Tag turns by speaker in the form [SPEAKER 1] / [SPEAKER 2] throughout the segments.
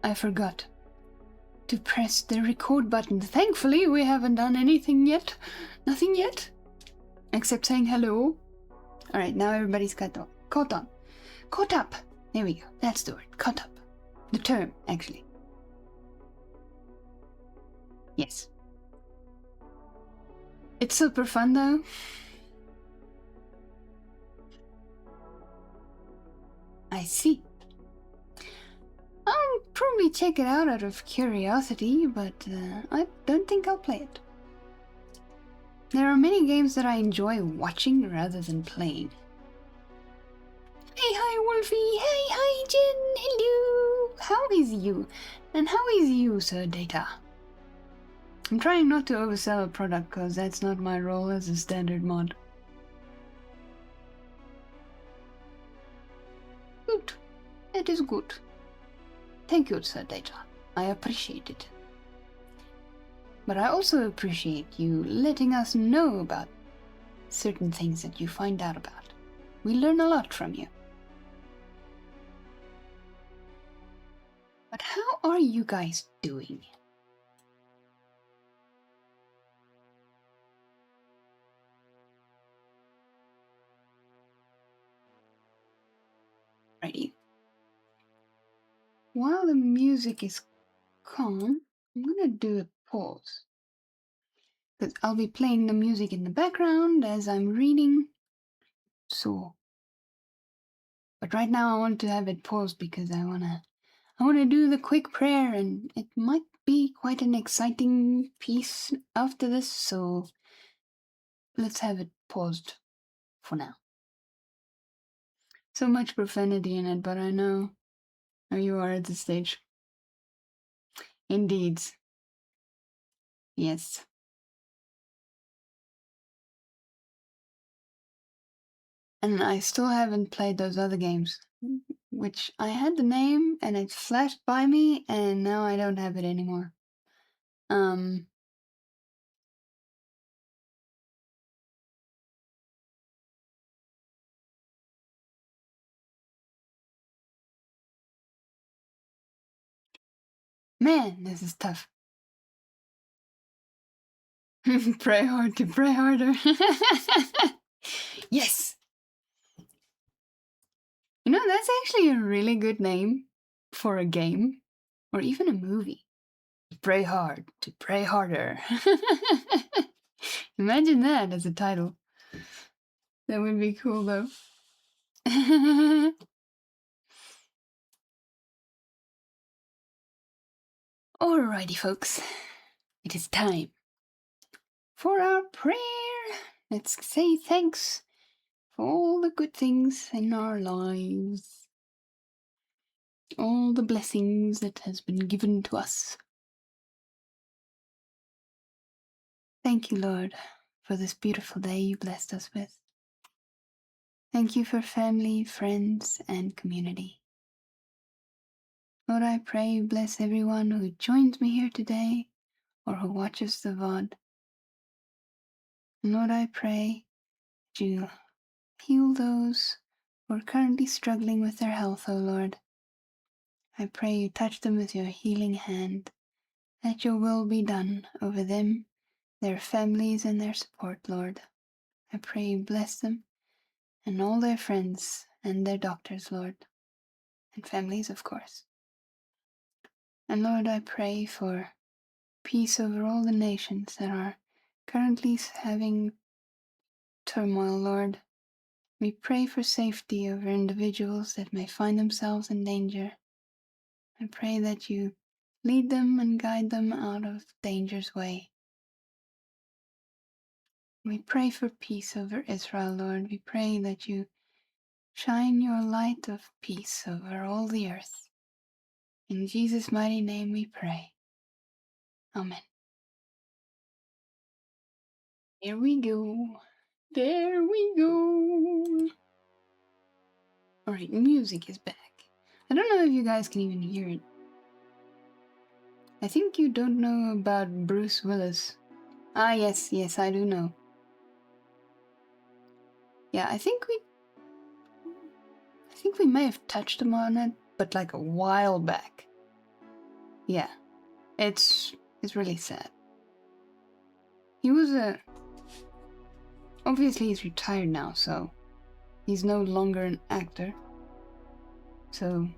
[SPEAKER 1] I forgot to press the record button. Thankfully, we haven't done anything yet. Nothing yet. Except saying hello. Alright, now everybody's caught up. Caught up. There we go. That's the word. Caught up. The term, actually. Yes. It's super fun, though. I see. I'll probably check it out of curiosity, but I don't think I'll play it. There are many games that I enjoy watching rather than playing. Hey, hi, Wolfie. Hey, hi, Jen. Hello. How is you? And how is you, Sir Data? I'm trying not to oversell a product because that's not my role as a standard mod. Good. It is good. Thank you, Sir Data. I appreciate it. But I also appreciate you letting us know about certain things that you find out about. We learn a lot from you. But how are you guys doing? Righty. While the music is calm, I'm gonna do a pause. Because I'll be playing the music in the background as I'm reading. So. But right now I want to have it paused because I wanna do the quick prayer, and it might be quite an exciting piece after this, so let's have it paused for now. So much profanity in it, but I know how you are at this stage. Indeed. Yes. And I still haven't played those other games, which I had the name and it flashed by me, and now I don't have it anymore. Man, this is tough. Pray hard to pray harder. Yes! You know, that's actually a really good name for a game, or even a movie. Pray hard to pray harder. Imagine that as a title. That would be cool, though. Alrighty, folks. It is time for our prayer. Let's say thanks for all the good things in our lives. All the blessings that has been given to us. Thank you, Lord, for this beautiful day you blessed us with. Thank you for family, friends, and community. Lord, I pray you bless everyone who joins me here today or who watches the VOD. And Lord, I pray that you heal those who are currently struggling with their health, O Lord. I pray you touch them with your healing hand, that your will be done over them, their families, and their support, Lord. I pray you bless them and all their friends and their doctors, Lord, and families, of course. And Lord, I pray for peace over all the nations that are currently having turmoil, Lord. We pray for safety over individuals that may find themselves in danger. I pray that you lead them and guide them out of danger's way. We pray for peace over Israel, Lord. We pray that you shine your light of peace over all the earth. In Jesus' mighty name we pray. Amen. There we go. There we go. Alright, music is back. I don't know if you guys can even hear it. I think you don't know about Bruce Willis. Ah, yes, I do know. Yeah, I think we may have touched him on it, but like a while back. Yeah, it's really sad. He was obviously he's retired now, so he's no longer an actor. So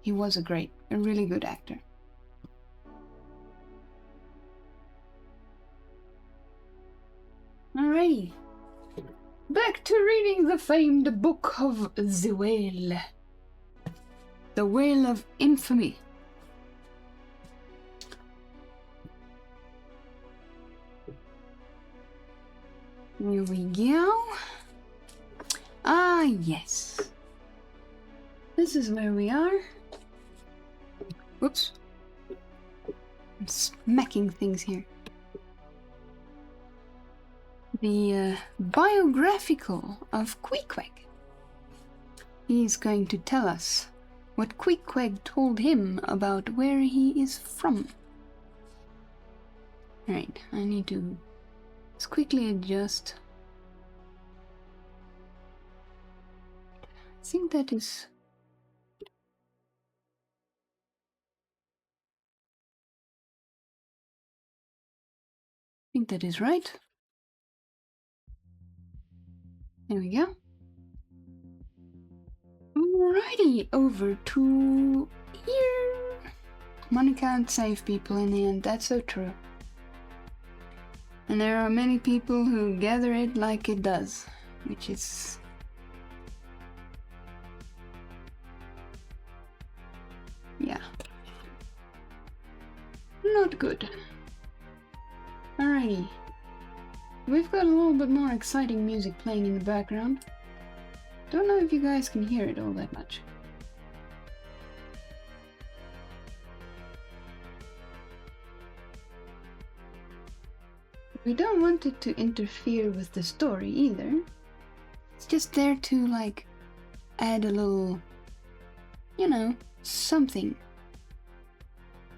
[SPEAKER 1] he was a really good actor. Alrighty. Back to reading the famed book of the Whale. The Whale of Infamy. Here we go. Ah, yes. This is where we are. Whoops. I'm smacking things here. The biographical of Queequeg. He's going to tell us what Queequeg told him about where he is from. Alright, I need to just quickly adjust. I think that is... right. There we go. Alrighty, over to here. Money can't save people in the end, that's so true. And there are many people who gather it like it does, which is... yeah. Not good. Alrighty. We've got a little bit more exciting music playing in the background. Don't know if you guys can hear it all that much. We don't want it to interfere with the story either. It's just there to, like, add a little, you know, something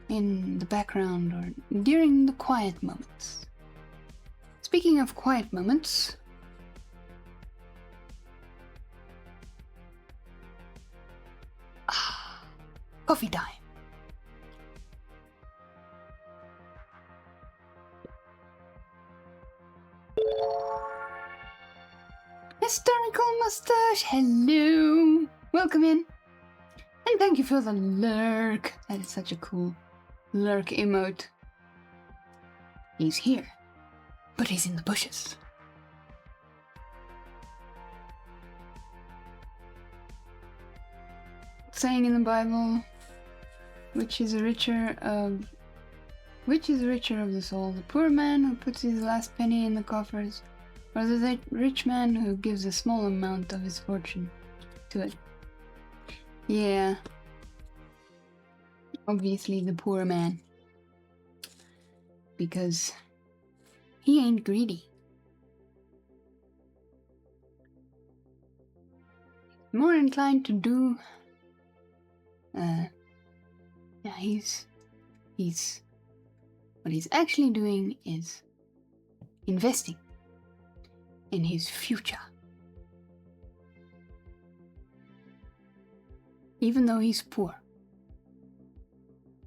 [SPEAKER 1] in the background or during the quiet moments. Speaking of quiet moments, coffee time. Historical Mustache, hello! Welcome in. And thank you for the lurk. That is such a cool lurk emote. He's here, but he's in the bushes. Saying in the Bible, which is richer of the soul, the poor man who puts his last penny in the coffers, or the rich man who gives a small amount of his fortune to it? Yeah. Obviously the poor man. Because he ain't greedy. More inclined to do... yeah, he's... What he's actually doing is investing in his future. Even though he's poor,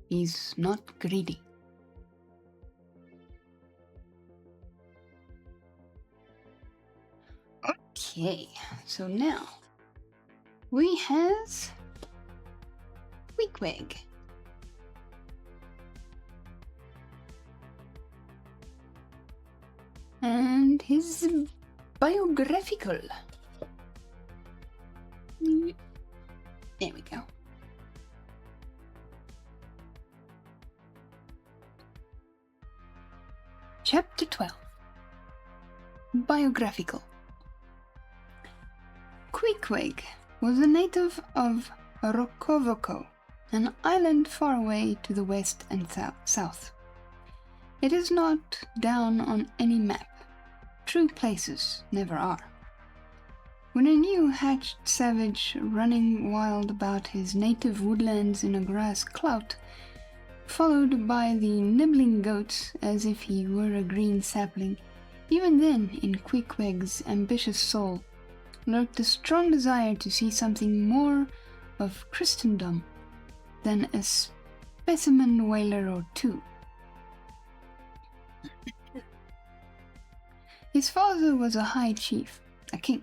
[SPEAKER 1] he's not greedy. Okay, so now we have Queequeg. And his biographical. There we go. Chapter 12. Biographical. Queequeg was a native of Rokovoko, an island far away to the west and south. It is not down on any map. True places never are. When a new hatched savage running wild about his native woodlands in a grass clout, followed by the nibbling goats as if he were a green sapling, even then in Queequeg's ambitious soul lurked a strong desire to see something more of Christendom than a specimen whaler or two. His father was a high chief, a king.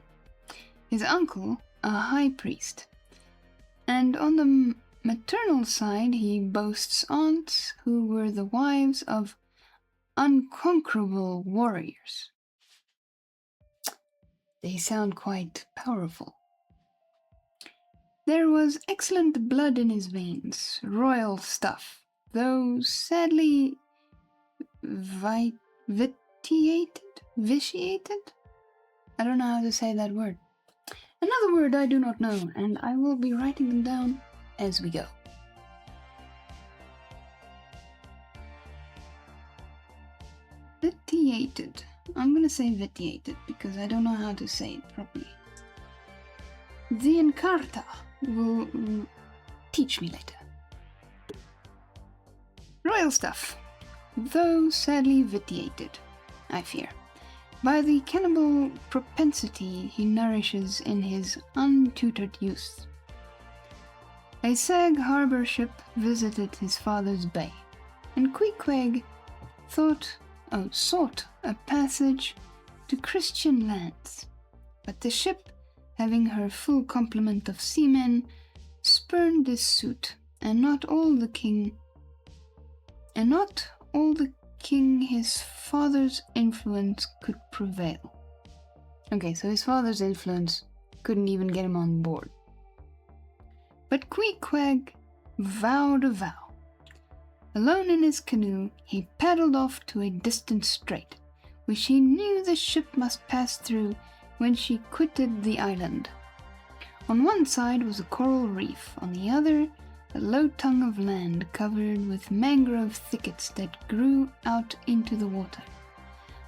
[SPEAKER 1] His uncle, a high priest. And on the maternal side, he boasts aunts who were the wives of unconquerable warriors. They sound quite powerful. There was excellent blood in his veins, royal stuff, though sadly vitiated? I don't know how to say that word. Another word I do not know, and I will be writing them down as we go. Vitiated. I'm gonna say vitiated because I don't know how to say it properly. The Encarta will teach me later. Royal stuff, though sadly vitiated, I fear, by the cannibal propensity he nourishes in his untutored youth. A Sag harbor ship visited his father's bay, and Queequeg sought a passage to Christian lands, but the ship, having her full complement of seamen, spurned this suit, and not all the king his father's influence could prevail. Okay, so his father's influence couldn't even get him on board. But Queequeg vowed a vow. Alone in his canoe, he paddled off to a distant strait, which he knew the ship must pass through when she quitted the island. On one side was a coral reef, on the other a low tongue of land covered with mangrove thickets that grew out into the water.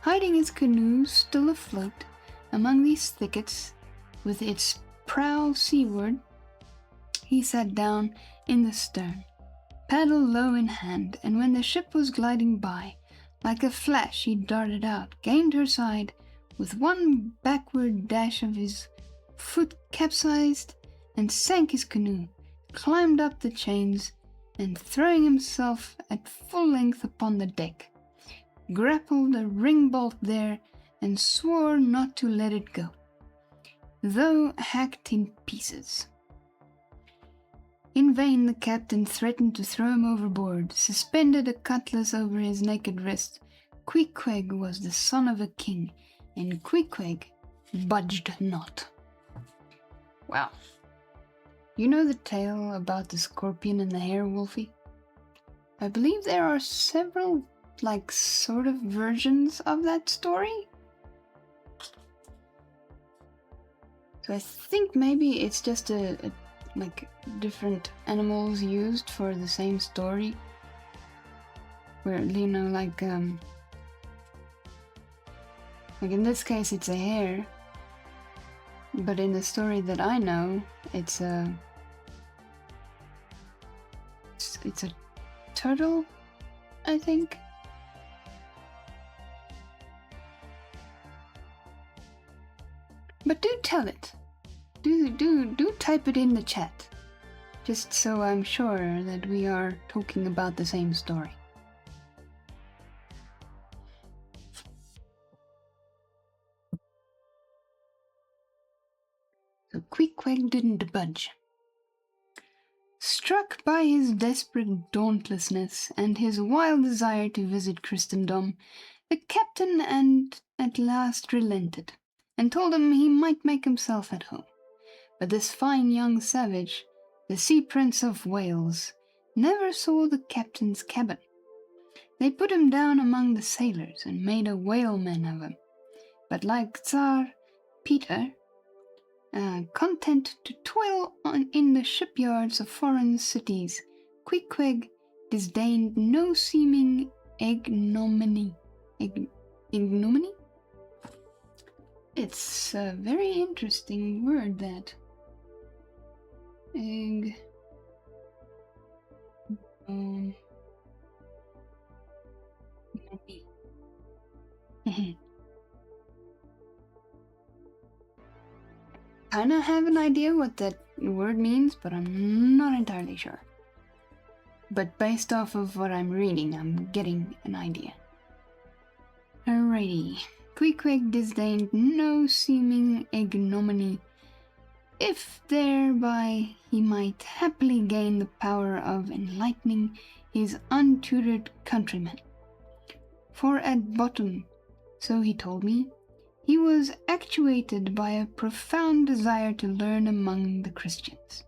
[SPEAKER 1] Hiding his canoe still afloat among these thickets, with its prow seaward, he sat down in the stern, paddle low in hand, and when the ship was gliding by, like a flash he darted out, gained her side, with one backward dash of his foot capsized, and sank his canoe, climbed up the chains, and throwing himself at full length upon the deck, grappled a ring-bolt there, and swore not to let it go, though hacked in pieces. In vain the captain threatened to throw him overboard, suspended a cutlass over his naked wrist. Queequeg was the son of a king, and Queequeg budged not. Wow. You know the tale about the scorpion and the hare-wolfie? I believe there are several, sort of versions of that story. So I think maybe it's just different animals used for the same story. Where, like in this case it's a hare, but in the story that I know, it's a turtle, I think. But do tell it. Do type it in the chat, just so I'm sure that we are talking about the same story. So Queequeg didn't budge. Struck by his desperate dauntlessness and his wild desire to visit Christendom, the captain at last relented, and told him he might make himself at home. But this fine young savage, the Sea Prince of Wales, never saw the captain's cabin. They put him down among the sailors and made a whaleman of him. But like Tsar Peter, content to toil in the shipyards of foreign cities, Queequeg disdained no seeming ignominy. Ignominy? It's a very interesting word, that. Kinda have an idea what that word means, but I'm not entirely sure. but based off of what I'm reading, I'm getting an idea. Alrighty. Queequeg disdained no seeming ignominy, if thereby he might happily gain the power of enlightening his untutored countrymen. For at bottom, so he told me, he was actuated by a profound desire to learn among the Christians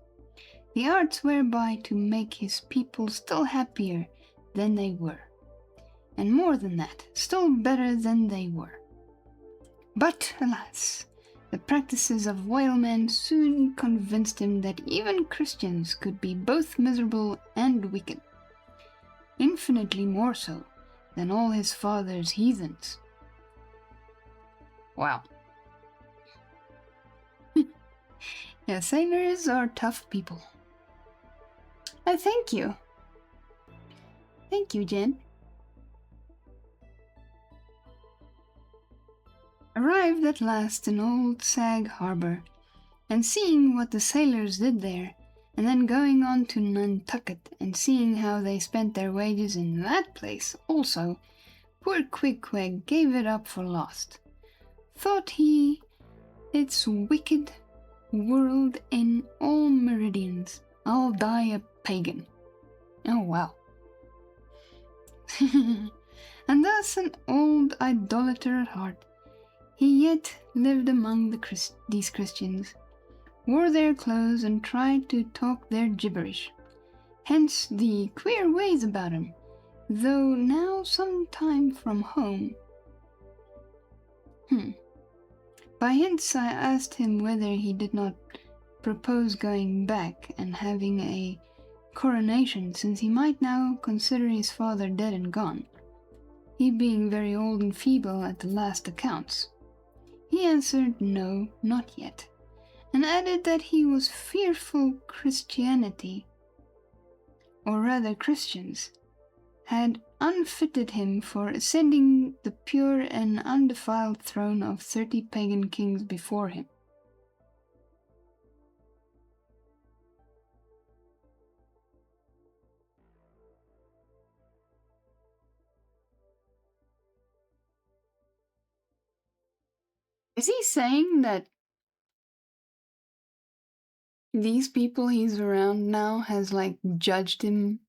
[SPEAKER 1] the arts whereby to make his people still happier than they were, and more than that, still better than they were. But, alas, the practices of whalemen soon convinced him that even Christians could be both miserable and wicked, infinitely more so than all his father's heathens. Wow. Yeah, sailors are tough people. Thank you. Thank you, Jen. Arrived at last in Old Sag Harbor, and seeing what the sailors did there, and then going on to Nantucket and seeing how they spent their wages in that place also, poor Queequeg gave it up for lost. Thought he, it's wicked world in all meridians, I'll die a pagan. Oh wow. And thus an old idolater at heart, he yet lived among these Christians, wore their clothes and tried to talk their gibberish. Hence the queer ways about him, though now some time from home. By hints I asked him whether he did not propose going back and having a coronation, since he might now consider his father dead and gone, he being very old and feeble at the last accounts. He answered no, not yet, and added that he was fearful Christianity, or rather Christians, had unfitted him for ascending the pure and undefiled throne of 30 pagan kings before him. Is he saying that these people he's around now has like judged him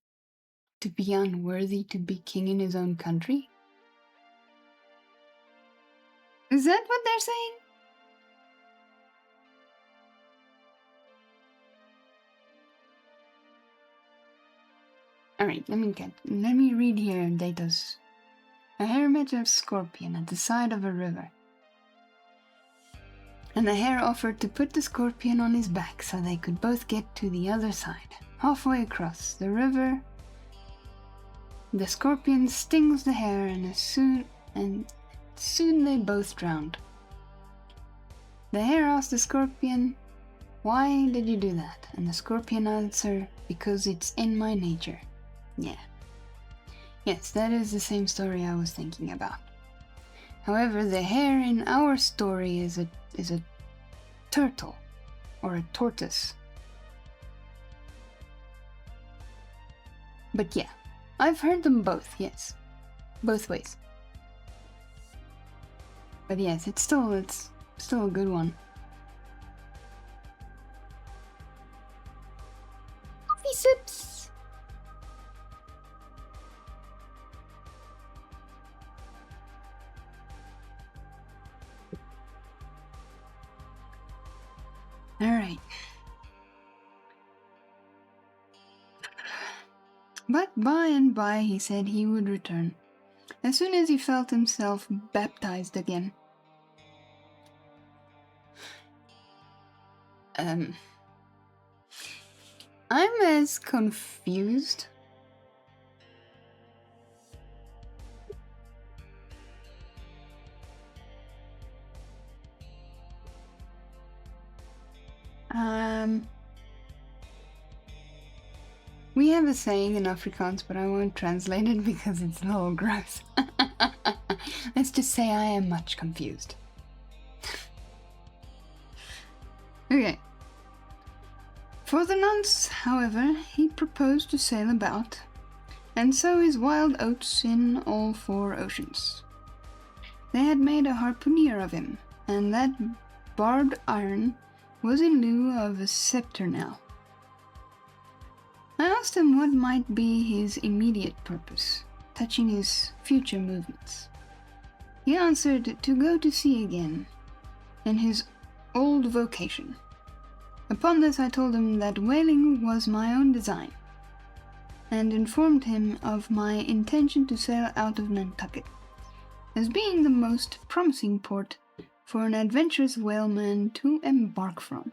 [SPEAKER 1] to be unworthy to be king in his own country? Is that what they're saying? Alright, let me read here Data's. A hare met a scorpion at the side of a river, and the hare offered to put the scorpion on his back so they could both get to the other side. Halfway across the river, the scorpion stings the hare, and soon they both drowned. The hare asked the scorpion, "Why did you do that?" And the scorpion answered, "Because it's in my nature." Yeah. Yes, that is the same story I was thinking about. However, the hare in our story is a turtle, or a tortoise. But yeah, I've heard them both, yes. Both ways. But yes, it's still a good one. Coffee sips! Alright. But by and by he said he would return, as soon as he felt himself baptized again. I'm as confused. We have a saying in Afrikaans, but I won't translate it because it's a little gross. Let's just say I am much confused. Okay. For the nonce, however, he proposed to sail about, and sow his wild oats in all 4 oceans. They had made a harpooner of him, and that barbed iron was in lieu of a scepter now. I asked him what might be his immediate purpose, touching his future movements. He answered to go to sea again, in his old vocation. Upon this I told him that whaling was my own design, and informed him of my intention to sail out of Nantucket, as being the most promising port for an adventurous whaleman to embark from.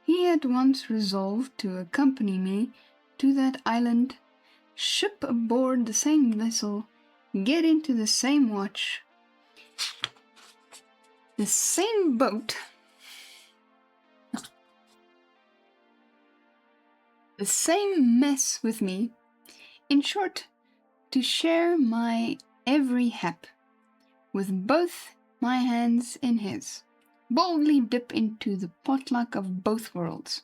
[SPEAKER 1] He at once resolved to accompany me to that island, ship aboard the same vessel, get into the same watch, the same boat, the same mess with me, in short, to share my every hap, with both my hands in his, boldly dip into the potluck of both worlds.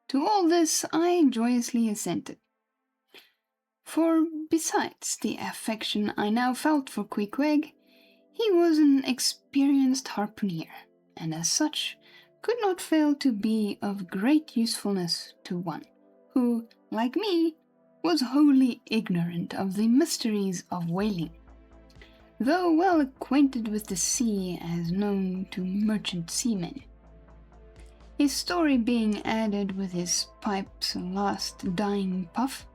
[SPEAKER 1] To all this I joyously assented. For besides the affection I now felt for Queequeg, he was an experienced harpooner, and as such could not fail to be of great usefulness to one who, like me, was wholly ignorant of the mysteries of whaling, though well acquainted with the sea as known to merchant seamen. His story being added with his pipe's last dying puff,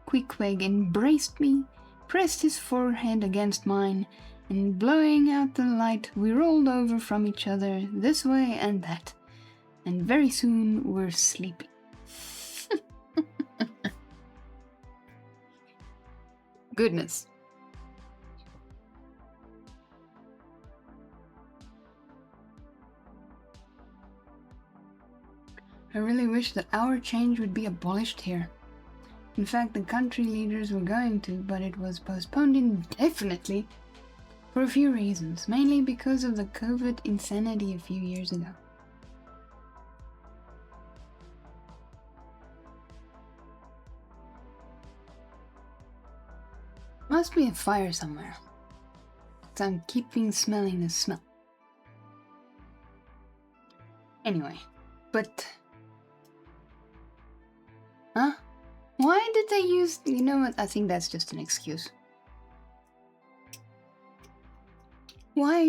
[SPEAKER 1] Queequeg embraced me, pressed his forehead against mine, and blowing out the light we rolled over from each other this way and that, and very soon were sleeping. Goodness. I really wish that hour change would be abolished here. In fact, the country leaders were going to, but it was postponed indefinitely for a few reasons, mainly because of the COVID insanity a few years ago. Must be a fire somewhere, 'cause I'm keeping smelling the smell. Anyway, but... Huh? Why did they use... You know what, I think that's just an excuse. Why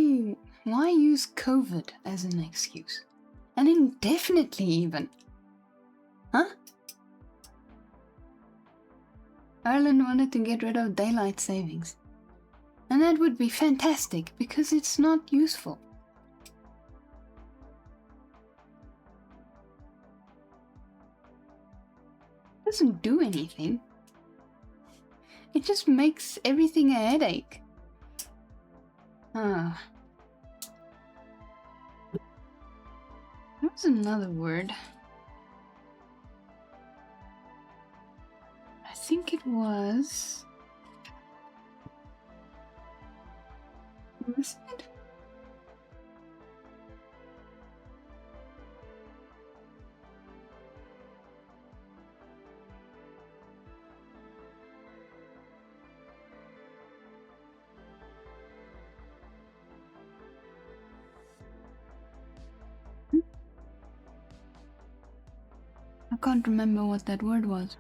[SPEAKER 1] use COVID as an excuse? And indefinitely even. Huh? Ireland wanted to get rid of daylight savings. And that would be fantastic, because it's not useful. It doesn't do anything. It just makes everything a headache. Ah. There was another word. I think it was... Was it? I can't remember what that word was.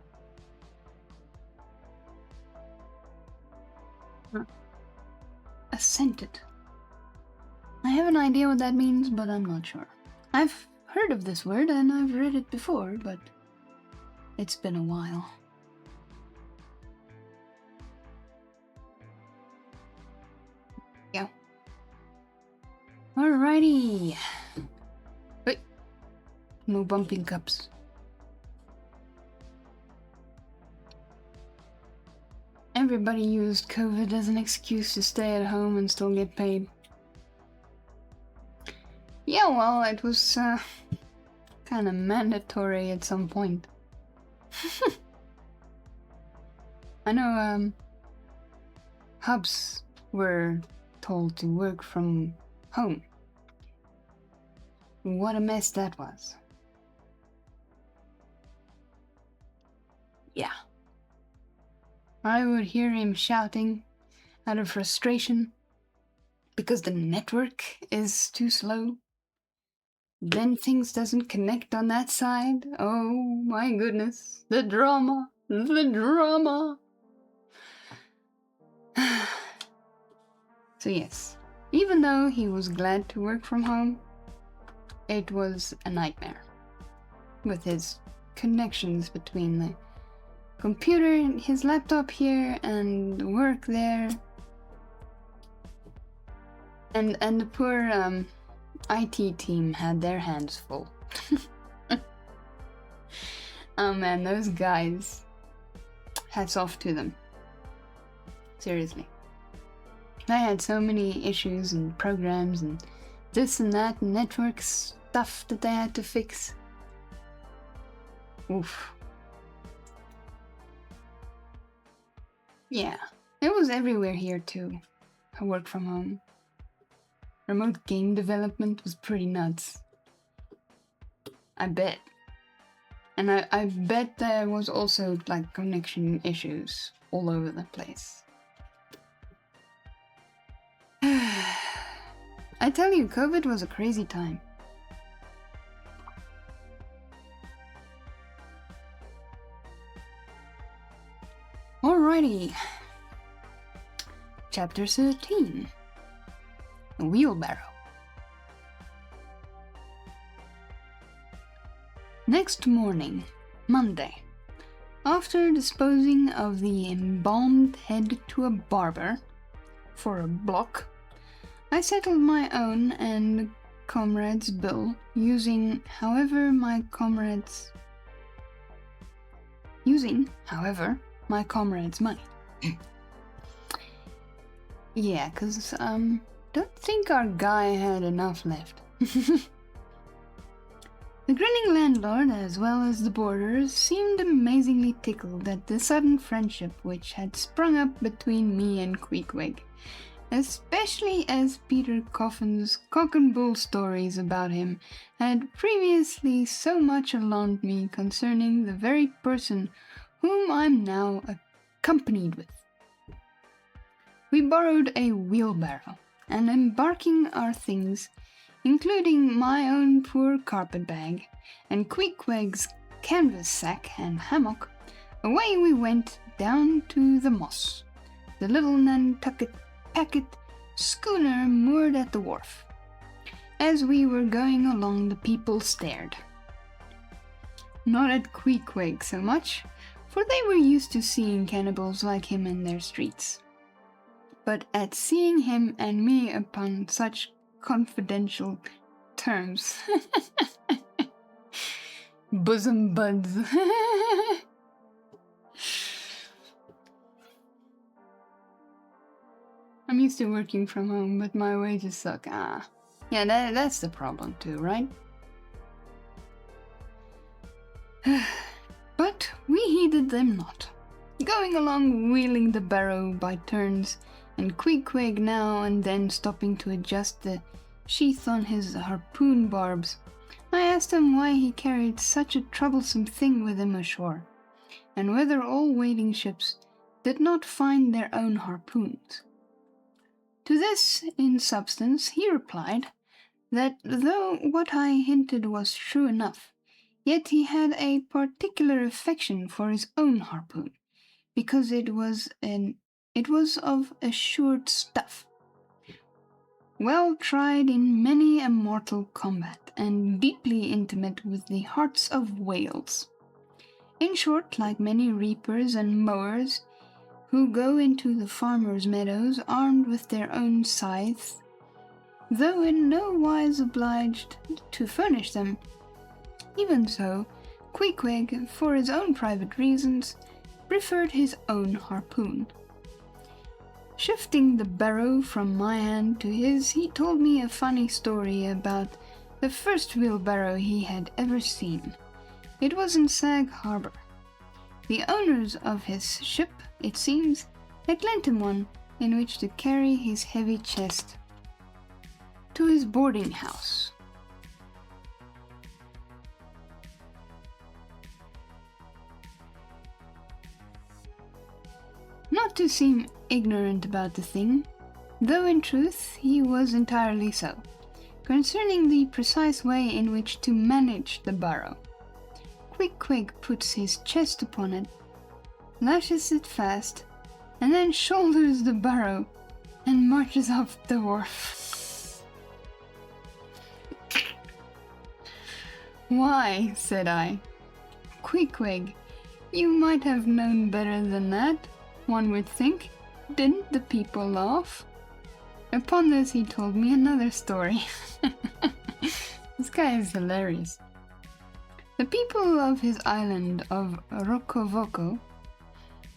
[SPEAKER 1] Assented. I have an idea what that means, but I'm not sure. I've heard of this word and I've read it before, but it's been a while. Yeah. Alrighty. Wait. No bumping cups. Everybody used COVID as an excuse to stay at home and still get paid. Yeah, well, it was kind of mandatory at some point. I know hubs were told to work from home. What a mess that was. I would hear him shouting out of frustration because the network is too slow. Then things doesn't connect on that side. Oh my goodness, the drama, the drama. So yes, even though he was glad to work from home, it was a nightmare with his connections between the computer, his laptop here, and work there. And the poor IT team had their hands full. Oh man, those guys. Hats off to them. Seriously. I had so many issues and programs and this and that and network stuff that they had to fix. Oof. Yeah, it was everywhere here too. I work from home. Remote game development was pretty nuts. I bet. And I bet there was also like connection issues all over the place. I tell you, COVID was a crazy time. Alrighty. Chapter 13. A wheelbarrow. Next morning, Monday, after disposing of the embalmed head to a barber for a block, I settled my own and comrade's bill using, however, my comrade's money. Yeah, 'cause don't think our guy had enough left. The grinning landlord, as well as the boarders, seemed amazingly tickled at the sudden friendship which had sprung up between me and Queequeg, especially as Peter Coffin's cock and bull stories about him had previously so much alarmed me concerning the very person whom I'm now accompanied with. We borrowed a wheelbarrow, and embarking our things, including my own poor carpet bag and Queequeg's canvas sack and hammock, away we went down to the Moss, the little Nantucket packet schooner moored at the wharf. As we were going along, the people stared. Not at Queequeg so much, for they were used to seeing cannibals like him in their streets, but at seeing him and me upon such confidential terms. Bosom buds. I'm used to working from home, but my wages suck. Yeah, that's the problem too, right? But we heeded them not, going along wheeling the barrow by turns, and Queequeg now and then stopping to adjust the sheath on his harpoon barbs. I asked him why he carried such a troublesome thing with him ashore, and whether all whaling ships did not find their own harpoons. To this, in substance, he replied that though what I hinted was true enough, yet he had a particular affection for his own harpoon, because it was of assured stuff, well tried in many a mortal combat, and deeply intimate with the hearts of whales. In short, like many reapers and mowers who go into the farmers' meadows armed with their own scythes, though in no wise obliged to furnish them, even so, Queequeg, for his own private reasons, preferred his own harpoon. Shifting the barrow from my hand to his, he told me a funny story about the first wheelbarrow he had ever seen. It was in Sag Harbor. The owners of his ship, it seems, had lent him one in which to carry his heavy chest to his boarding house. not to seem ignorant about the thing, though in truth he was entirely so, concerning the precise way in which to manage the barrow. Quick-Quig puts his chest upon it, lashes it fast, and then shoulders the barrow and marches off the wharf. "Why," said I, "Quick-Quig, you might have known better than that, one would think. Didn't the people laugh?" Upon this he told me another story. This guy is hilarious. The people of his island of Rokovoko,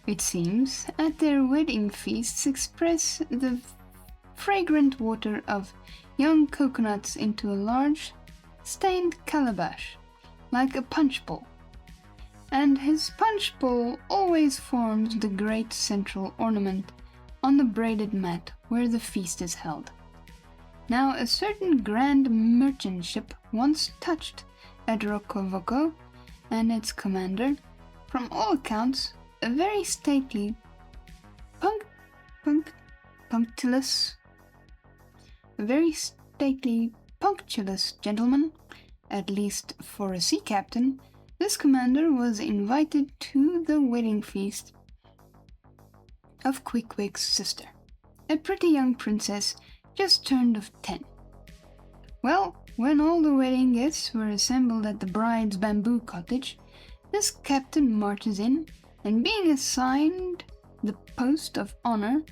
[SPEAKER 1] it seems, at their wedding feasts express the fragrant water of young coconuts into a large, stained calabash, like a punch bowl. And his punch bowl always forms the great central ornament on the braided mat where the feast is held. Now a certain grand merchant ship once touched at Rokovoko, and its commander, from all accounts, a very stately, punctilious gentleman, at least for a sea captain. This commander was invited to the wedding feast of Quick-Quig's sister, a pretty young princess just turned of 10. Well, when all the wedding guests were assembled at the bride's bamboo cottage, this captain marches in, and being assigned the post of honor,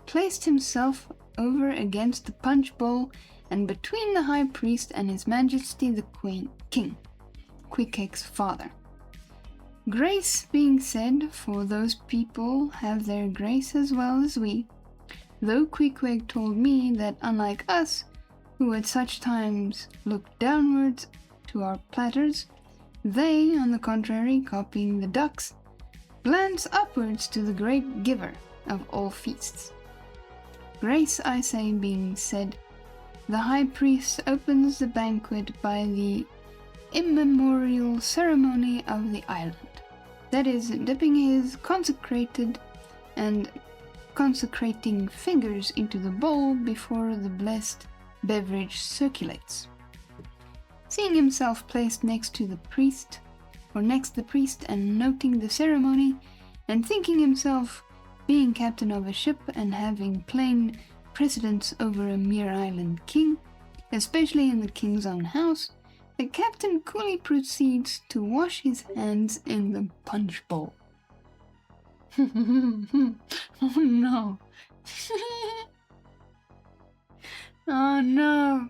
[SPEAKER 1] placed himself over against the punch bowl and between the high priest and his majesty the king, Quick-Quig's father. Grace being said, for those people have their grace as well as we, though Quick-Quig told me that unlike us, who at such times look downwards to our platters, they, on the contrary, copying the ducks, glance upwards to the great giver of all feasts. Grace, I say, being said, the high priest opens the banquet by the immemorial ceremony of the island, that is, dipping his consecrated and consecrating fingers into the bowl before the blessed beverage circulates. Seeing himself placed next the priest, and noting the ceremony, and thinking himself being captain of a ship and having plain precedence over a mere island king, especially in the king's own house, the captain coolly proceeds to wash his hands in the punch bowl. Oh no. Oh no.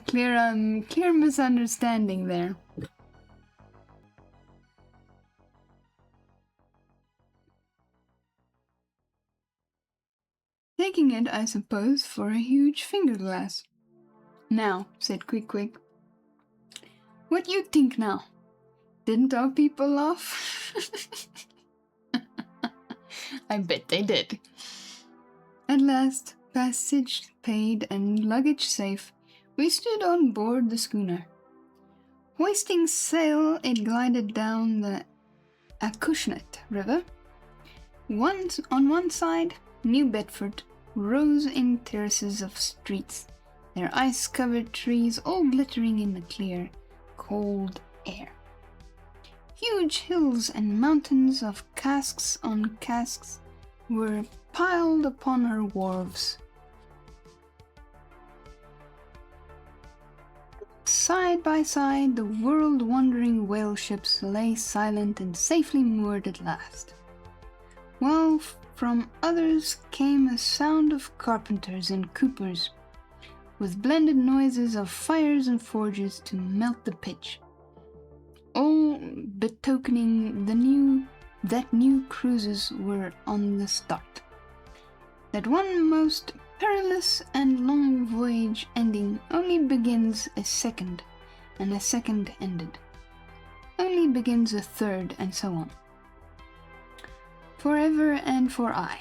[SPEAKER 1] Clear misunderstanding there. Taking it, I suppose, for a huge finger glass. "Now," said Quick-Quig, "what you think now? Didn't our people laugh?" I bet they did. At last, passage paid and luggage safe, we stood on board the schooner. Hoisting sail, it glided down the Acushnet River. On one side, New Bedford rose in terraces of streets, their ice-covered trees all glittering in the clear, cold air. Huge hills and mountains of casks on casks were piled upon her wharves. Side by side, the world-wandering whale ships lay silent and safely moored at last, while from others came a sound of carpenters and coopers, with blended noises of fires and forges to melt the pitch, all betokening that new cruises were on the start, that one most perilous and long voyage ending only begins a second, and a second ended only begins a third, and so on, forever and for aye.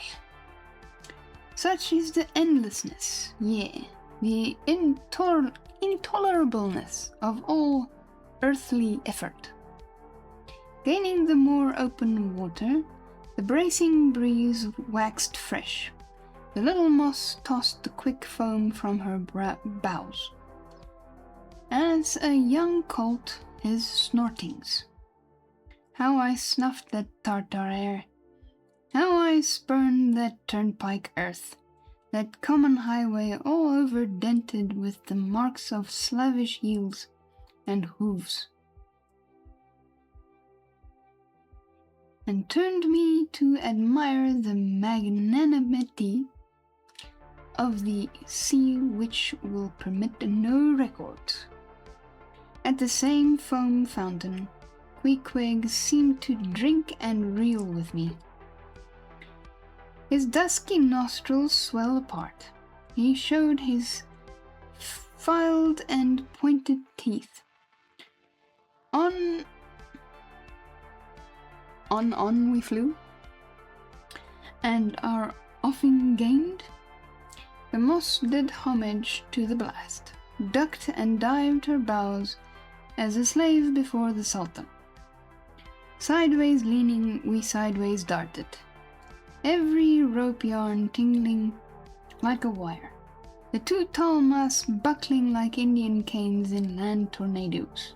[SPEAKER 1] Such is the endlessness, yea, the intolerableness of all earthly effort. Gaining the more open water, The bracing breeze waxed fresh. The little moss tossed the quick foam from her bows. As a young colt his snortings. How I snuffed that tartar air. How I spurned that turnpike earth. That common highway all over dented with the marks of slavish heels and hooves. And turned me to admire the magnanimity of the sea which will permit no records. At the same foam fountain, Queequeg seemed to drink and reel with me. His dusky nostrils swell apart. He showed his filed and pointed teeth. On we flew, and our offing gained. The moss did homage to the blast, ducked and dived her bows as a slave before the Sultan. Sideways leaning, we sideways darted, every rope yarn tingling like a wire, the two tall masts buckling like Indian canes in land tornadoes.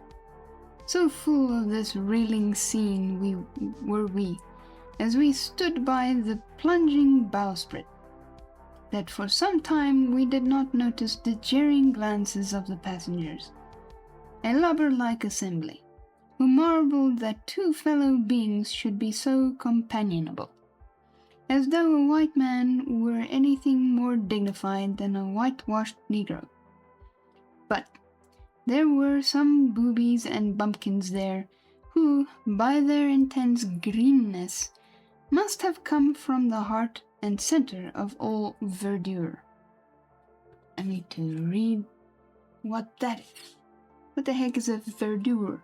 [SPEAKER 1] So full of this reeling scene were we, as we stood by the plunging bowsprit, that for some time we did not notice the jeering glances of the passengers, a lubber-like assembly, who marveled that two fellow beings should be so companionable, as though a white man were anything more dignified than a whitewashed Negro. But there were some boobies and bumpkins there, who, by their intense greenness, must have come from the heart and center of all verdure. I need to read what that is. What the heck is a verdure?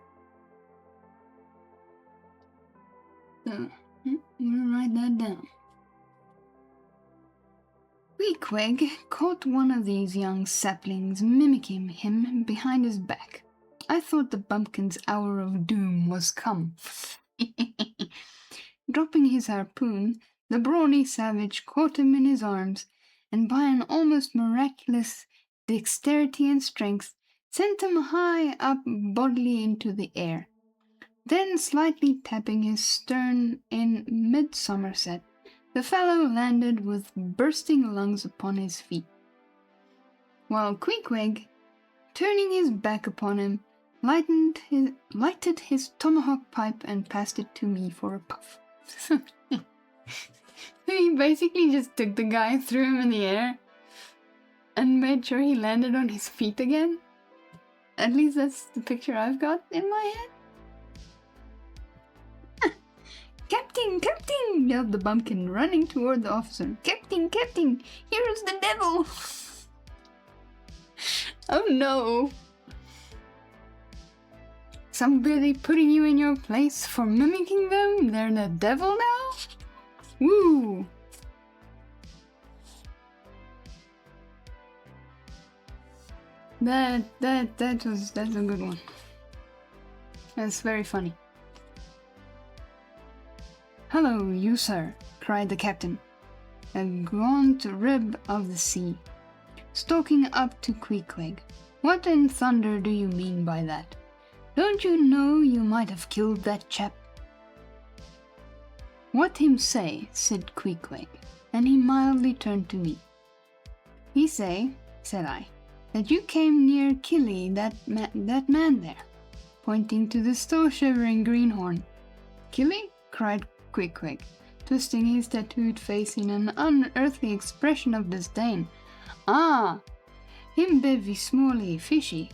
[SPEAKER 1] So, I'm gonna write that down. Queequeg caught one of these young saplings mimicking him behind his back. I thought the bumpkin's hour of doom was come. Dropping his harpoon, the brawny savage caught him in his arms, and by an almost miraculous dexterity and strength, sent him high up bodily into the air. Then, slightly tapping his stern in mid-somerset, the fellow landed with bursting lungs upon his feet, while Queequeg, turning his back upon him, lighted his tomahawk pipe and passed it to me for a puff. He basically just took the guy, threw him in the air, and made sure he landed on his feet again. At least that's the picture I've got in my head. "Captain, Captain!" yelled the bumpkin, running toward the officer. "Captain, Captain! Here is the devil!" Oh no! Somebody putting you in your place for mimicking them? They're the devil now? Woo! That's a good one. That's very funny. "Hello, you sir," cried the captain, a gaunt rib of the sea, stalking up to Queequeg. "What in thunder do you mean by that? Don't you know you might have killed that chap?" "What him say?" said Queequeg, and he mildly turned to me. "He say," said I, "that you came near killing that man there," pointing to the still-shivering greenhorn. "Killy?" cried Queequeg, twisting his tattooed face in an unearthly expression of disdain. "Ah, him bevy smally fishy.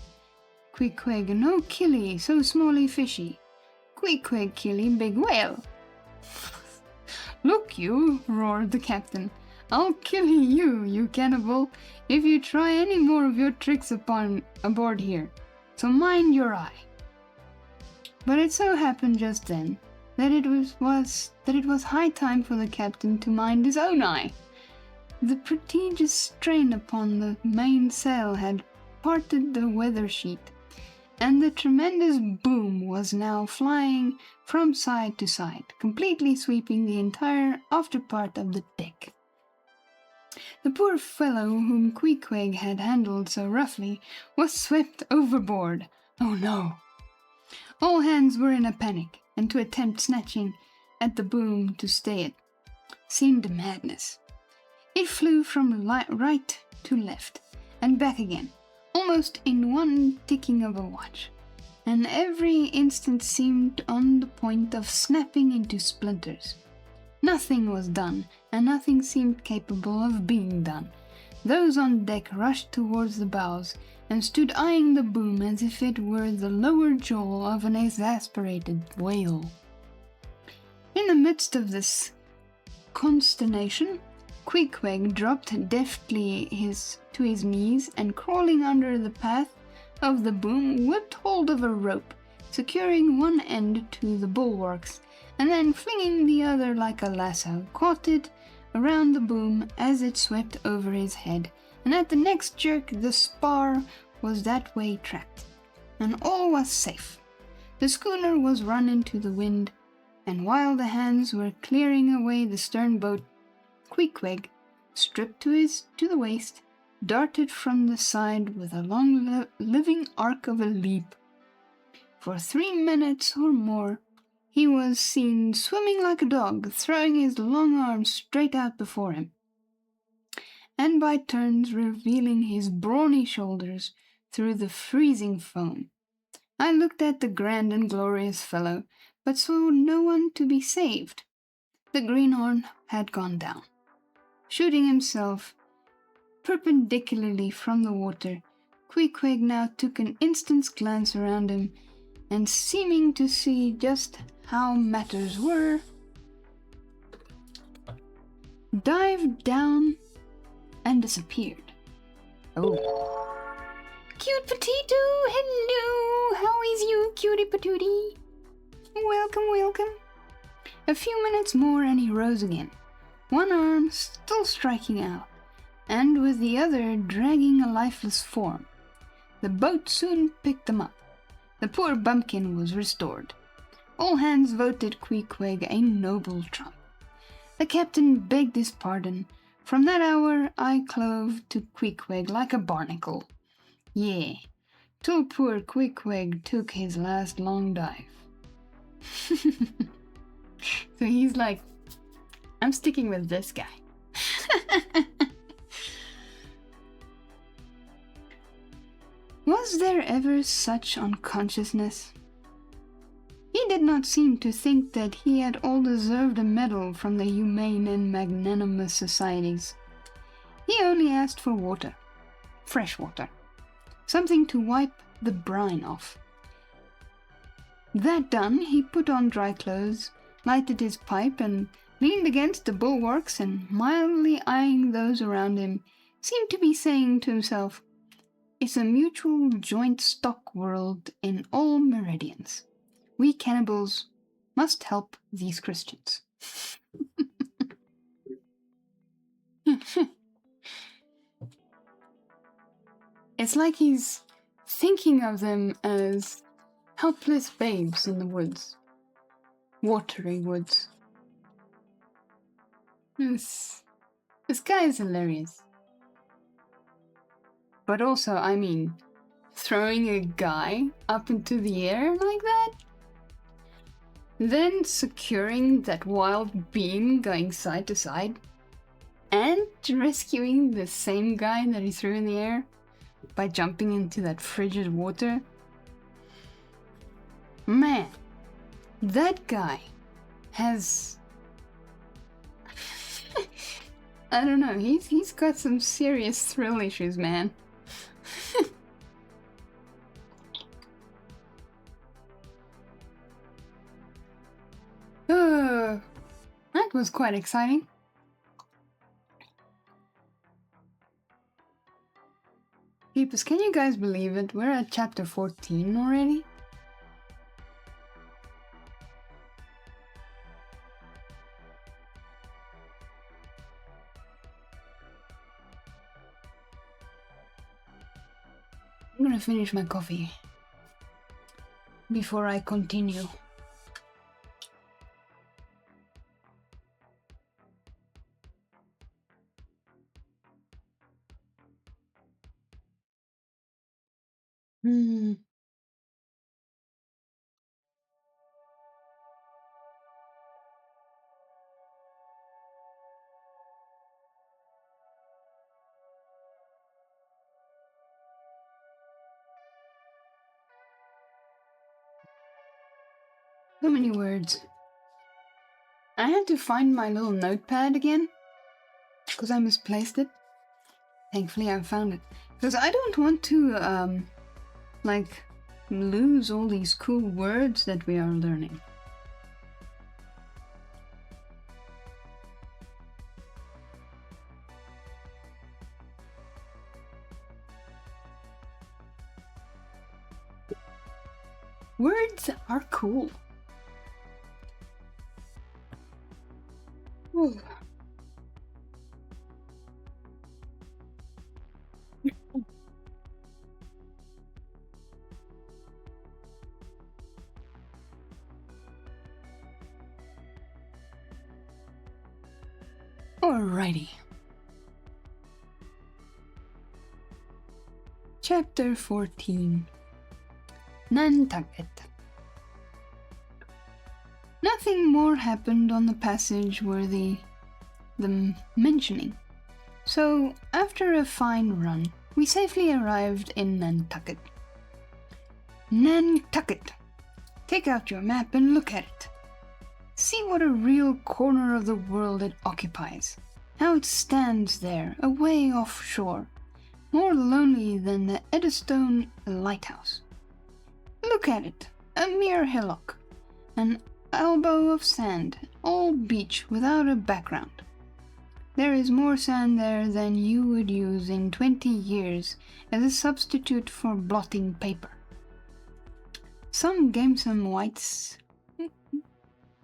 [SPEAKER 1] Queequeg no killy so smally fishy. Queequeg killy big whale." "Look you," roared the captain, "I'll kill you, you cannibal, if you try any more of your tricks aboard here. So mind your eye." But it so happened just then that it was high time for the captain to mind his own eye. The prodigious strain upon the mainsail had parted the weather sheet, and the tremendous boom was now flying from side to side, completely sweeping the entire after part of the deck. The poor fellow whom Queequeg had handled so roughly was swept overboard. Oh no! All hands were in a panic, and to attempt snatching at the boom to stay it seemed madness. It flew from right to left and back again, almost in one ticking of a watch, and every instant seemed on the point of snapping into splinters. Nothing was done, and nothing seemed capable of being done. Those on deck rushed towards the bows and stood eyeing the boom as if it were the lower jaw of an exasperated whale. In the midst of this consternation, Queequeg dropped deftly to his knees and, crawling under the path of the boom, whipped hold of a rope, securing one end to the bulwarks, and then flinging the other like a lasso, caught it around the boom as it swept over his head, and at the next jerk the spar was that way tracked, and all was safe. The schooner was run into the wind, and while the hands were clearing away the stern boat, Queequeg, stripped to the waist, darted from the side with a long living arc of a leap. For 3 minutes or more, he was seen swimming like a dog, throwing his long arms straight out before him, and by turns revealing his brawny shoulders through the freezing foam. I looked at the grand and glorious fellow, but saw no one to be saved. The greenhorn had gone down. Shooting himself perpendicularly from the water, Queequeg now took an instant's glance around him, and seeming to see just how matters were, dived down and disappeared. Oh. Cute Petito, hello! How is you, cutie patootie? Welcome, welcome. A few minutes more and he rose again, one arm still striking out, and with the other dragging a lifeless form. The boat soon picked them up. The poor bumpkin was restored. All hands voted Queequeg a noble trump. The captain begged his pardon. From that hour I clove to Queequeg like a barnacle. Yea, till poor Queequeg took his last long dive. So he's like, I'm sticking with this guy. Was there ever such unconsciousness? He did not seem to think that he at all deserved a medal from the humane and magnanimous societies. He only asked for water, fresh water, something to wipe the brine off. That done, he put on dry clothes, lighted his pipe, and leaned against the bulwarks, and mildly eyeing those around him, seemed to be saying to himself, "It's a mutual joint stock world in all meridians. We cannibals must help these Christians." It's like he's thinking of them as helpless babes in the woods. Watery woods. This guy is hilarious. But also, I mean, throwing a guy up into the air like that? Then securing that wild beam going side to side? And rescuing the same guy that he threw in the air by jumping into that frigid water? Man, that guy has... I don't know, he's got some serious thrill issues, man. That was quite exciting. Peepers, can you guys believe it? We're at chapter 14 already? I'm gonna finish my coffee. before I continue. So many words. I had to find my little notepad again because I misplaced it. Thankfully, I found it because I don't want to lose all these cool words that we are learning. Words are cool. Ooh. Alrighty. Chapter 14. Nantucket. Nothing more happened on the passage worthy the mentioning. So, after a fine run, we safely arrived in Nantucket. Nantucket! Take out your map and look at it. See what a real corner of the world it occupies. How it stands there, away offshore, more lonely than the Eddystone lighthouse. Look at it, a mere hillock, an elbow of sand, all beach without a background. There is more sand there than you would use in 20 years as a substitute for blotting paper. Some gamesome whites.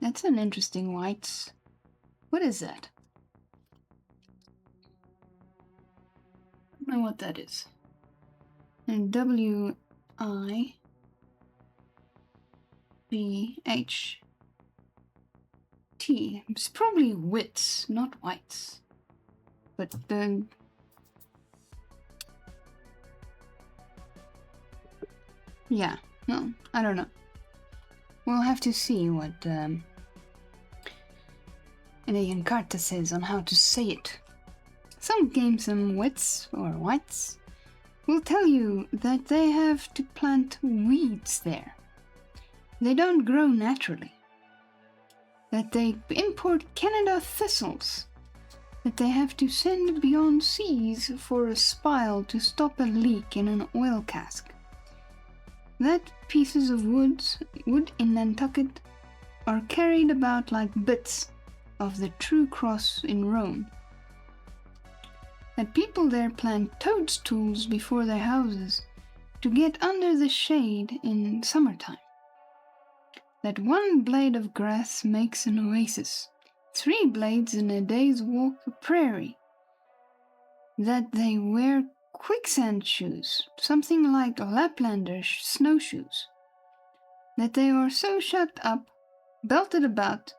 [SPEAKER 1] That's an interesting whites. What is that? I don't know what that is. And W-I-G-H-T. It's probably wits, not whites. But yeah, no, I don't know. We'll have to see what the Encarta says on how to say it. Some gamesome wits or whites will tell you that they have to plant weeds there. They don't grow naturally. That they import Canada thistles. That they have to send beyond seas for a spile to stop a leak in an oil cask. That pieces of wood in Nantucket are carried about like bits of the true cross in Rome. That people there plant toadstools before their houses to get under the shade in summertime. That one blade of grass makes an oasis, 3 blades in a day's walk a prairie. That they wear quicksand shoes, something like Laplander snowshoes. That they are so shut up, belted about,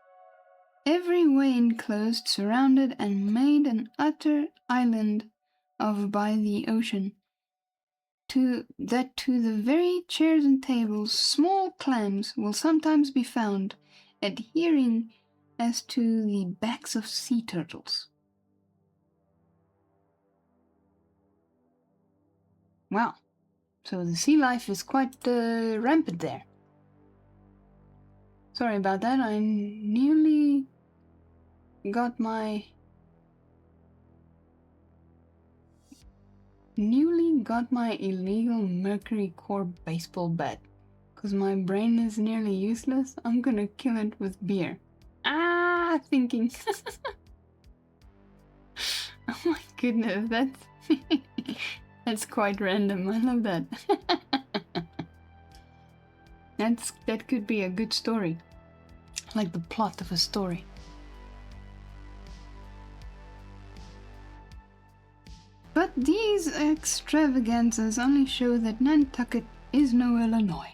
[SPEAKER 1] every way enclosed, surrounded, and made an utter island of by the ocean, that to the very chairs and tables small clams will sometimes be found, adhering as to the backs of sea turtles. Wow, so the sea life is quite rampant there. Sorry about that, I nearly got my illegal mercury core baseball bat. Because my brain is nearly useless, I'm gonna kill it with beer. Thinking. Oh my goodness, that's quite random. I love that. That could be a good story. Like the plot of a story. But these extravaganzas only show that Nantucket is no Illinois.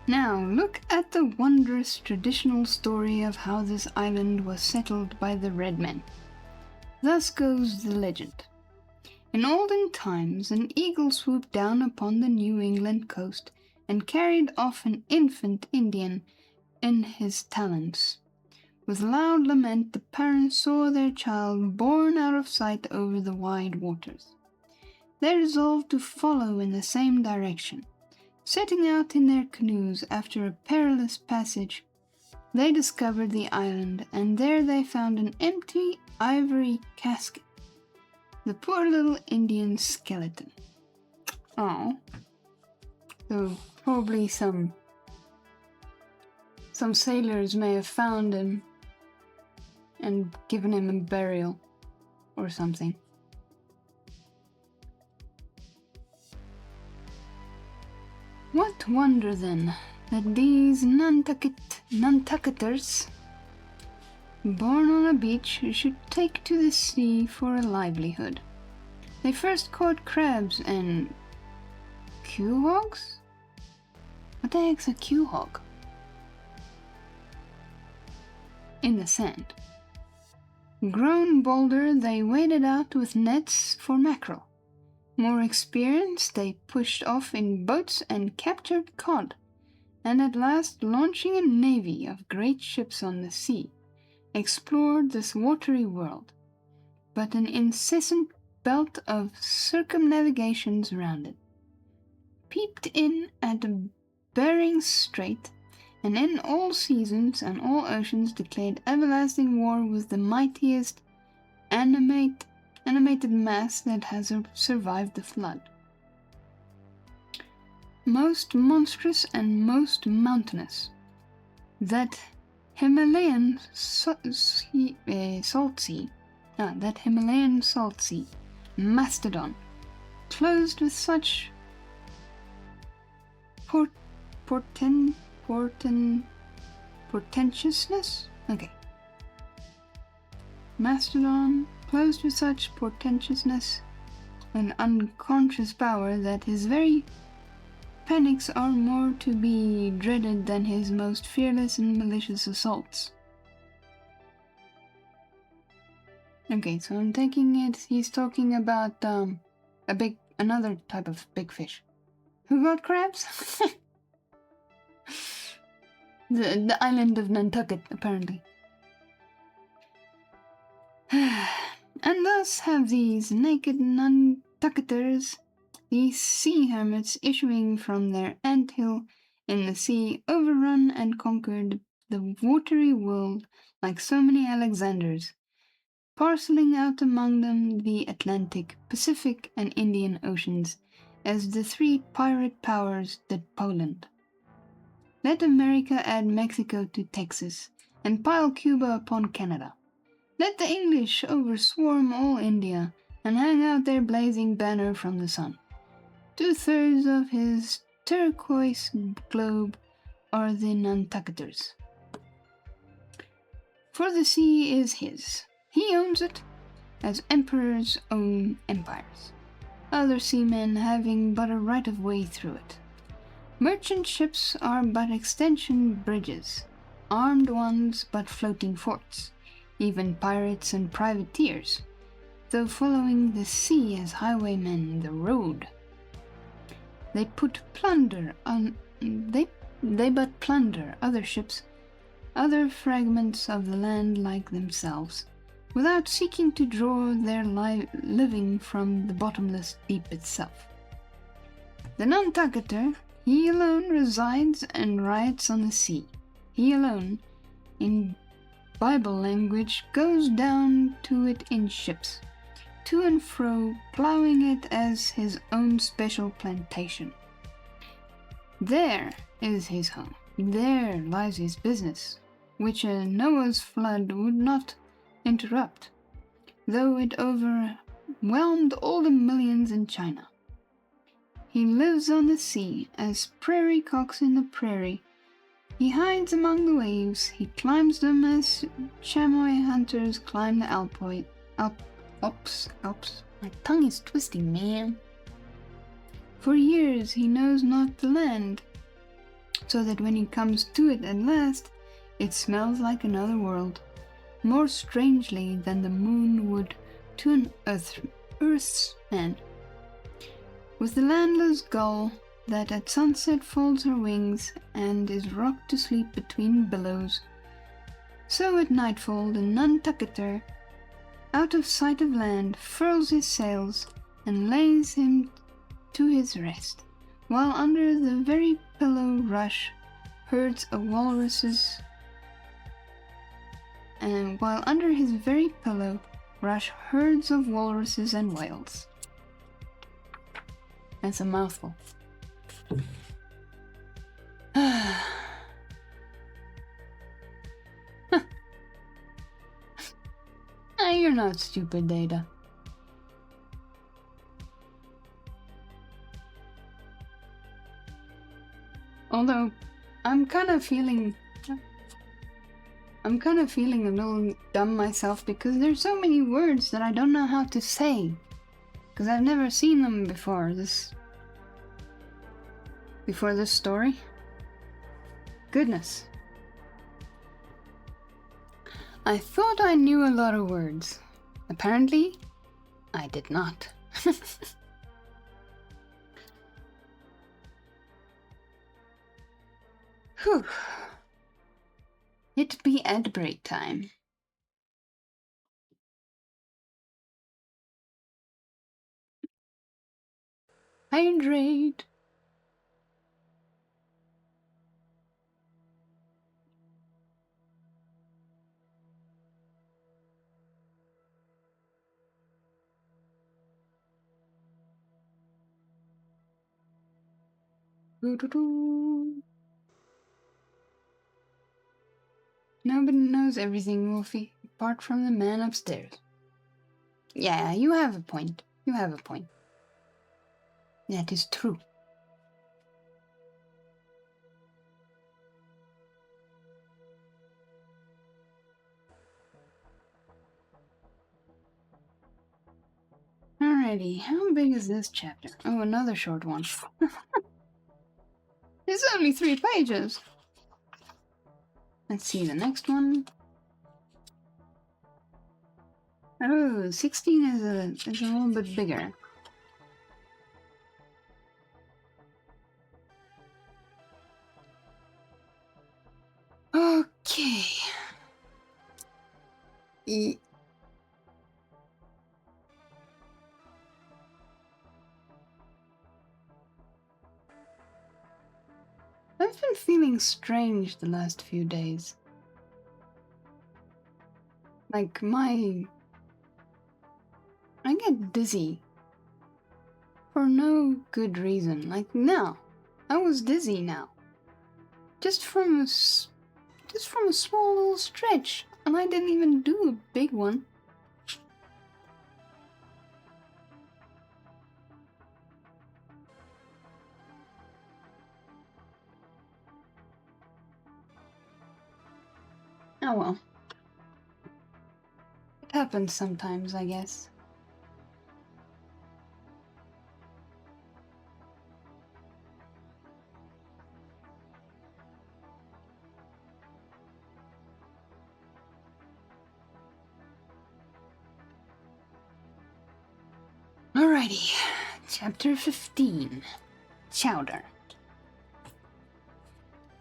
[SPEAKER 1] Now, look at the wondrous traditional story of how this island was settled by the red men. Thus goes the legend. In olden times, an eagle swooped down upon the New England coast and carried off an infant Indian in his talons. With loud lament, the parents saw their child borne out of sight over the wide waters. They resolved to follow in the same direction. Setting out in their canoes after a perilous passage, they discovered the island, and there they found an empty ivory casket. The poor little Indian skeleton. Oh. So probably some sailors may have found him and given him a burial or something. What wonder then that these Nantucketers, born on a beach, should take to the sea for a livelihood. They first caught crabs and quahogs? What the heck's a quahog? In the sand. Grown bolder, they waded out with nets for mackerel. More experienced, they pushed off in boats and captured cod, and at last, launching a navy of great ships on the sea, explored this watery world, but an incessant belt of circumnavigations round it. Peeped in at Bering Strait, and in all seasons and all oceans declared everlasting war with the mightiest animated mass that has survived the flood. Most monstrous and most mountainous, that Himalayan salt sea, Mastodon, closed with such portentousness? Okay. Mastodon, closed with such portentousness and unconscious power that his very panics are more to be dreaded than his most fearless and malicious assaults. Okay, so I'm taking it he's talking about another type of big fish. Who got crabs? the island of Nantucket, apparently. And thus have these naked Nantucketers, these sea hermits issuing from their anthill in the sea, overrun and conquered the watery world like so many Alexanders, parceling out among them the Atlantic, Pacific, and Indian Oceans, as the three pirate powers did Poland. Let America add Mexico to Texas, and pile Cuba upon Canada. Let the English overswarm all India, and hang out their blazing banner from the sun. 2/3 of his turquoise globe are the Nantucketers. For the sea is his. He owns it, as emperors own empires, other seamen having but a right of way through it. Merchant ships are but extension bridges, armed ones but floating forts, even pirates and privateers, though following the sea as highwaymen the road. They but plunder other ships, other fragments of the land like themselves, without seeking to draw their living from the bottomless deep itself. The Nantucketer, he alone resides and riots on the sea. He alone, in Bible language, goes down to it in ships, to and fro, ploughing it as his own special plantation. There is his home. There lies his business, which a Noah's flood would not interrupt, though it overwhelmed all the millions in China. He lives on the sea, as prairie cocks in the prairie. He hides among the waves, he climbs them as chamois hunters climb the Alps. My tongue is twisting, man. For years he knows not the land, so that when he comes to it at last, it smells like another world, more strangely than the moon would to an earth's man. With the landless gull that at sunset folds her wings and is rocked to sleep between billows, so at nightfall the Nantucketer, out of sight of land, furls his sails and lays him to his rest, while under the very pillow rush herds of walruses, and while under his very pillow rush herds of walruses and whales. That's a mouthful. You're not stupid, Data. Although, I'm kind of feeling a little dumb myself because there's so many words that I don't know how to say. Because I've never seen them before this story. Goodness. I thought I knew a lot of words. Apparently, I did not. Whew. It be ad break time. Hydrate. Nobody knows everything, Wolfie, apart from the man upstairs. Yeah, you have a point. You have a point. That is true. Alrighty, how big is this chapter? Oh, another short one. It's only 3 pages. Let's see the next one. Oh, 16 is a little bit bigger. Okay. I've been feeling strange the last few days. Like I get dizzy. For no good reason. Like now. I was dizzy now. Just from a small little stretch. And I didn't even do a big one. Oh well. It happens sometimes, I guess. Alrighty, chapter 15, Chowder.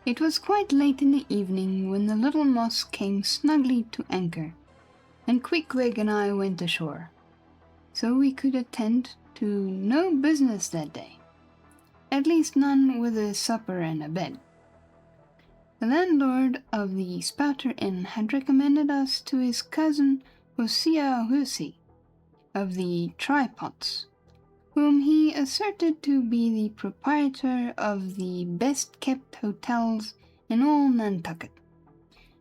[SPEAKER 1] It was quite late in the evening when the little moss came snugly to anchor, and Queequeg and I went ashore, so we could attend to no business that day, at least none with a supper and a bed. The landlord of the Spouter Inn had recommended us to his cousin Hosea Hussey of the Tripods, whom he asserted to be the proprietor of the best-kept hotels in all Nantucket.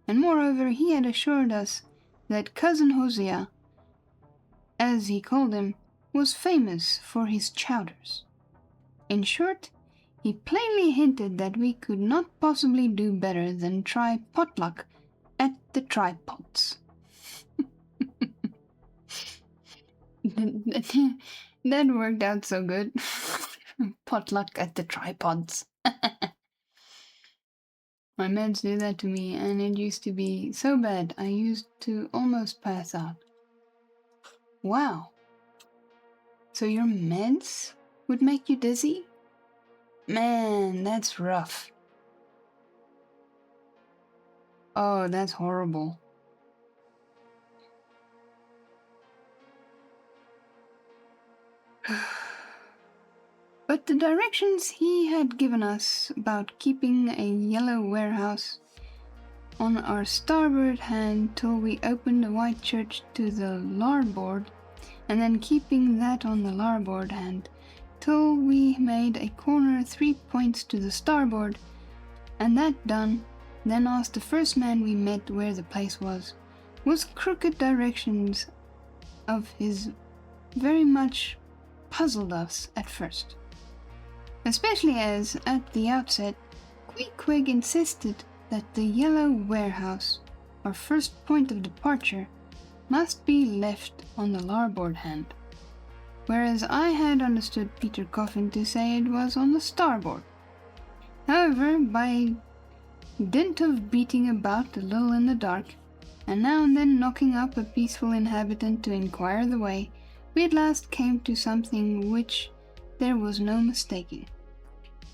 [SPEAKER 1] And moreover, he had assured us that Cousin Hosea, as he called him, was famous for his chowders. In short, he plainly hinted that we could not possibly do better than try potluck at the Tripods. That worked out so good. Potluck at the tripods. My meds do that to me, and it used to be so bad I used to almost pass out. Wow. So your meds would make you dizzy? Man, that's rough. Oh, that's horrible. But the directions he had given us about keeping a yellow warehouse on our starboard hand till we opened the white church to the larboard, and then keeping that on the larboard hand till we made a corner 3 points to the starboard, and that done, then asked the first man we met where the place was crooked directions of his very much puzzled us at first. Especially as, at the outset, Queequeg insisted that the yellow warehouse, our first point of departure, must be left on the larboard hand, whereas I had understood Peter Coffin to say it was on the starboard. However, by dint of beating about a little in the dark, and now and then knocking up a peaceful inhabitant to inquire the way, we at last came to something which there was no mistaking.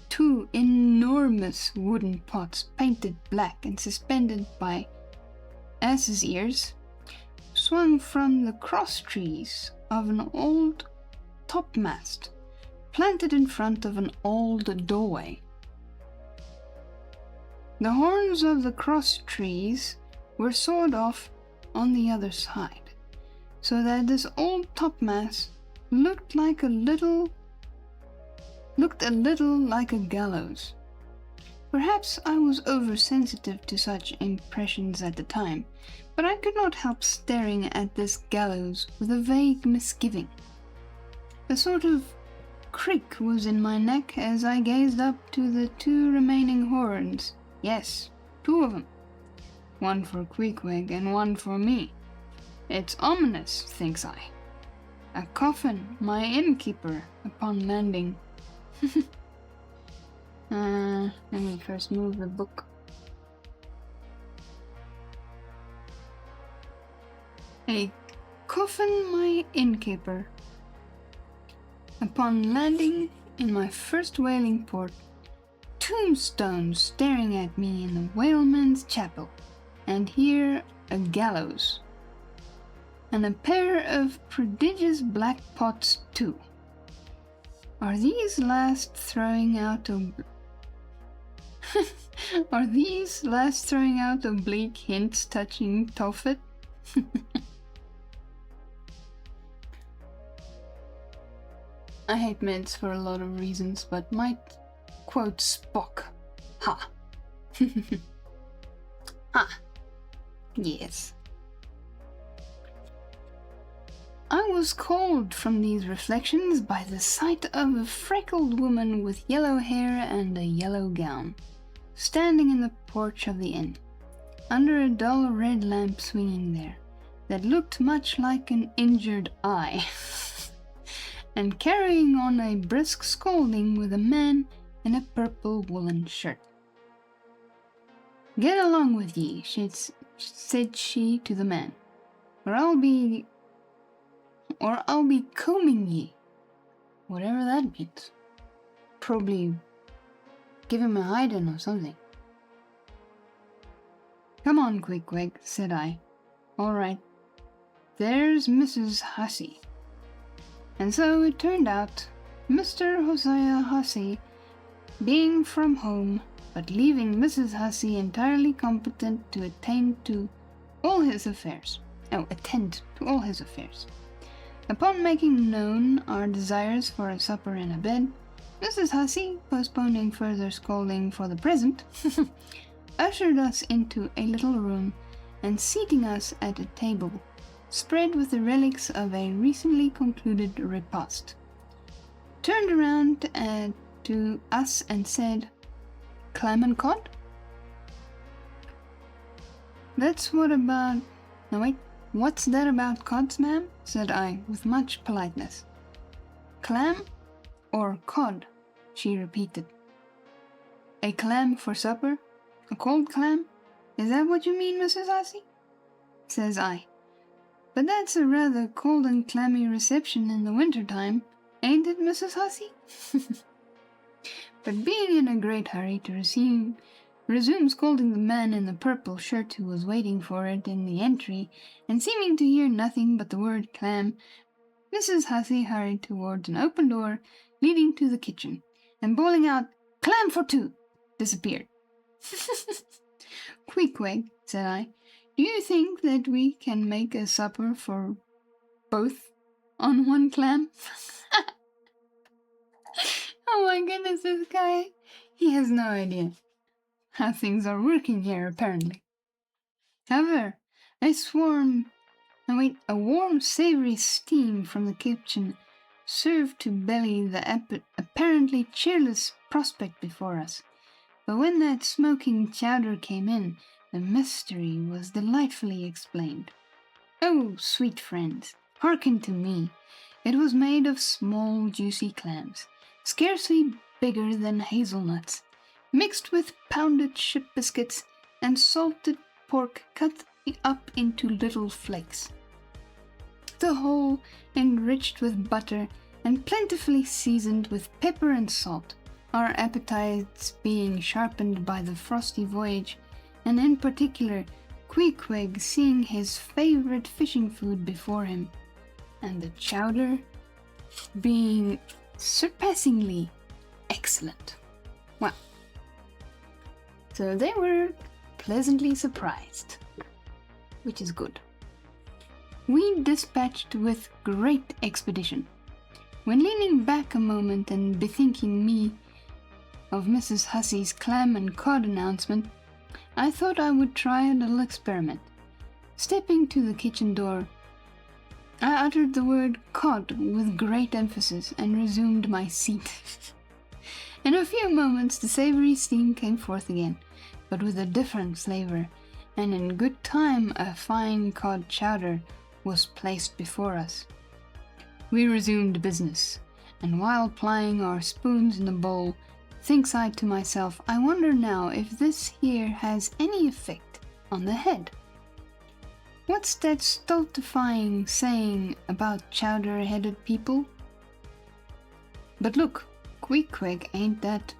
[SPEAKER 1] 2 enormous wooden pots, painted black and suspended by ass's ears, swung from the cross trees of an old topmast, planted in front of an old doorway. The horns of the cross trees were sawed off on the other side, so that this old topmast looked a little like a gallows. Perhaps I was oversensitive to such impressions at the time, but I could not help staring at this gallows with a vague misgiving. A sort of crick was in my neck as I gazed up to the 2 remaining horns. Yes, 2 of them. One for Queequeg and one for me. It's ominous, thinks I. A coffin, my innkeeper, upon landing. Let me first move the book. A coffin, my innkeeper. Upon landing in my first whaling port, tombstones staring at me in the whaleman's chapel, and here a gallows, and a pair of prodigious black pots too. Are these last throwing out oblique hints touching Tophet? I hate meds for a lot of reasons, but might quote Spock. Ha. Ah. Yes. I was called from these reflections by the sight of a freckled woman with yellow hair and a yellow gown, standing in the porch of the inn, under a dull red lamp swinging there, that looked much like an injured eye, and carrying on a brisk scolding with a man in a purple woolen shirt. "Get along with ye," said she to the man, or I'll be combing ye. Whatever that means. Probably give him a hiding or something. "Come on, Queequeg," said I. "All right. There's Mrs. Hussey." And so it turned out, Mr. Hosea Hussey being from home, but leaving Mrs. Hussey entirely competent to attend to all his affairs. Upon making known our desires for a supper and a bed, Mrs. Hussey, postponing further scolding for the present, ushered us into a little room and seating us at a table spread with the relics of a recently concluded repast, turned around to us and said, "Clam and cod?" "What's that about cods, ma'am?" said I with much politeness. "Clam or cod?" she repeated. A clam for supper? A cold clam? Is that what you mean, Mrs. Hussey? Says I. But that's a rather cold and clammy reception in the winter time, ain't it, Mrs. Hussey? But being in a great hurry to resume scolding the man in the purple shirt who was waiting for it in the entry, and seeming to hear nothing but the word clam, Mrs. Hussey hurried towards an open door leading to the kitchen, and bawling out, "Clam for two," disappeared. "Queequeg," said I, "do you think that we can make a supper for both on one clam?" Oh my goodness, this guy, he has no idea how things are working here, apparently. However, a warm, savory steam from the kitchen served to belly the apparently cheerless prospect before us. But when that smoking chowder came in, the mystery was delightfully explained. Oh, sweet friends, hearken to me. It was made of small, juicy clams, scarcely bigger than hazelnuts, mixed with pounded ship biscuits and salted pork cut up into little flakes. The whole enriched with butter and plentifully seasoned with pepper and salt, our appetites being sharpened by the frosty voyage, and in particular Queequeg seeing his favorite fishing food before him, and the chowder being surpassingly excellent. Well, so they were pleasantly surprised, which is good. We dispatched with great expedition. When leaning back a moment and bethinking me of Mrs. Hussey's clam and cod announcement, I thought I would try a little experiment. Stepping to the kitchen door, I uttered the word cod with great emphasis and resumed my seat. In a few moments the savory steam came forth again, but with a different flavor, and in good time a fine cod chowder was placed before us. We resumed business, and while plying our spoons in the bowl, thinks I to myself, I wonder now if this here has any effect on the head. What's that stultifying saying about chowder-headed people? But look, Queequeg, ain't that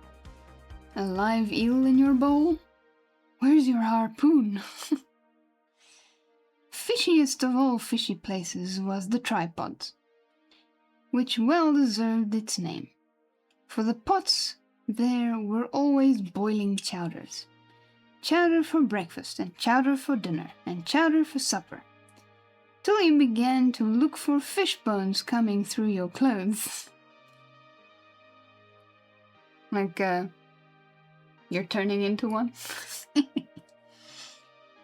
[SPEAKER 1] a live eel in your bowl? Where's your harpoon? Fishiest of all fishy places was the tripod, which well deserved its name, for the pots there were always boiling chowders. Chowder for breakfast, and chowder for dinner, and chowder for supper, till you began to look for fish bones coming through your clothes. Like, you're turning into one?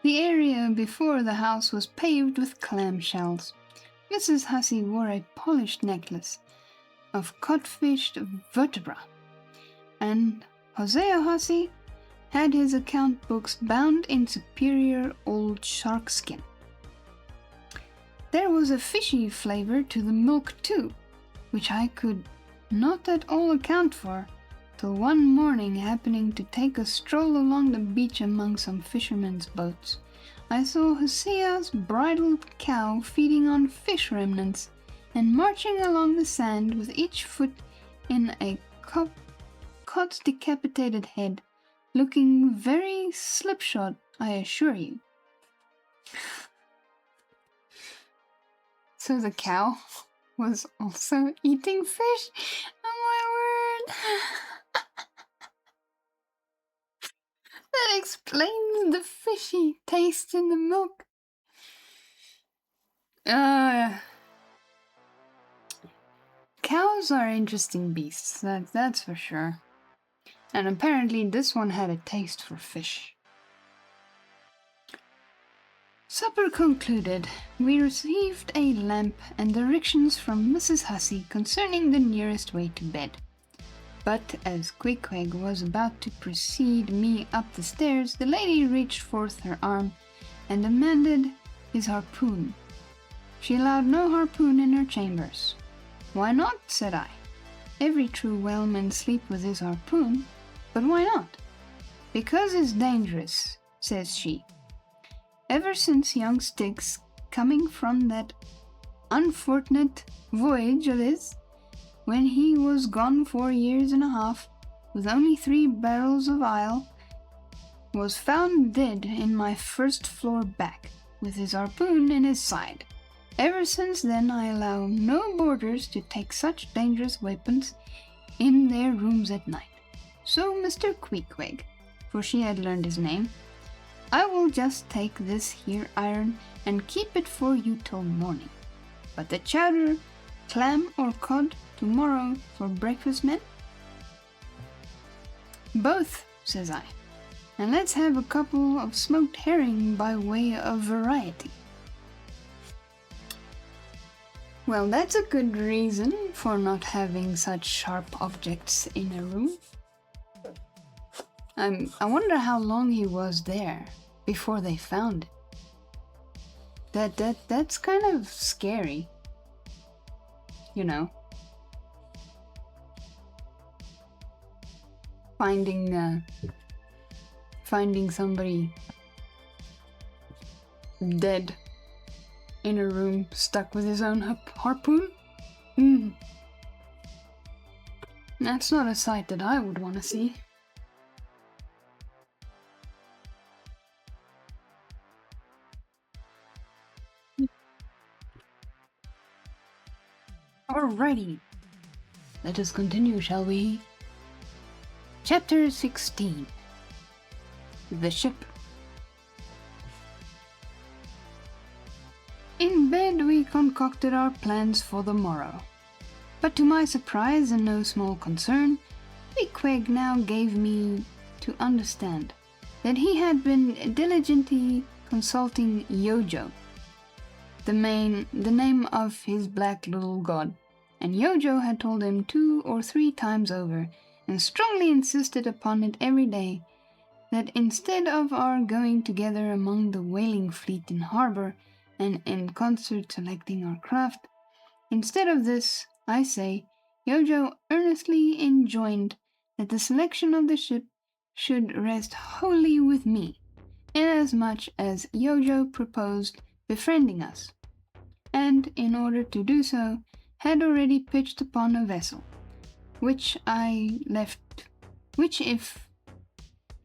[SPEAKER 1] The area before the house was paved with clam shells. Mrs. Hussey wore a polished necklace of codfish vertebra, and Hosea Hussey had his account books bound in superior old shark skin. There was a fishy flavor to the milk too, which I could not at all account for, till one morning, happening to take a stroll along the beach among some fishermen's boats, I saw Hosea's bridled cow feeding on fish remnants, and marching along the sand with each foot in a cod's decapitated head, looking very slipshod, I assure you. So the cow was also eating fish? Oh my word! That explains the fishy taste in the milk. Cows are interesting beasts, that's for sure. And apparently this one had a taste for fish. Supper concluded, we received a lamp and directions from Mrs. Hussey concerning the nearest way to bed. But as Queequeg was about to precede me up the stairs, the lady reached forth her arm and demanded his harpoon. She allowed no harpoon in her chambers. Why not? Said I. every true whaleman sleep with his harpoon, but why not? Because it's dangerous, says she. Ever since young Styx, coming from that unfortunate voyage of his, when he was gone 4 years and a half, with only 3 barrels of ale, was found dead in my first floor back, with his harpoon in his side. Ever since then I allow no boarders to take such dangerous weapons in their rooms at night. So, Mr. Queequeg, for she had learned his name, I will just take this here iron and keep it for you till morning. But the chowder, clam or cod, tomorrow for breakfast, men? Both, says I, and let's have a couple of smoked herring by way of variety. Well, that's a good reason for not having such sharp objects in a room. I wonder how long he was there before they found it. That's kind of scary, you know. Finding somebody dead in a room, stuck with his own harpoon. That's not a sight that I would want to see. Alrighty, let us continue, shall we? Chapter 16. The Ship. In bed we concocted our plans for the morrow, but to my surprise and no small concern, Queequeg now gave me to understand that he had been diligently consulting Yojo, the name of his black little god, and Yojo had told him 2 or 3 times over, and strongly insisted upon it every day, that instead of our going together among the whaling fleet in harbour, and in concert selecting our craft, instead of this, I say, Yojo earnestly enjoined that the selection of the ship should rest wholly with me, inasmuch as Yojo proposed befriending us, and in order to do so, had already pitched upon a vessel, which if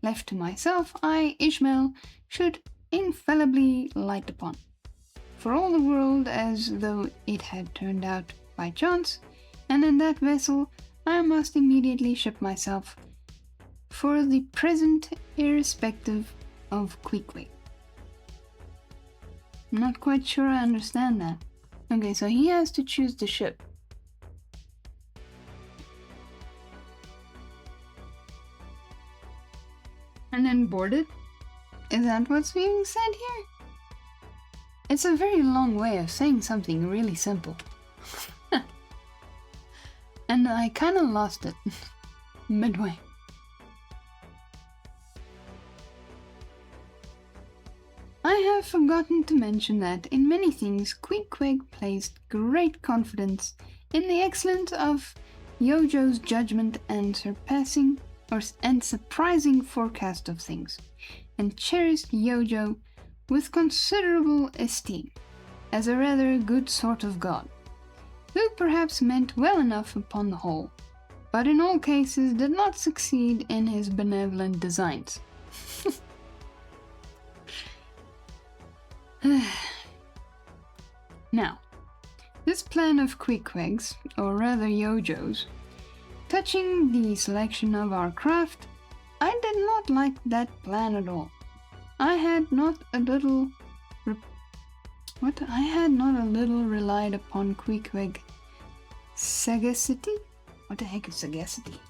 [SPEAKER 1] left to myself, I, Ishmael, should infallibly light upon, for all the world as though it had turned out by chance, and in that vessel I must immediately ship myself, for the present irrespective of Queequeg. I'm not quite sure I understand that. Okay, so he has to choose the ship. And then board it? Is that what's being said here? It's a very long way of saying something really simple. And I kinda lost it midway. I have forgotten to mention that in many things Queequeg placed great confidence in the excellence of Yojo's judgment and surprising forecast of things, and cherished Yojo with considerable esteem, as a rather good sort of god, who perhaps meant well enough upon the whole, but in all cases did not succeed in his benevolent designs. Now, this plan of Queequeg's, or rather Yojo's, touching the selection of our craft, I did not like that plan at all. I had not a little relied upon Queequeg's sagacity. What the heck is sagacity?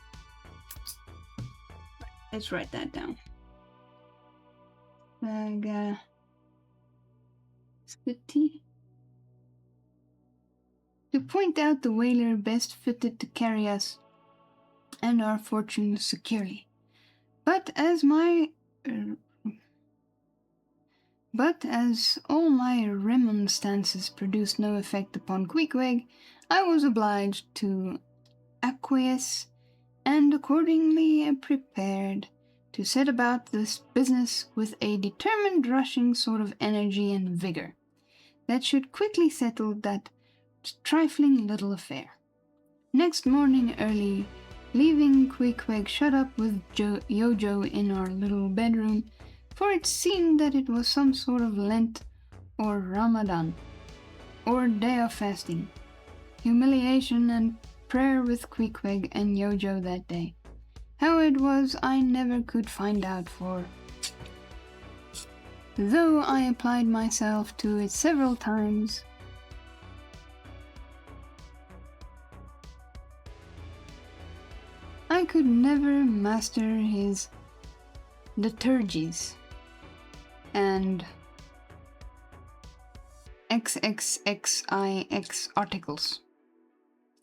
[SPEAKER 1] Let's write that down. Sagacity. To point out the whaler best fitted to carry us and our fortunes securely. But as all my remonstrances produced no effect upon Queequeg, I was obliged to acquiesce, and accordingly prepared to set about this business with a determined rushing sort of energy and vigor that should quickly settle that trifling little affair. Next morning early, leaving Queequeg shut up with Yojo in our little bedroom, for it seemed that it was some sort of Lent or Ramadan, or day of fasting, humiliation and prayer with Queequeg and Yojo that day. How it was I never could find out, for though I applied myself to it several times, I could never master his liturgies and XXXIX articles,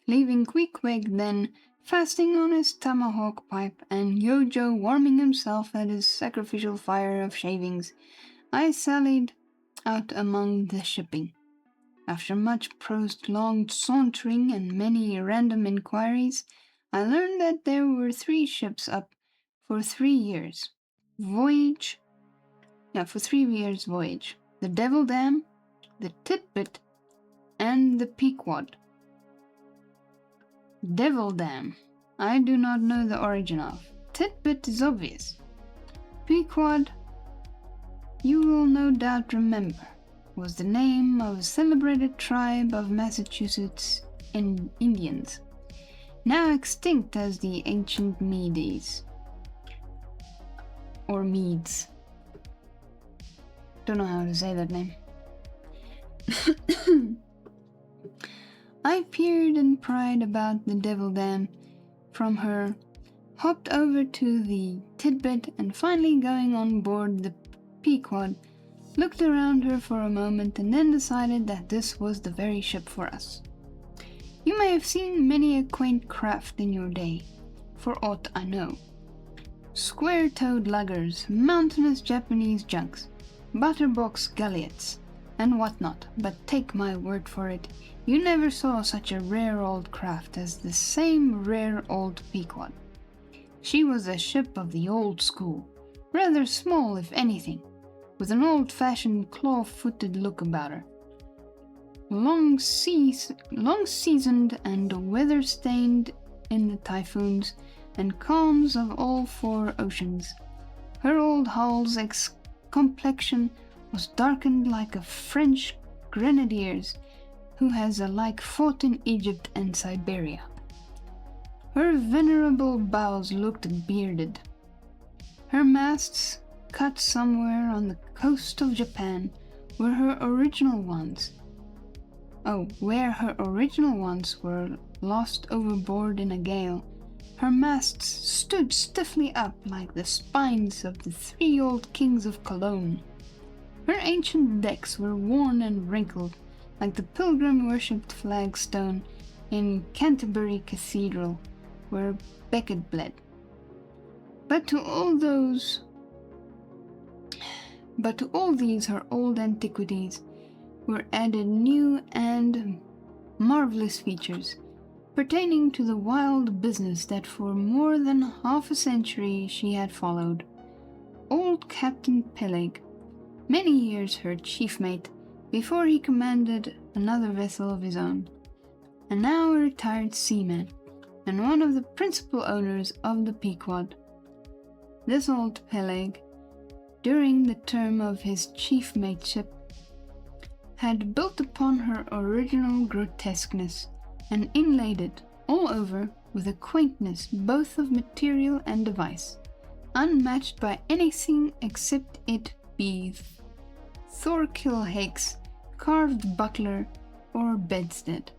[SPEAKER 1] leaving Queequeg then fasting on his tomahawk pipe and Yojo warming himself at his sacrificial fire of shavings. I sallied out among the shipping. After much prolonged sauntering and many random inquiries, I learned that there were 3 ships up for 3 years voyage. For 3 years voyage: the Devil Dam, the Titbit, and the Pequod. Devil Dam, I do not know the origin of. Titbit is obvious. Pequod, you will no doubt remember, was the name of a celebrated tribe of Massachusetts Indians, now extinct as the ancient Medes. Or Medes. Don't know how to say that name. I peered and pried about the Devil Dam from her, hopped over to the Titbit, and finally going on board the Pequod, looked around her for a moment and then decided that this was the very ship for us. You may have seen many a quaint craft in your day, for aught I know. Square-toed luggers, mountainous Japanese junks, butterbox galliots, and whatnot, but take my word for it, you never saw such a rare old craft as the same rare old Pequod. She was a ship of the old school, rather small if anything, with an old-fashioned claw-footed look about her. Long seasoned and weather-stained in the typhoons and calms of all 4 oceans, her old hull's complexion was darkened like a French grenadier's who has alike fought in Egypt and Siberia. Her venerable bows looked bearded. Her masts, cut somewhere on the coast of Japan, were her original ones. Where her original ones were lost overboard in a gale, her masts stood stiffly up like the spines of the 3 old kings of Cologne. Her ancient decks were worn and wrinkled, like the pilgrim worshipped flagstone in Canterbury Cathedral, where Becket bled. But to all these her old antiquities were added new and marvelous features, pertaining to the wild business that for more than half a century she had followed. Old Captain Peleg, many years her chief mate, before he commanded another vessel of his own, and now a retired seaman, and one of the principal owners of the Pequod. This old Peleg, during the term of his chief mateship, had built upon her original grotesqueness, and inlaid it all over with a quaintness both of material and device, unmatched by anything except it be Thorkilhake's carved buckler or bedstead.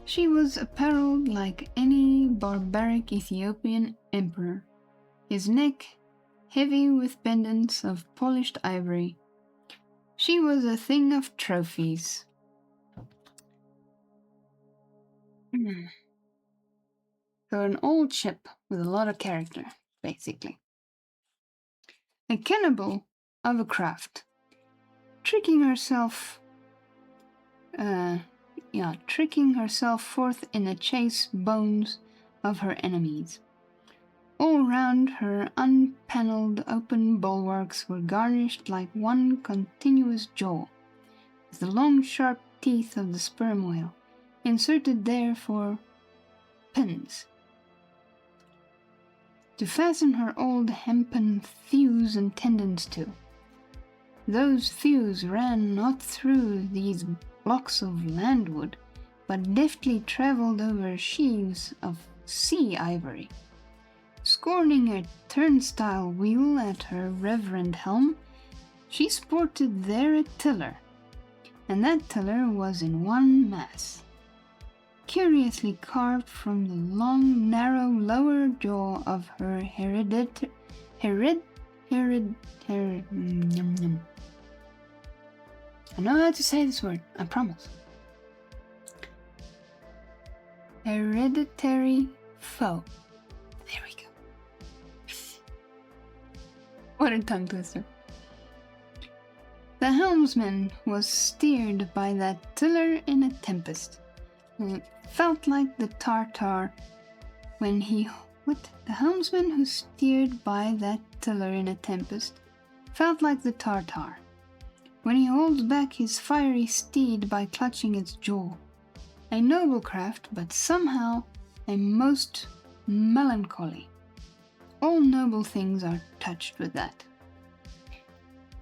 [SPEAKER 1] She was apparelled like any barbaric Ethiopian emperor, his neck heavy with pendants of polished ivory. She was a thing of trophies. So an old ship with a lot of character, basically. A cannibal of a craft, tricking herself tricking herself forth in the chase bones of her enemies. All round her unpanelled open bulwarks were garnished like one continuous jaw, with the long sharp teeth of the sperm whale, inserted there for pins, to fasten her old hempen thews and tendons to. Those thews ran not through these blocks of landwood, but deftly travelled over sheaves of sea ivory. Scorning a turnstile wheel at her reverend helm, she sported there a tiller, and that tiller was in one mass, curiously carved from the long, narrow lower jaw of her I know how to say this word, I promise. Hereditary foe. There we go. What a tongue twister. The helmsman was steered by that tiller in a tempest. It felt like the Tartar when he... What? The helmsman who steered by that tiller in a tempest felt like the Tartar when he holds back his fiery steed by clutching its jaw. A noble craft, but somehow a most melancholy. All noble things are touched with that.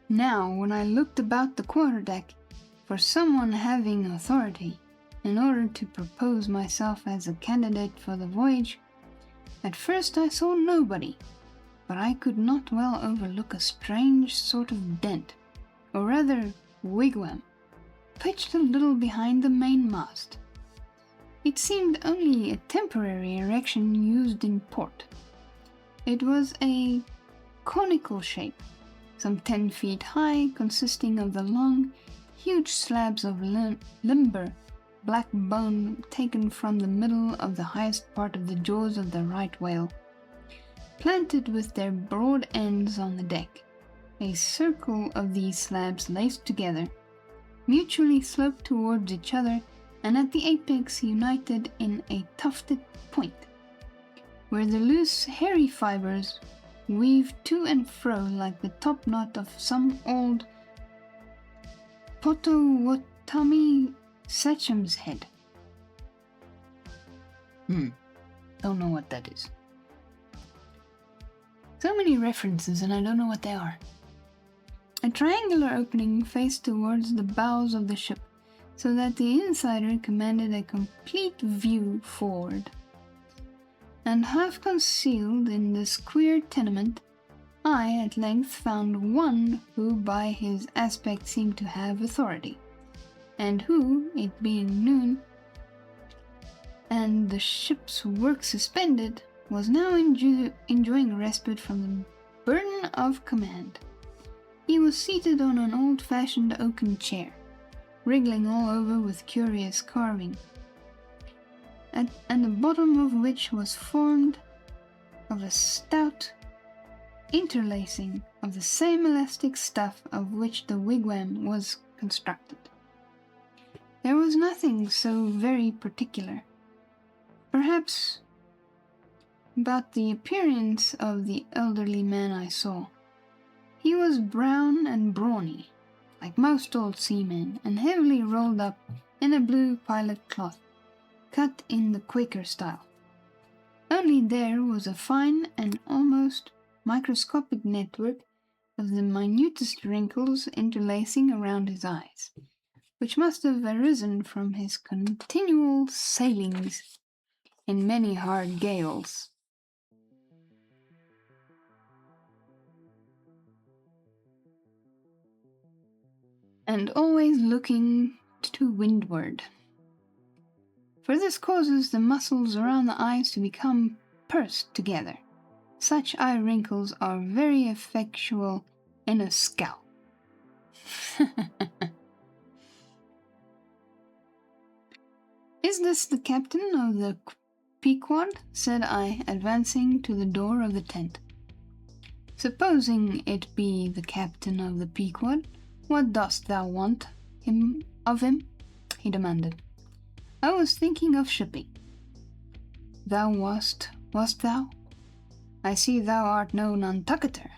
[SPEAKER 1] Now, when I looked about the quarterdeck for someone having authority, in order to propose myself as a candidate for the voyage, at first I saw nobody, but I could not well overlook a strange sort of dent, or rather wigwam, pitched a little behind the mainmast. It seemed only a temporary erection used in port. It was a conical shape, some 10 feet high, consisting of the long, huge slabs of limber, black bone taken from the middle of the highest part of the jaws of the right whale, planted with their broad ends on the deck. A circle of these slabs laced together, mutually sloped towards each other, and at the apex united in a tufted point, where the loose, hairy fibers weaved to and fro like the top knot of some old Potawatomi sachem's head. Don't know what that is. So many references and I don't know what they are. A triangular opening faced towards the bows of the ship, so that the insider commanded a complete view forward. And half concealed in this queer tenement, I at length found one who by his aspect seemed to have authority, and who, it being noon, and the ship's work suspended, was now enjoying respite from the burden of command. He was seated on an old-fashioned oaken chair, wriggling all over with curious carving, and the bottom of which was formed of a stout interlacing of the same elastic stuff of which the wigwam was constructed. There was nothing so very particular, perhaps, about the appearance of the elderly man I saw. He was brown and brawny, like most old seamen, and heavily rolled up in a blue pilot cloth, cut in the Quaker style. Only there was a fine and almost microscopic network of the minutest wrinkles interlacing around his eyes, which must have arisen from his continual sailings in many hard gales. And always looking to windward. For this causes the muscles around the eyes to become pursed together. Such eye wrinkles are very effectual in a scowl. Is this the captain of the Pequod? Said I, advancing to the door of the tent. Supposing it be the captain of the Pequod, what dost thou want of him? He demanded. I was thinking of shipping. Thou wast thou? I see thou art no Nantucketer.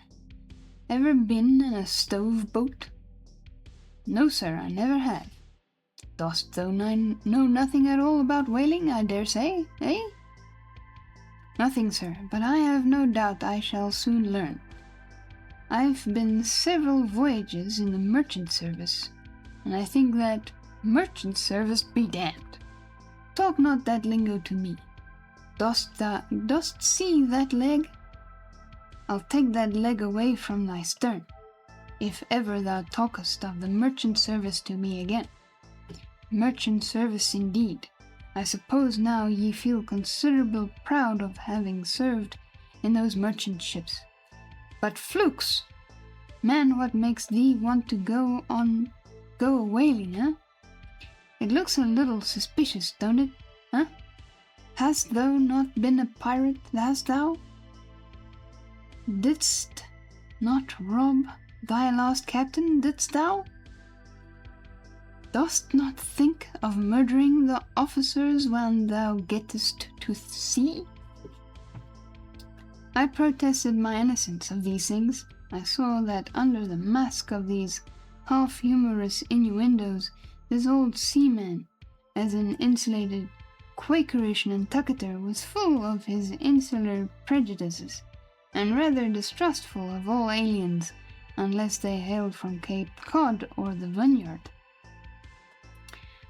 [SPEAKER 1] Ever been in a stove boat? No, sir, I never have. Dost thou know nothing at all about whaling, I dare say, eh? Nothing, sir, but I have no doubt I shall soon learn. I've been several voyages in the merchant service, and I think that merchant service be damned. Talk not that lingo to me. Dost see that leg? I'll take that leg away from thy stern, if ever thou talkest of the merchant service to me again. Merchant service indeed. I suppose now ye feel considerable proud of having served in those merchant ships. But flukes! Man, what makes thee want to go a-whaling, eh? It looks a little suspicious, don't it, huh? Hast thou not been a pirate, hast thou? Didst not rob thy last captain, didst thou? Dost not think of murdering the officers when thou gettest to sea? I protested my innocence of these things. I saw that under the mask of these half-humorous innuendos, this old seaman, as an insulated Quakerish Nantucketer, was full of his insular prejudices, and rather distrustful of all aliens, unless they hailed from Cape Cod or the Vineyard.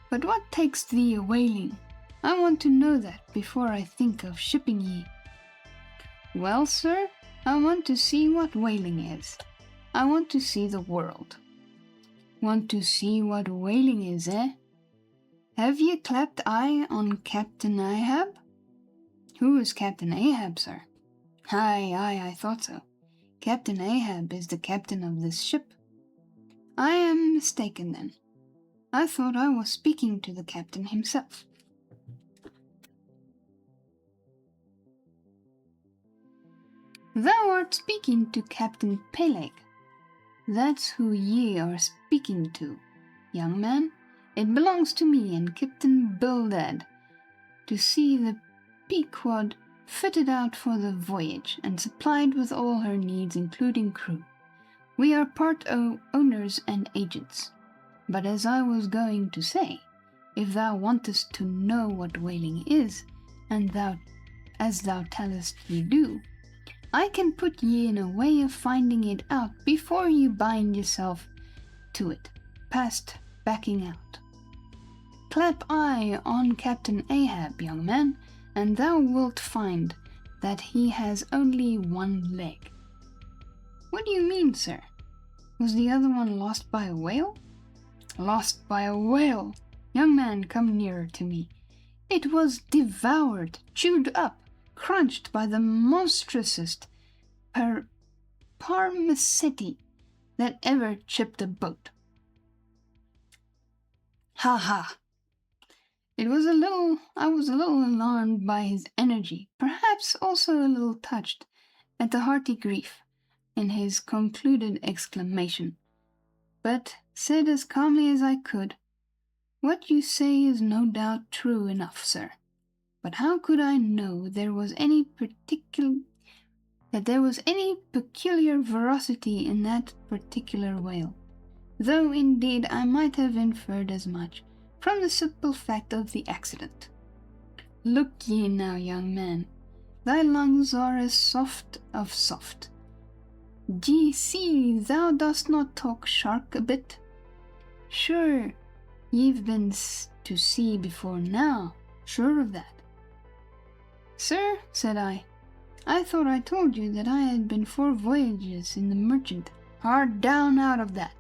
[SPEAKER 1] But what takes thee a-whaling? I want to know that before I think of shipping ye. Well, sir, I want to see what whaling is. I want to see the world. Want to see what whaling is, eh? Have ye clapped eye on Captain Ahab? Who is Captain Ahab, sir? Aye, I thought so. Captain Ahab is the captain of this ship. I am mistaken, then. I thought I was speaking to the captain himself. Thou art speaking to Captain Peleg. That's who ye are speaking to, young man. It belongs to me and Captain Bildad to see the Pequod fitted out for the voyage and supplied with all her needs, including crew. We are part owners and agents. But as I was going to say, if thou wantest to know what whaling is, and as thou tellest ye do, I can put ye in a way of finding it out before you bind yourself to it, past backing out. Clap eye on Captain Ahab, young man, and thou wilt find that he has only one leg. What do you mean, sir? Was the other one lost by a whale? Lost by a whale! Young man, come nearer to me. It was devoured, chewed up, crunched by the monstrousest parmaceti that ever chipped a boat. Ha ha! I was a little alarmed by his energy, perhaps also a little touched at the hearty grief in his concluded exclamation, but said as calmly as I could, "What you say is no doubt true enough, sir. But how could I know there was any peculiar veracity in that particular whale? Though indeed I might have inferred as much from the simple fact of the accident. Look ye now, young man, thy lungs are as soft of soft. D'ye see thou dost not talk shark a bit? Sure, ye've been to sea before now, sure of that." "Sir," said I thought I told you that I had been 4 voyages in the merchant. Hard down out of that.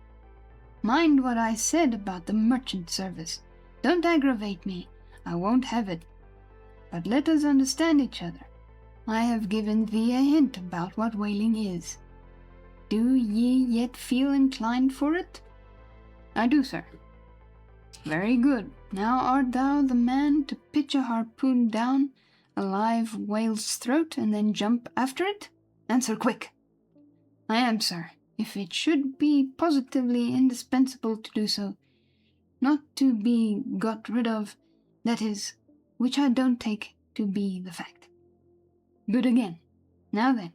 [SPEAKER 1] Mind what I said about the merchant service. Don't aggravate me. I won't have it. But let us understand each other. I have given thee a hint about what whaling is. Do ye yet feel inclined for it?" "I do, sir." "Very good. Now art thou the man to pitch a harpoon down a live whale's throat and then jump after it? Answer quick." "I am, sir, if it should be positively indispensable to do so, not to be got rid of That is, which I don't take to be the fact. Good again. Now then,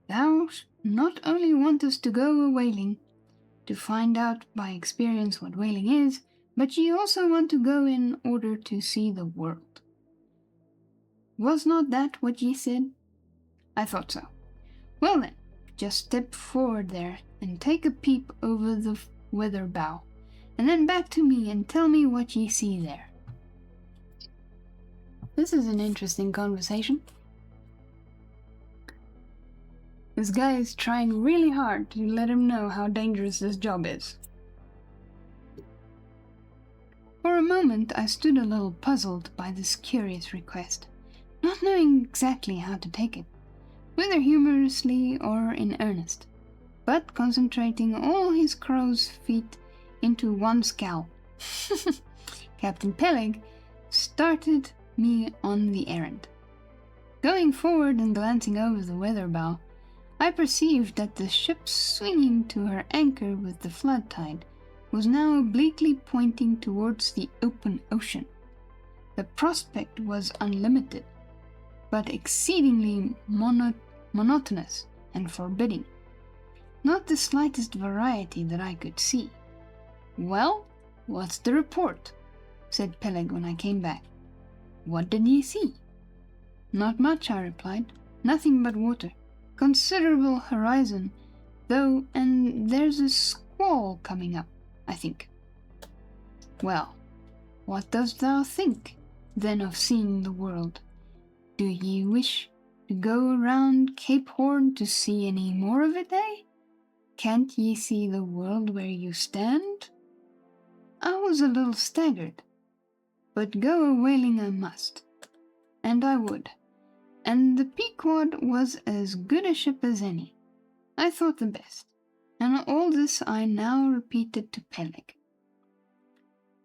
[SPEAKER 1] thou not only wantest to go a-whaling, to find out by experience what whaling is, but ye also want to go in order to see the world. Was not that what ye said? I thought so. Well then, just step forward there and take a peep over the weather bow, and then back to me and tell me what ye see there. This is an interesting conversation. This guy is trying really hard to let him know how dangerous this job is. For a moment I stood a little puzzled by this curious request, not knowing exactly how to take it, whether humorously or in earnest, but concentrating all his crow's feet into one scowl. Captain Peleg started me on the errand. Going forward and glancing over the weather bow, I perceived that the ship swinging to her anchor with the flood tide was now obliquely pointing towards the open ocean. The prospect was unlimited, but exceedingly monotonous and forbidding. Not the slightest variety that I could see. "Well, what's the report?" said Peleg when I came back. "What did ye see?" "Not much," I replied. "Nothing but water. Considerable horizon, though, and there's a squall coming up, I think." "Well, what dost thou think, then, of seeing the world? Do ye wish to go around Cape Horn to see any more of it, eh? Can't ye see the world where you stand?" I was a little staggered, but go a-whaling I must, and I would, and the Pequod was as good a ship as any. I thought the best, and all this I now repeated to Peleg.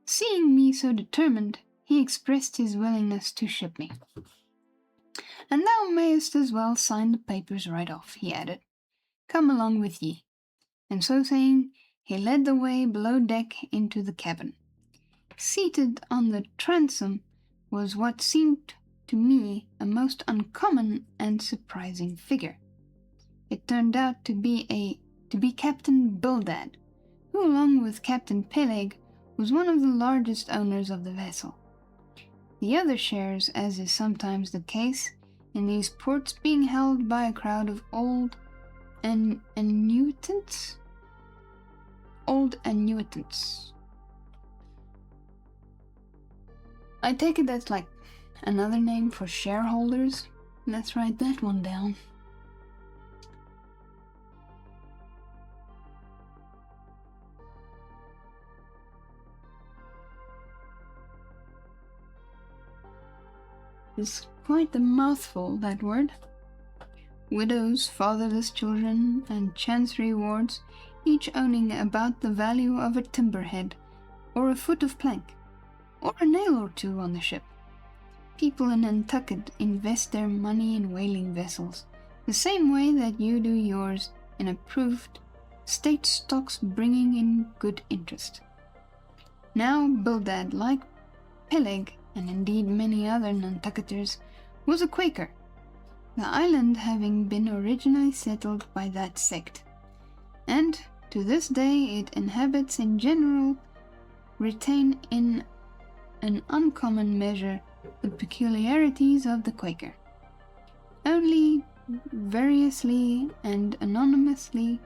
[SPEAKER 1] Seeing me so determined, he expressed his willingness to ship me. "And thou mayest as well sign the papers right off," he added. "Come along with ye." And so saying, he led the way below deck into the cabin. Seated on the transom was what seemed to me a most uncommon and surprising figure. It turned out to be Captain Bildad, who, along with Captain Peleg, was one of the largest owners of the vessel. The other shares, as is sometimes the case in these ports, being held by a crowd of old annuitants. I take it that's like another name for shareholders. Let's write that one down. It's quite a mouthful, that word. Widows, fatherless children, and chancery wards, each owning about the value of a timber-head, or a foot of plank, or a nail or two on the ship. People in Nantucket invest their money in whaling vessels, the same way that you do yours in approved state stocks, bringing in good interest. Now Bildad, like Peleg, and indeed many other Nantucketers, was a Quaker, the island having been originally settled by that sect, and to this day its inhabitants in general retain in an uncommon measure the peculiarities of the Quaker, only variously and anomalously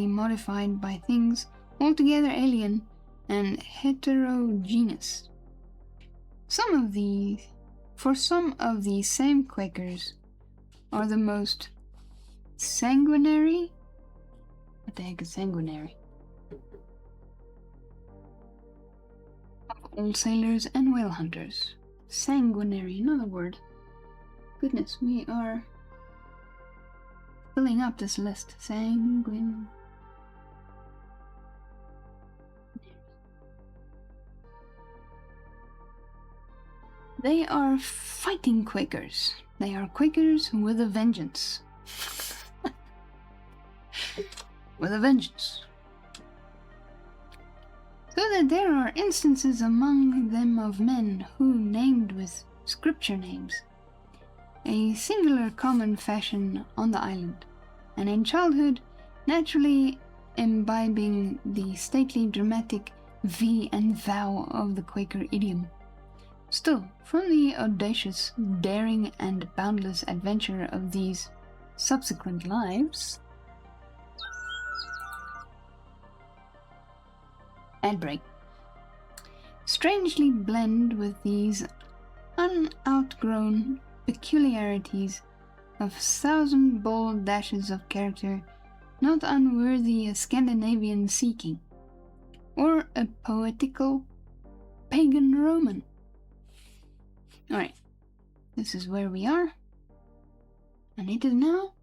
[SPEAKER 1] modified by things altogether alien and heterogeneous. For some of these same Quakers are the most sanguinary. What the heck is sanguinary? Of all sailors and whale hunters. Sanguinary, another word. Goodness, we are filling up this list. Sanguine. They are fighting Quakers. They are Quakers with a vengeance. With a vengeance. so that there are instances among them of men who named with scripture names, a singular common fashion on the island, and in childhood naturally imbibing the stately dramatic thee and thou of the Quaker idiom. Still, from the audacious, daring, and boundless adventure of these subsequent lives... Ad break. Strangely blend with these unoutgrown peculiarities of thousand bold dashes of character not unworthy a Scandinavian seeking, or a poetical pagan Roman. Alright, this is where we are, and it is now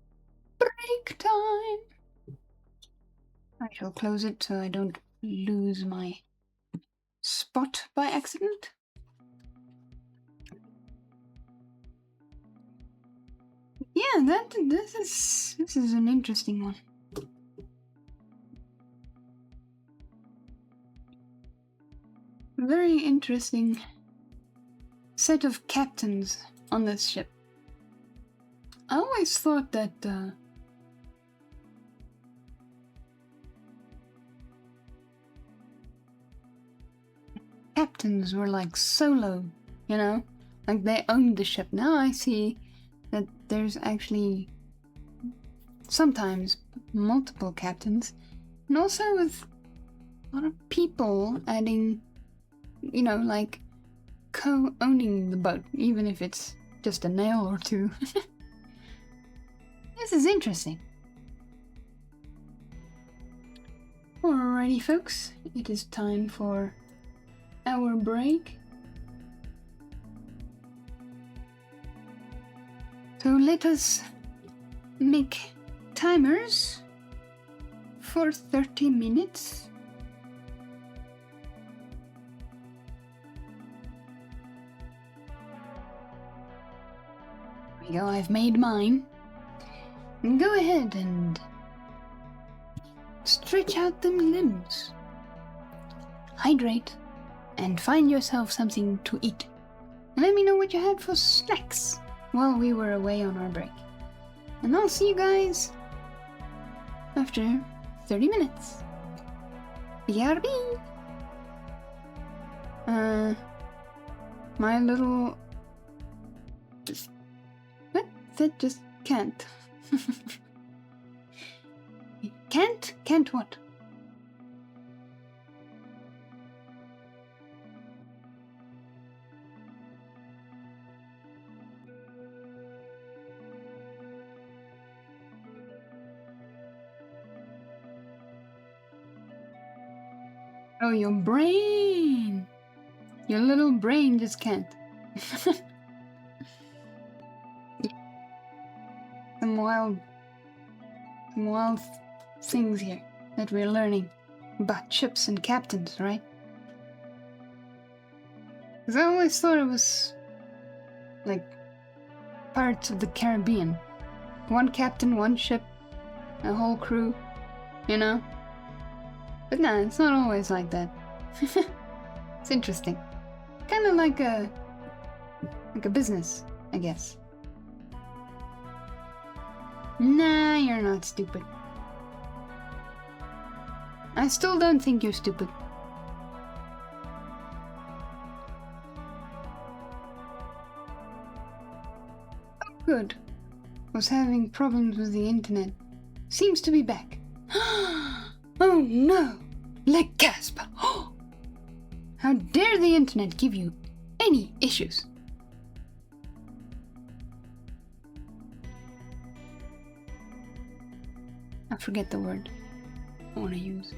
[SPEAKER 1] break time. I shall close it so I don't lose my spot by accident. Yeah, this is an interesting one. Very interesting set of captains on this ship. I always thought that captains were like solo, you know, like they owned the ship. Now I see that there's actually sometimes multiple captains, and also with a lot of people adding, you know, like co-owning the boat, even if it's just a nail or two. This is interesting. Alrighty folks, it is time for our break. So let us make timers for 30 minutes. There we go, I've made mine. And go ahead and stretch out them limbs. Hydrate and find yourself something to eat. And let me know what you had for snacks while we were away on our break. And I'll see you guys after 30 minutes. BRB! My little... What? That just can't. Can't? Can't what? Oh, your brain! Your little brain just can't. Some wild things here that we're learning about ships and captains, right? Because I always thought it was like Pirates of the Caribbean. One captain, one ship, a whole crew, you know? But nah, it's not always like that. It's interesting. Kind of like a business, I guess. Nah, you're not stupid. I still don't think you're stupid. Oh, good. Was having problems with the internet. Seems to be back. Oh no! Le gasp! How dare the internet give you any issues? I forget the word I want to use.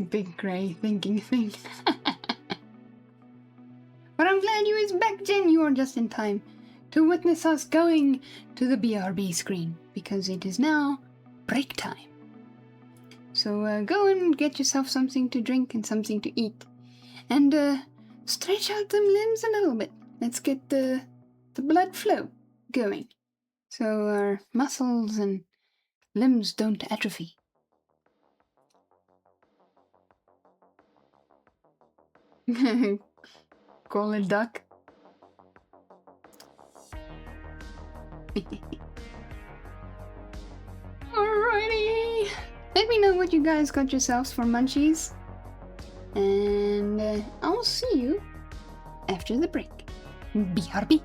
[SPEAKER 1] Big grey thinking thing. But I'm glad you is back, Jen. You are just in time to witness us going to the BRB screen, because it is now break time. So go and get yourself something to drink and something to eat. And stretch out them limbs a little bit. Let's get the blood flow going, so our muscles and limbs don't atrophy. Call a duck. Alrighty. Let me know what you guys got yourselves for munchies. And I'll see you after the break. BRB.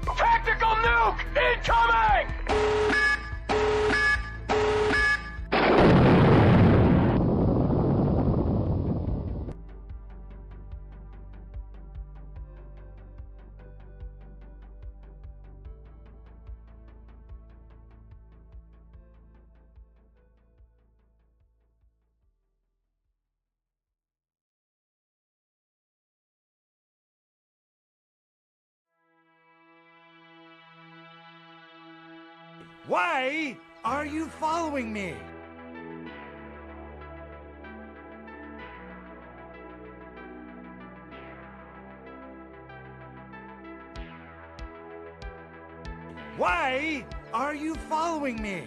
[SPEAKER 2] Tactical nuke incoming!
[SPEAKER 3] Why are you following me? Why are you following me?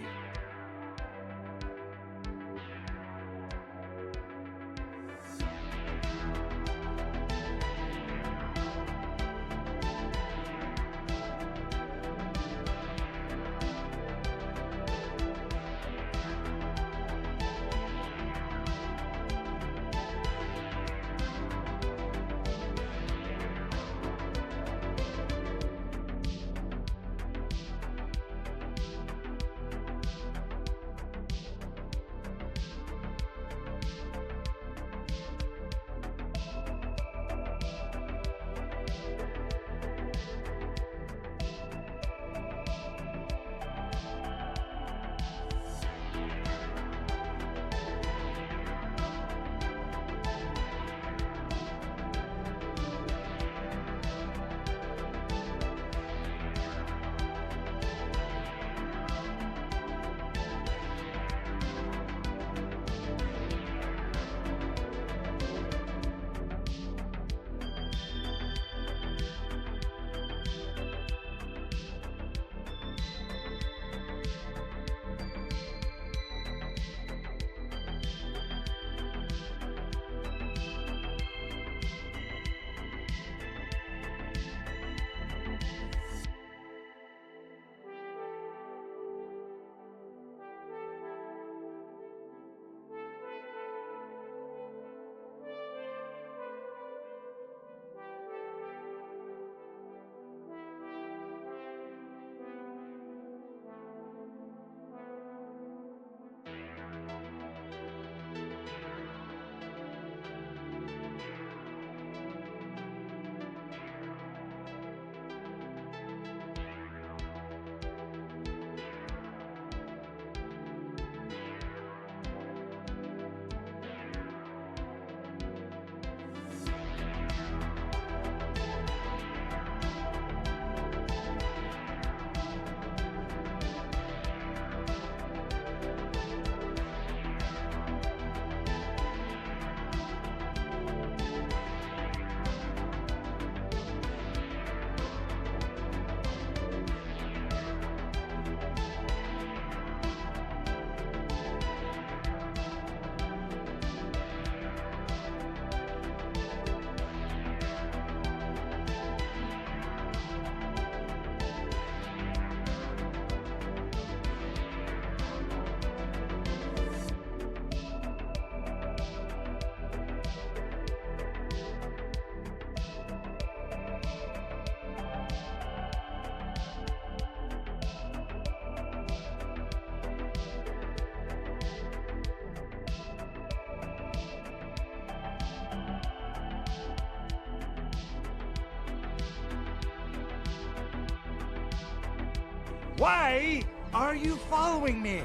[SPEAKER 3] Why are you following me?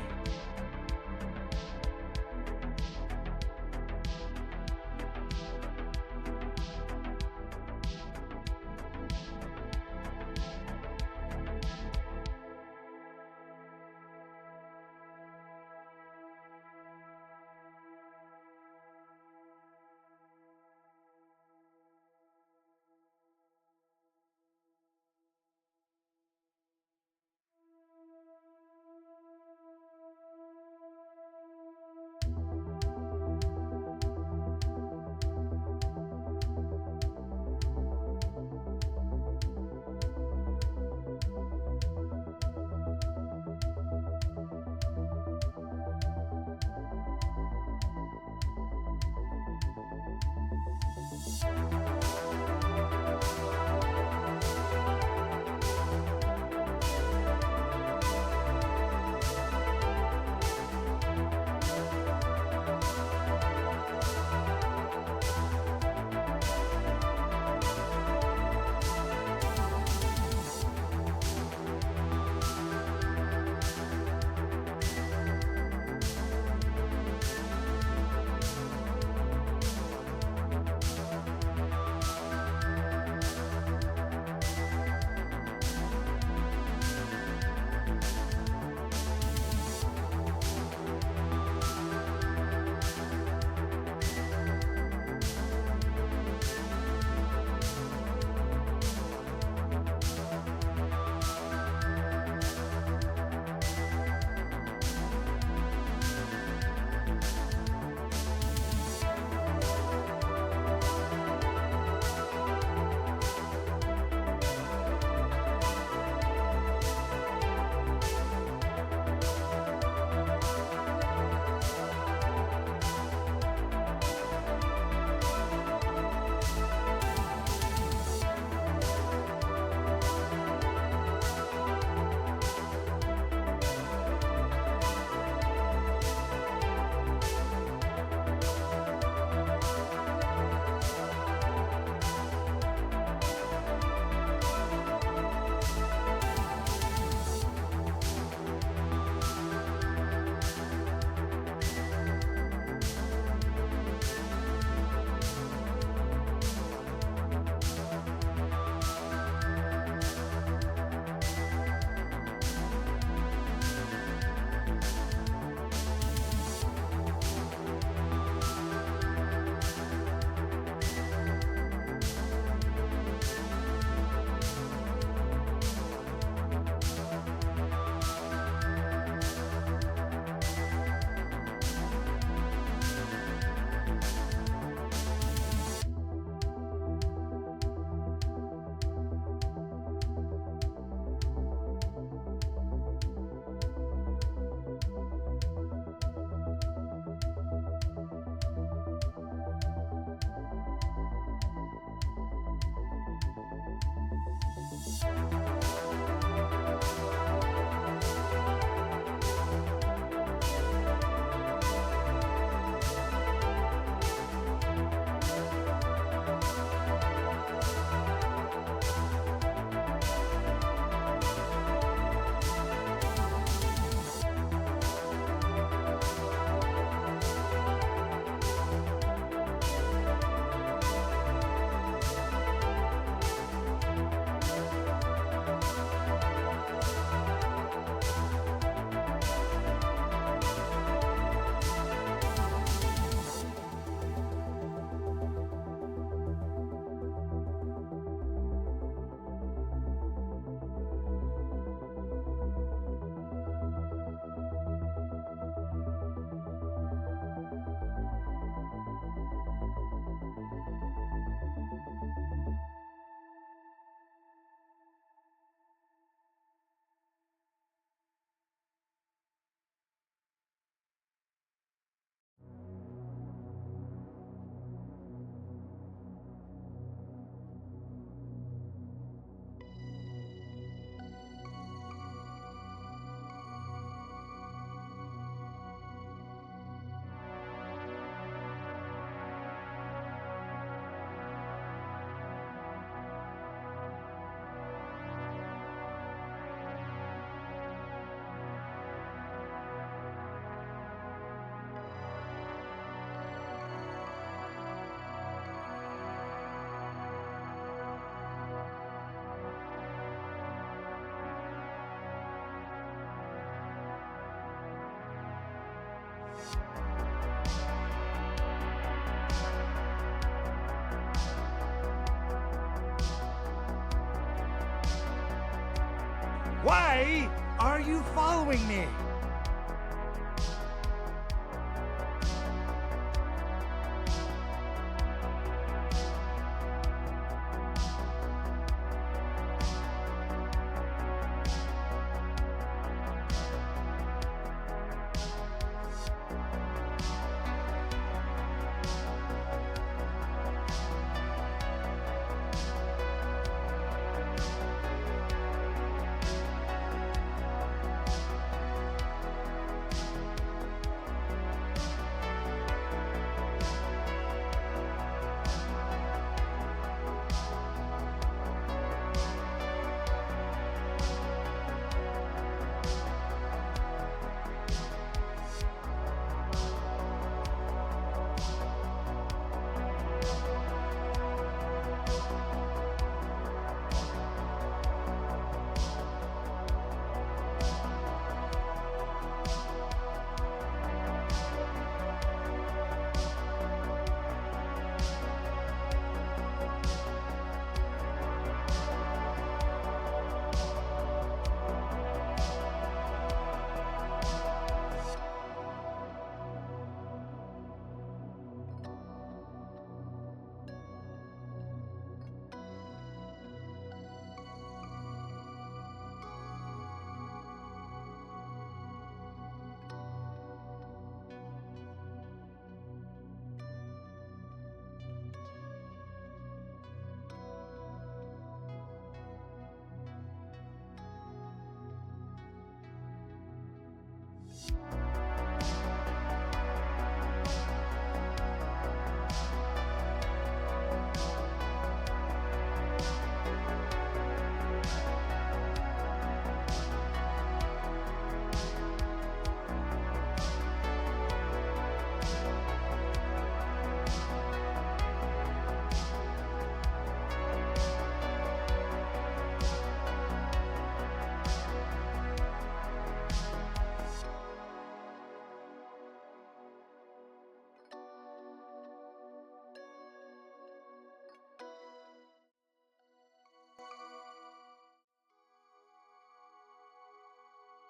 [SPEAKER 3] Why are you following me?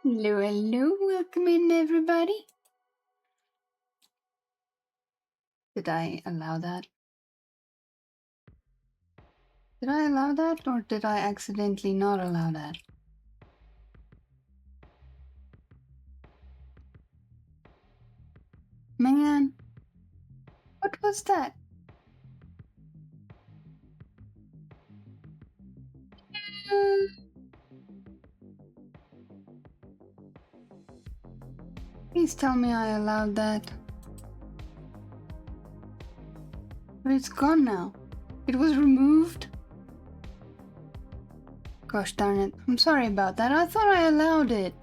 [SPEAKER 1] Hello, hello, welcome in everybody. Did I allow that? Did I allow that, or did I accidentally not allow that? Man, what was that? Please tell me I allowed that. But it's gone now. It was removed. Gosh darn it. I'm sorry about that. I thought I allowed it.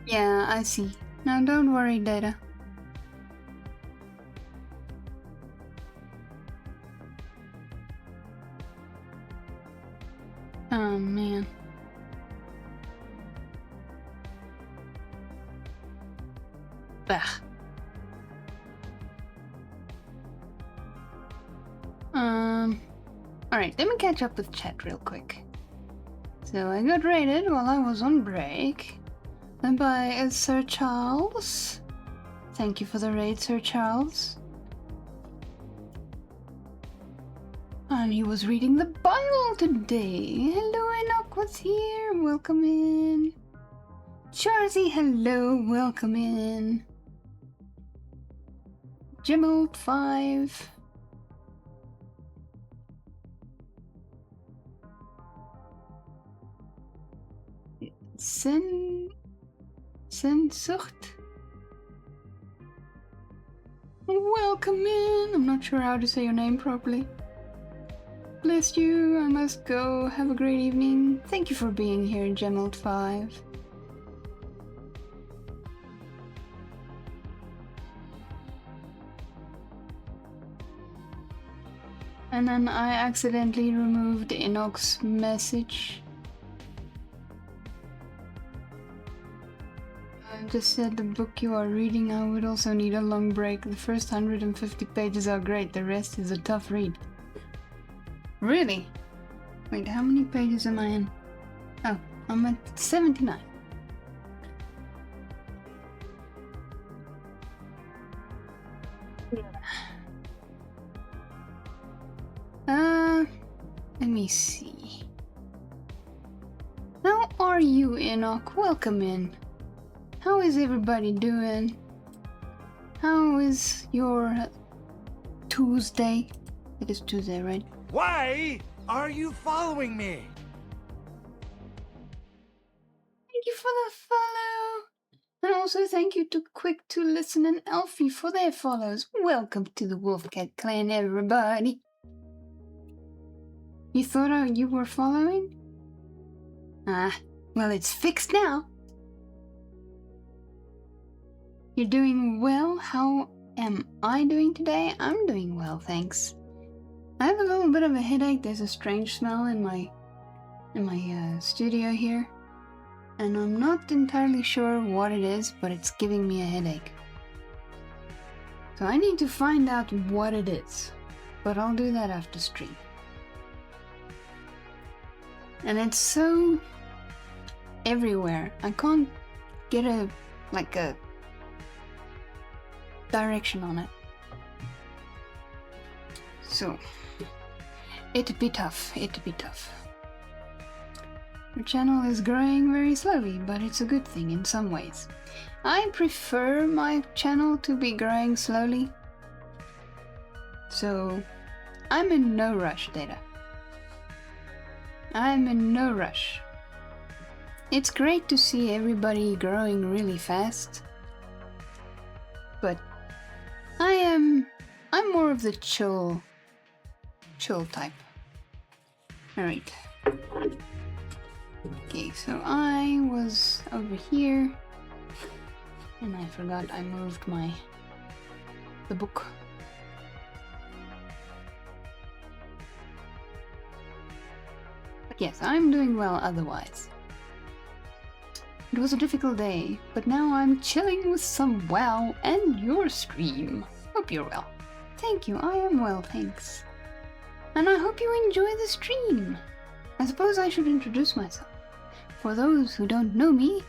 [SPEAKER 1] Yeah, I see. Now don't worry, Data. Oh man. Bah. Alright, let me catch up with chat real quick. So I got raided while I was on break. And by Sir Charles. Thank you for the raid, Sir Charles. And he was reading the Bible today. Hello, Enoch was here. Welcome in. Charzy, hello. Welcome in. Jimmel 5. Sensucht. Welcome in. I'm not sure how to say your name properly. Bless you. I must go. Have a great evening. Thank you for being here, Gemald 5. And then I accidentally removed Enoch's message. I just said the book you are reading, I would also need a long break. The first 150 pages are great, the rest is a tough read. Really? Wait, how many pages am I in? Oh, I'm at 79. Let me see. How are you, Enoch? Welcome in. How is everybody doing? How is your Tuesday? It is Tuesday, right?
[SPEAKER 3] Why are you following me?
[SPEAKER 1] Thank you for the follow. And also thank you to Quick to Listen and Elfie for their follows. Welcome to the Wolfcat clan, everybody. You thought you were following? Ah, well, it's fixed now. You're doing well? How am I doing today? I'm doing well, thanks. I have a little bit of a headache. There's a strange smell in my studio here. And I'm not entirely sure what it is, but it's giving me a headache. So I need to find out what it is. But I'll do that after stream. And it's so everywhere. I can't get a direction on it. So it'd be tough. Your channel is growing very slowly, but it's a good thing in some ways. I prefer my channel to be growing slowly. So I'm in no rush, Data. I'm in no rush. It's great to see everybody growing really fast. But I'm more of the chill type. Alright. Okay, so I was over here and I forgot I moved the book. But yes, I'm doing well otherwise. It was a difficult day, but now I'm chilling with some WoW and your stream. Hope you're well. Thank you, I am well, thanks. And I hope you enjoy the stream. I suppose I should introduce myself. for those who don't know me,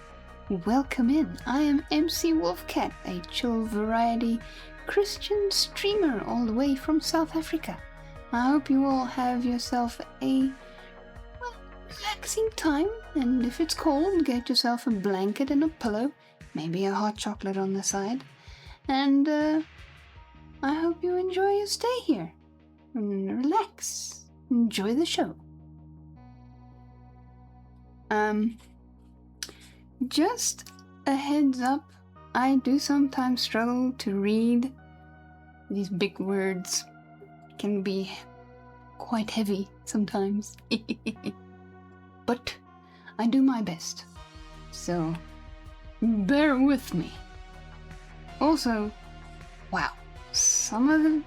[SPEAKER 1] welcome in. I am MC Wolfcat, a chill variety Christian streamer all the way from South Africa. I hope you all have yourself a relaxing time, and if it's cold, get yourself a blanket and a pillow, maybe a hot chocolate on the side, and I hope you enjoy your stay here. And relax. Enjoy the show. Just a heads up, I do sometimes struggle to read. These big words can be quite heavy sometimes. But I do my best. So, bear with me. Also, wow, some of the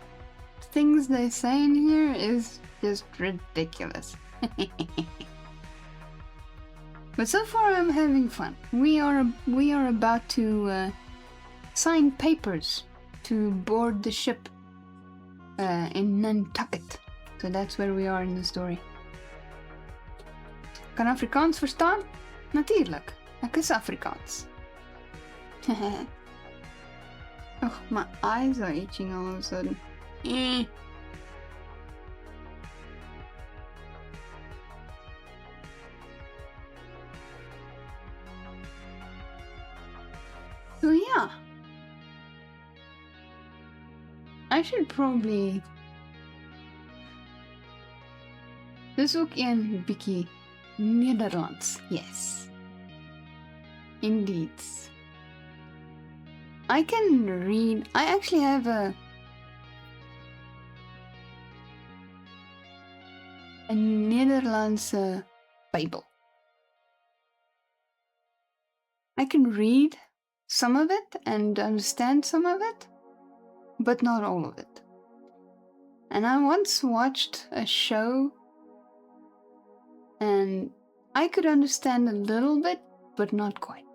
[SPEAKER 1] things they say in here is just ridiculous. But so far I'm having fun. We are about to sign papers to board the ship in Nantucket. So that's where we are in the story. Kan Afrikaans verstaan? Natuurlijk. Ek is Afrikaans. Oh, my eyes are itching all of a sudden. So yeah, I should probably dis ook een bietjie Nederlands. Yes, indeed. I can read. I actually have a Nederlandse Bible. I can read some of it and understand some of it, but not all of it. And I once watched a show and I could understand a little bit, but not quite.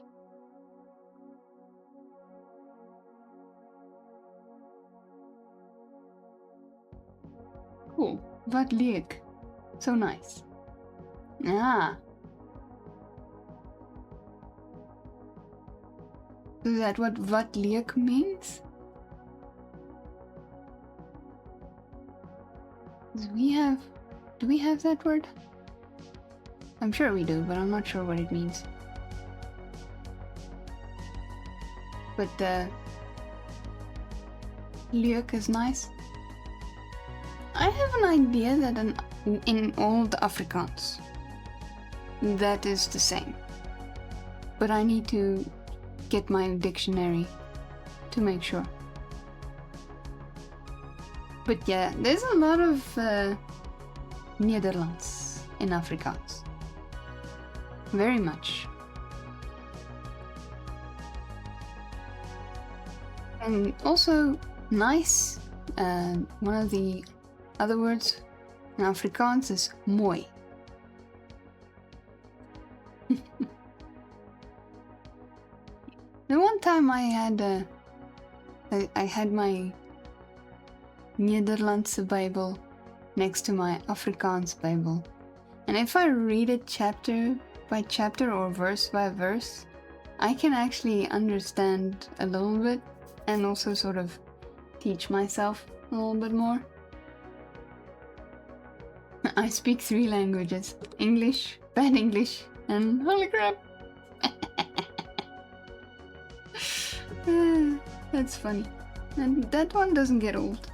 [SPEAKER 1] Cool. Wat leuk. So nice. Ah. Is that what wat leuk means? Do we have that word? I'm sure we do, but I'm not sure what it means. But leuk is nice. I have an idea that in old Afrikaans that is the same. But I need to get my dictionary to make sure. But yeah, there's a lot of Nederlands in Afrikaans. Very much. And also nice, one of the other words in Afrikaans is mooi. The one time I had my Nederlandse Bible next to my Afrikaans Bible, and if I read it chapter by chapter or verse by verse, I can actually understand a little bit and also sort of teach myself a little bit more. I speak 3 languages: English, bad English, and holy crap. That's funny. And that one doesn't get old.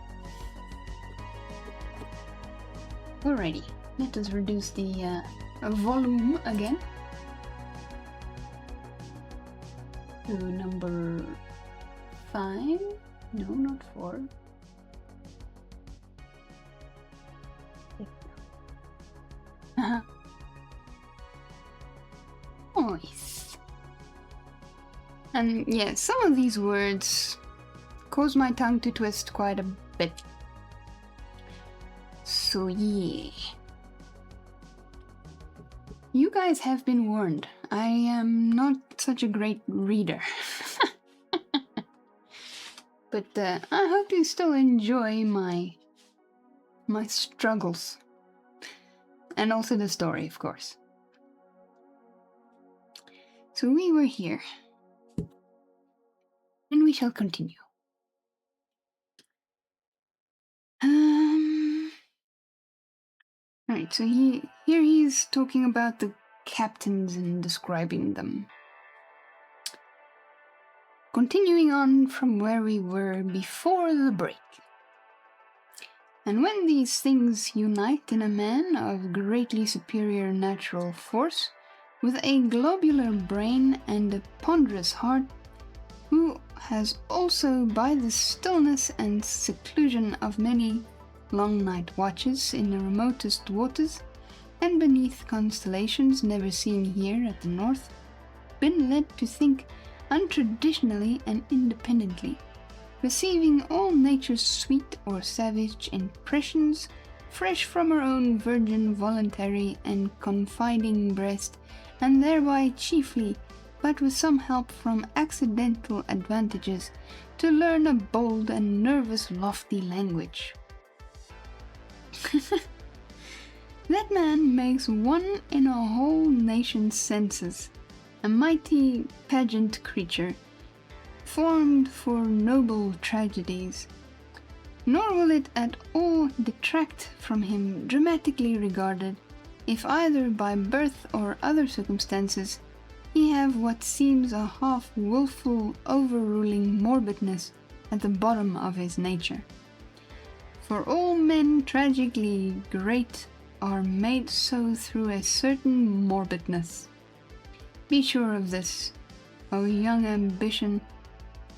[SPEAKER 1] Alrighty, let us reduce the volume again to number 5. No, not 4. Nice. And yeah, some of these words cause my tongue to twist quite a bit. So yeah. You guys have been warned. I am not such a great reader. But I hope you still enjoy my struggles. And also the story, of course. So we were here. And we shall continue. Alright, so here he's talking about the captains and describing them. Continuing on from where we were before the break. And when these things unite in a man of greatly superior natural force, with a globular brain and a ponderous heart, who has also by the stillness and seclusion of many long night watches in the remotest waters, and beneath constellations never seen here at the north, been led to think untraditionally and independently, receiving all nature's sweet or savage impressions fresh from her own virgin, voluntary, and confiding breast, and thereby chiefly, but with some help from accidental advantages, to learn a bold and nervous lofty language. That man makes one in a whole nation's senses, a mighty pageant creature, formed for noble tragedies. Nor will it at all detract from him dramatically regarded, if either by birth or other circumstances he have what seems a half wilful overruling morbidness at the bottom of his nature. For all men tragically great are made so through a certain morbidness. Be sure of this, O young ambition,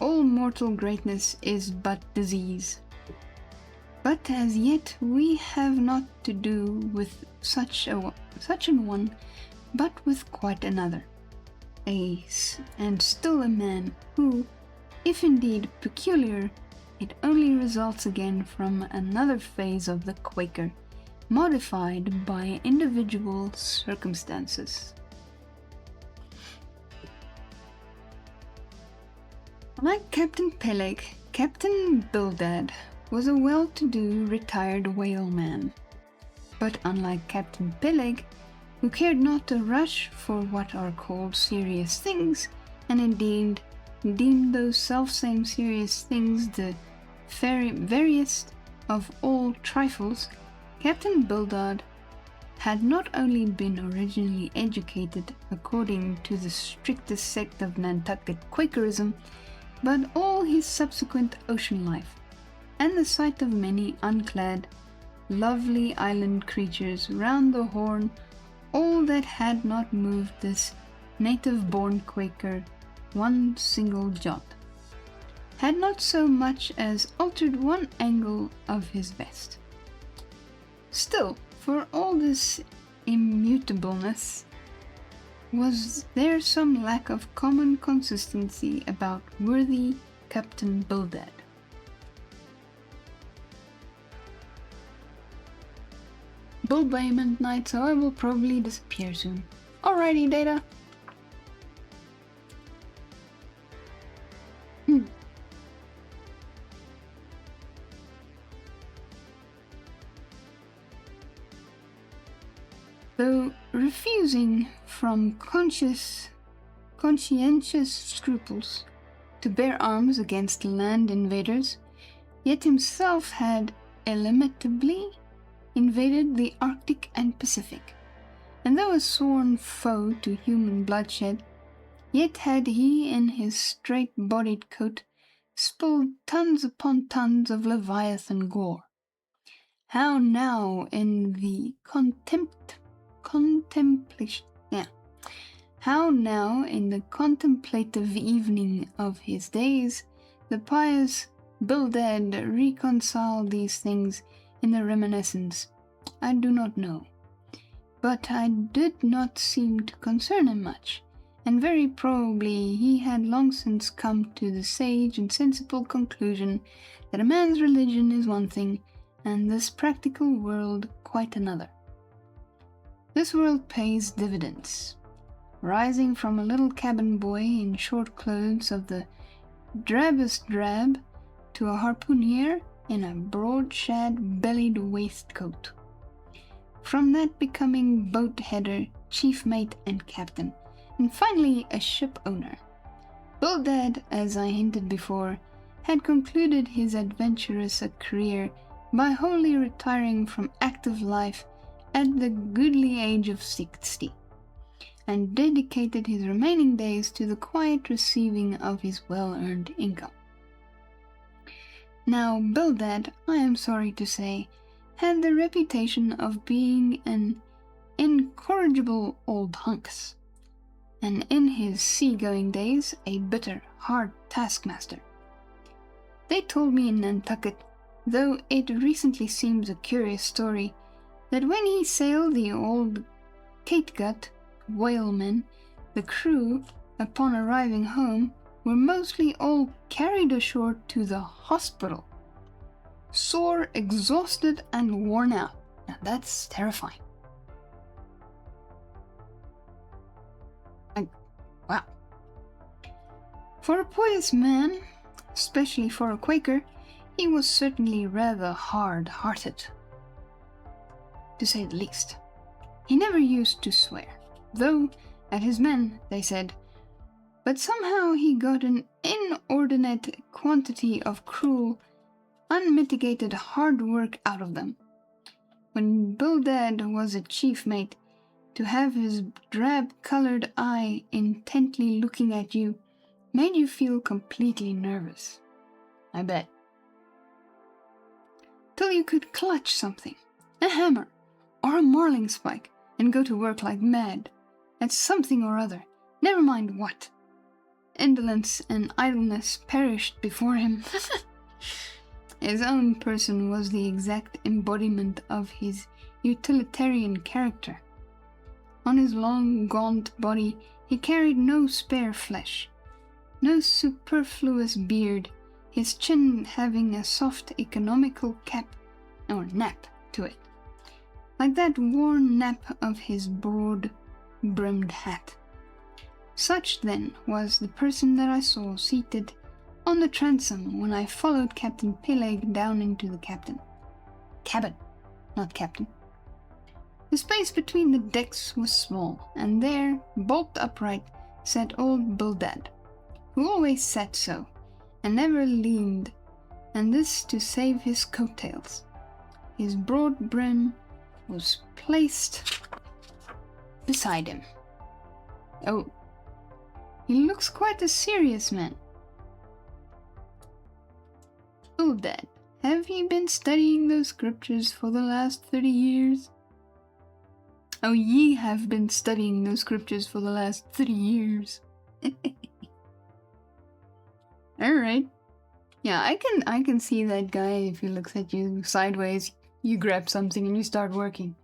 [SPEAKER 1] all mortal greatness is but disease. But as yet we have not to do with such an one, but with quite another, and still a man who, if indeed peculiar, it only results again from another phase of the Quaker, modified by individual circumstances. Like Captain Peleg, Captain Bildad was a well-to-do retired whaleman. But unlike Captain Peleg, who cared not to rush for what are called serious things, and indeed deemed those selfsame serious things the veriest of all trifles, Captain Bildad had not only been originally educated according to the strictest sect of Nantucket Quakerism, but all his subsequent ocean life, and the sight of many unclad, lovely island creatures round the Horn, all that had not moved this native-born Quaker one single jot, had not so much as altered one angle of his vest. Still, for all this immutableness, was there some lack of common consistency about worthy Captain Bildad? Bullbayment night, so I will probably disappear soon. Alrighty, Data. Though refusing from conscientious scruples to bear arms against land invaders, yet himself had illimitably invaded the Arctic and Pacific, and though a sworn foe to human bloodshed, yet had he in his straight-bodied coat spilled tons upon tons of Leviathan gore. How now in the contemplative evening of his days, the pious Bildad reconciled these things in the reminiscence, I do not know. But it did not seem to concern him much, and very probably he had long since come to the sage and sensible conclusion that a man's religion is one thing, and this practical world quite another. This world pays dividends, rising from a little cabin boy in short clothes of the drabbest drab to a harpooner in a broad shad-bellied waistcoat. From that becoming boat header, chief mate, and captain, and finally a ship owner. Bildad, as I hinted before, had concluded his adventurous career by wholly retiring from active life at the goodly age of 60, and dedicated his remaining days to the quiet receiving of his well-earned income. Now, Bildad, I am sorry to say, had the reputation of being an incorrigible old hunks, and in his sea-going days a bitter, hard taskmaster. They told me in Nantucket, though it recently seems a curious story, that when he sailed the old catgut whalemen, the crew, upon arriving home, were mostly all carried ashore to the hospital, sore, exhausted, and worn out. Now that's terrifying. Wow. For a pious man, especially for a Quaker, he was certainly rather hard-hearted, to say the least. He never used to swear, though at his men, they said, but somehow he got an inordinate quantity of cruel, unmitigated hard work out of them. When Bildad was a chief mate, to have his drab-colored eye intently looking at you made you feel completely nervous, I bet. Till you could clutch something, a hammer or a marling spike, and go to work like mad, at something or other, never mind what. Indolence and idleness perished before him. His own person was the exact embodiment of his utilitarian character. On his long, gaunt body he carried no spare flesh, no superfluous beard, his chin having a soft economical cap, or nap, to it, like that worn nap of his broad-brimmed hat. Such, then, was the person that I saw seated on the transom when I followed Captain Peleg down into the cabin, not captain. The space between the decks was small, and there, bolt upright, sat old Bildad, who always sat so, and never leaned, and this to save his coattails. His broad brim was placed beside him. Oh, he looks quite a serious man. Bildad, have you been studying those scriptures for the last 30 years? Oh, ye have been studying those scriptures for the last 30 years. Alright. Yeah, I can see that guy if he looks at you sideways, you grab something and you start working.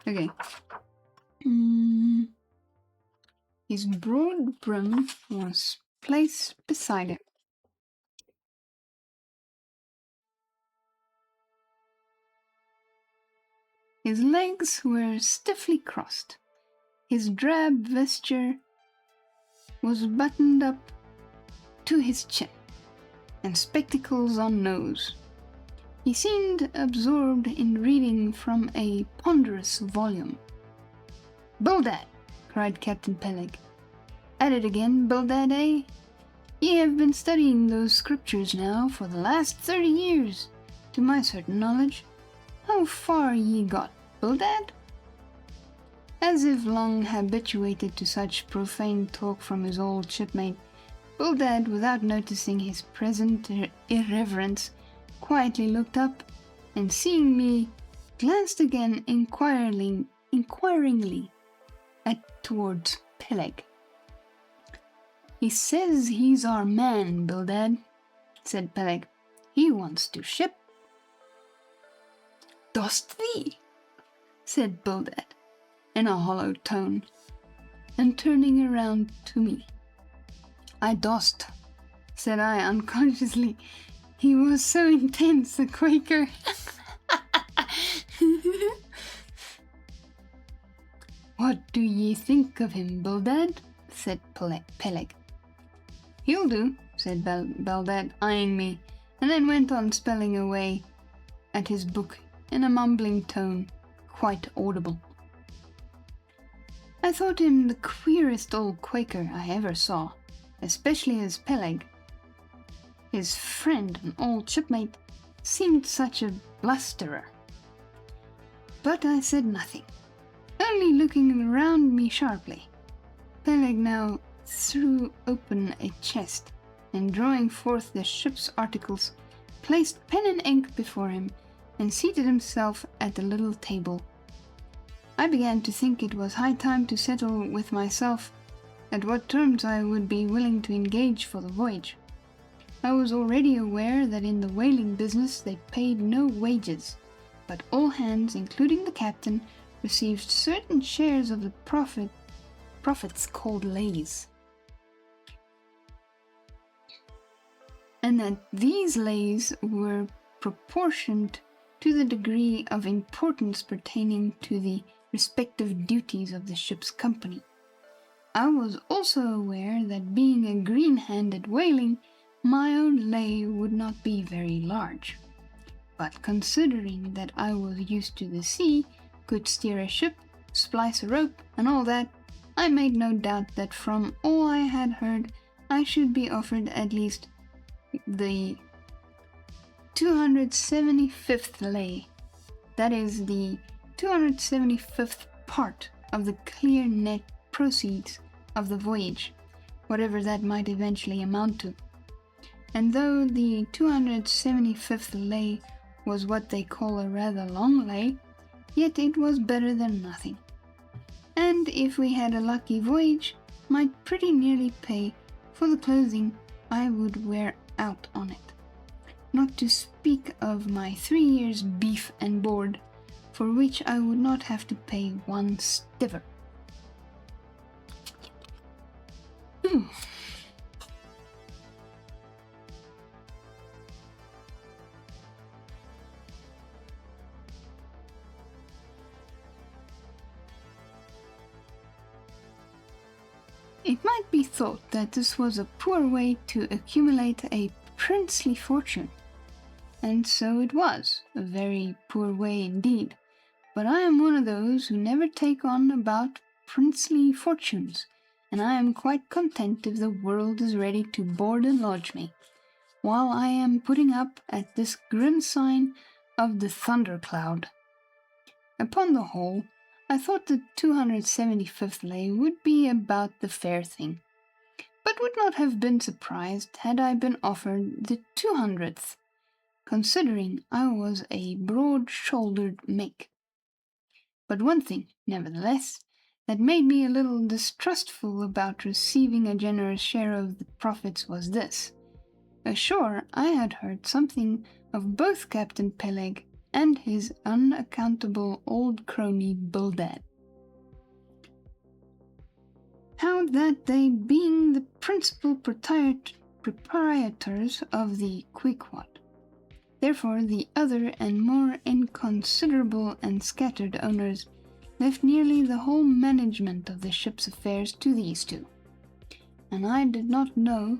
[SPEAKER 1] Okay. His broad brim was placed beside him. His legs were stiffly crossed. His drab vesture was buttoned up to his chin, and spectacles on nose. He seemed absorbed in reading from a ponderous volume. "Bildad!" cried Captain Peleg. "At it again, Bildad, eh? Ye have been studying those scriptures now for the last 30 years, to my certain knowledge. How far ye got, Bildad?" As if long habituated to such profane talk from his old shipmate, Bildad, without noticing his present irreverence, quietly looked up, and seeing me, glanced again inquiringly towards Peleg. "He says he's our man, Bildad," said Peleg. "He wants to ship." "Dost thee?" said Bildad, in a hollow tone, and turning around to me. "I dost," said I unconsciously. He was so intense, a Quaker. "What do ye think of him, Bildad?" said Peleg. "He'll do," said Bildad, eyeing me, and then went on spelling away at his book in a mumbling tone, quite audible. I thought him the queerest old Quaker I ever saw, especially his Peleg. His friend, an old shipmate, seemed such a blusterer. But I said nothing, only looking around me sharply. Peleg now threw open a chest, and drawing forth the ship's articles, placed pen and ink before him, and seated himself at the little table. I began to think it was high time to settle with myself at what terms I would be willing to engage for the voyage. I was already aware that in the whaling business they paid no wages, but all hands, including the captain, received certain shares of the profits called leys, and that these leys were proportioned to the degree of importance pertaining to the respective duties of the ship's company. I was also aware that being a green hand at whaling, my own lay would not be very large. But considering that I was used to the sea, could steer a ship, splice a rope, and all that, I made no doubt that from all I had heard, I should be offered at least the 275th lay, that is, the 275th part of the clear net proceeds of the voyage, whatever that might eventually amount to. And though the 275th lay was what they call a rather long lay, yet it was better than nothing, and if we had a lucky voyage, might pretty nearly pay for the clothing I would wear out on it, not to speak of my 3 years' beef and board, for which I would not have to pay 1 stiver. It might be thought that this was a poor way to accumulate a princely fortune, and so it was, a very poor way indeed. But I am one of those who never take on about princely fortunes, and I am quite content if the world is ready to board and lodge me, while I am putting up at this grim sign of the thundercloud. Upon the whole, I thought the 275th lay would be about the fair thing, but would not have been surprised had I been offered the 200th, considering I was a broad-shouldered make. But one thing, nevertheless, that made me a little distrustful about receiving a generous share of the profits was this. Ashore I had heard something of both Captain Peleg and his unaccountable old crony Bildad. How that they, being the principal proprietors of the Quickwad, therefore the other and more inconsiderable and scattered owners, left nearly the whole management of the ship's affairs to these two. And I did not know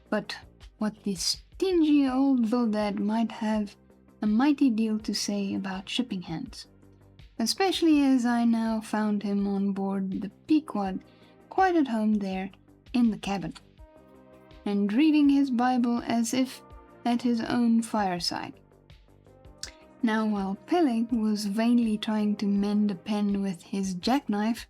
[SPEAKER 1] but what the stingy old Bildad might have a mighty deal to say about shipping hands, especially as I now found him on board the Pequod quite at home there in the cabin, and reading his Bible as if at his own fireside. Now while Peleg was vainly trying to mend a pen with his jackknife,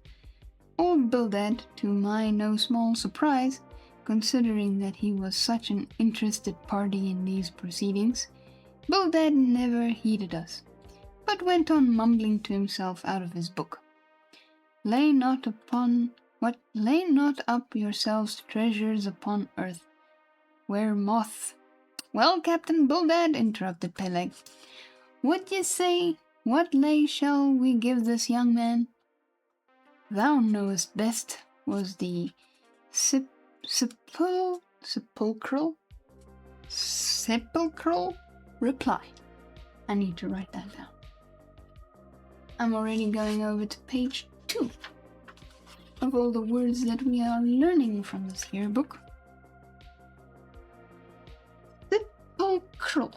[SPEAKER 1] old Bildad, to my no small surprise, considering that he was such an interested party in these proceedings, Bildad never heeded us, but went on mumbling to himself out of his book. Lay not up yourselves treasures upon earth, where moth... Well, Captain Bildad, interrupted Peleg, would ye say, what lay shall we give this young man? Thou knowest best, was the sepulchral reply. I need to write that down. I'm already going over to page 2 of all the words that we are learning from this here book. Sepulchral.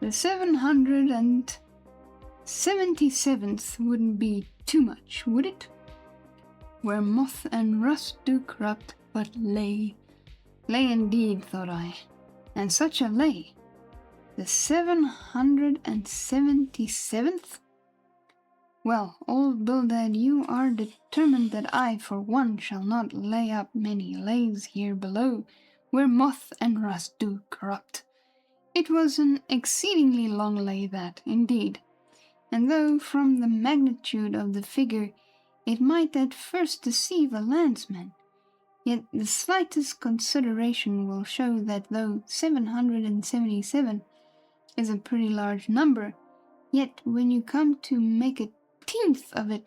[SPEAKER 1] The 777th wouldn't be too much, would it? Where moth and rust do corrupt, but lay indeed, thought I, and such a lay. The 777th? Well, old Bildad, you are determined that I, for one, shall not lay up many lays here below, where moth and rust do corrupt. It was an exceedingly long lay that, indeed, and though from the magnitude of the figure it might at first deceive a landsman, yet the slightest consideration will show that though 777 is a pretty large number, yet when you come to make a tenth of it,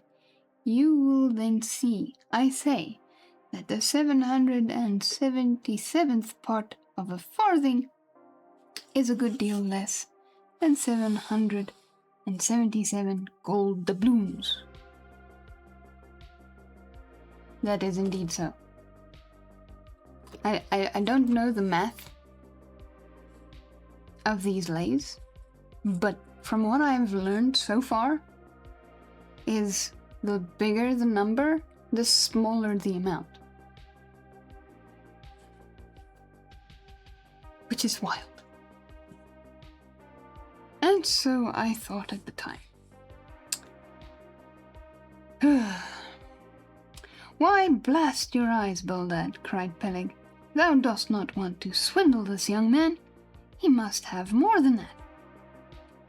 [SPEAKER 1] you will then see, I say, that the 777th part of a farthing is a good deal less than 777 gold doubloons. That is indeed so. I don't know the math of these lays, but from what I've learned so far, is the bigger the number, the smaller the amount. Which is wild. And so I thought at the time. Why, blast your eyes, Bildad, cried Peleg. Thou dost not want to swindle this young man. He must have more than that.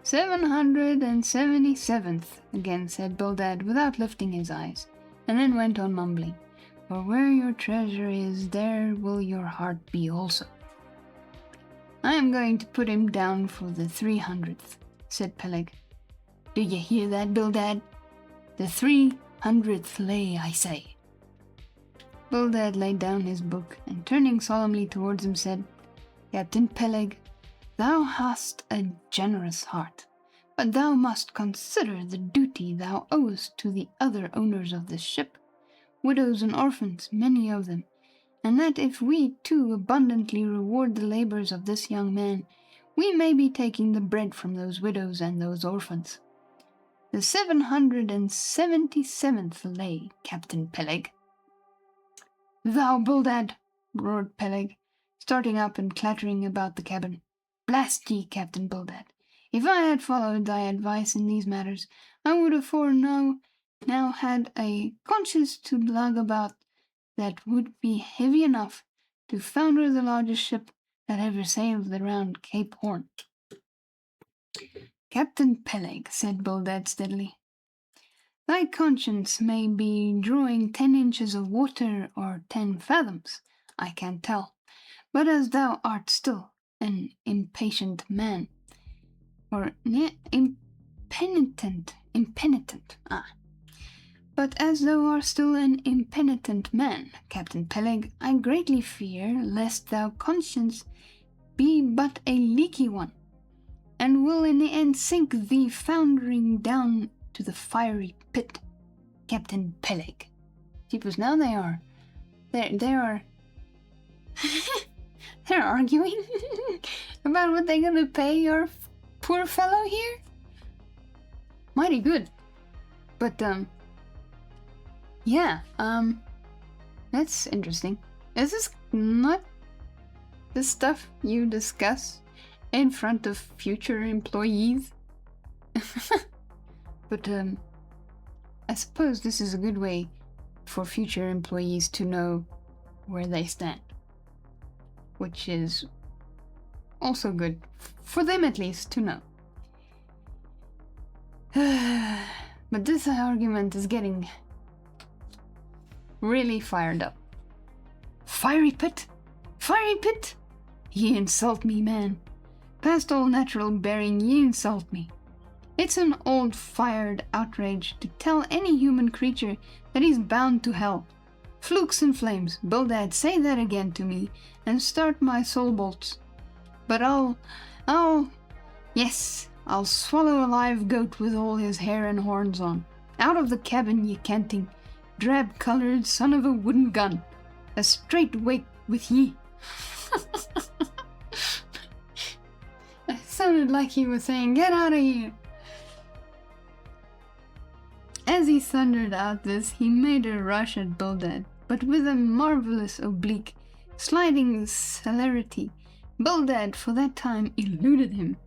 [SPEAKER 1] 777th, again said Bildad, without lifting his eyes, and then went on mumbling, for where your treasure is, there will your heart be also. I am going to put him down for the 300th, said Peleg. Do you hear that, Bildad? The 300th lay, I say. Bildad laid down his book, and turning solemnly towards him said, Captain Peleg, thou hast a generous heart, but thou must consider the duty thou owest to the other owners of this ship, widows and orphans, many of them, and that if we too abundantly reward the labors of this young man, we may be taking the bread from those widows and those orphans. The 777th lay, Captain Peleg. Thou, Bildad, roared Peleg, starting up and clattering about the cabin. Blast ye, Captain Bildad. If I had followed thy advice in these matters, I would afore now had a conscience to lug about that would be heavy enough to founder the largest ship that ever sailed around Cape Horn. Captain Peleg, said Bildad steadily, thy conscience may be drawing 10 inches of water or 10 fathoms, I can't tell, but as thou art still an impatient man, or impenitent, but as thou art still an impenitent man, Captain Peleg, I greatly fear lest thou conscience be but a leaky one, and will in the end sink thee foundering down to the fiery pit, Captain Peleg. Jeepers, now they are they're arguing about what they're gonna pay our poor fellow here. Mighty good, but that's interesting. Is this not the stuff you discuss in front of future employees? But I suppose this is a good way for future employees to know where they stand, which is also good for them at least to know. But this argument is getting really fired up. Fiery pit? Fiery pit? Ye insult me, man. Past all natural bearing, ye insult me. It's an old fired outrage to tell any human creature that he's bound to hell. Flukes and flames, Bildad, say that again to me, and start my soul bolts. But I'll swallow a live goat with all his hair and horns on. Out of the cabin, ye canting, drab-colored son of a wooden gun. A straight wake with ye. So sounded like he was saying, "Get out of here!" As he thundered out this, he made a rush at Bildad, but with a marvelous oblique, sliding celerity. Bildad for that time eluded him.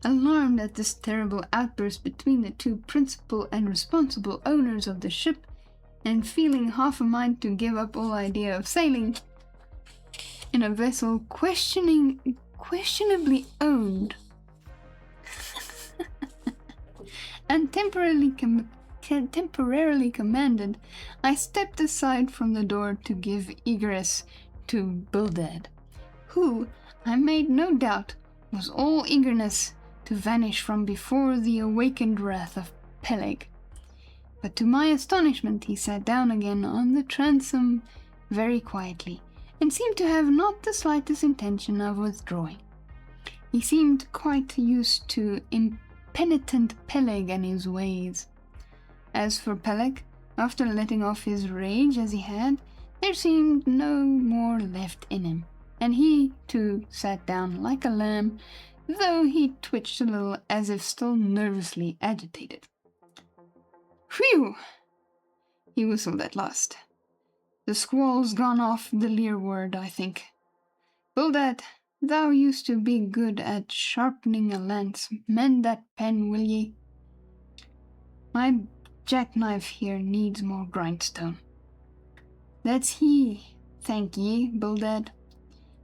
[SPEAKER 1] Alarmed at this terrible outburst between the two principal and responsible owners of the ship, and feeling half a mind to give up all idea of sailing in a vessel questionably owned and temporarily commanded, I stepped aside from the door to give egress to Bildad, who, I made no doubt, was all eagerness to vanish from before the awakened wrath of Peleg. But to my astonishment he sat down again on the transom very quietly, and seemed to have not the slightest intention of withdrawing. He seemed quite used to impenitent Peleg and his ways. As for Peleg, after letting off his rage as he had, there seemed no more left in him, and he, too, sat down like a lamb, though he twitched a little as if still nervously agitated. "Whew!" he whistled at last. "The squall's gone off the leeward, I think. Bildad, thou used to be good at sharpening a lance. Mend that pen, will ye? My jackknife here needs more grindstone." "That's he, thank ye, Bildad.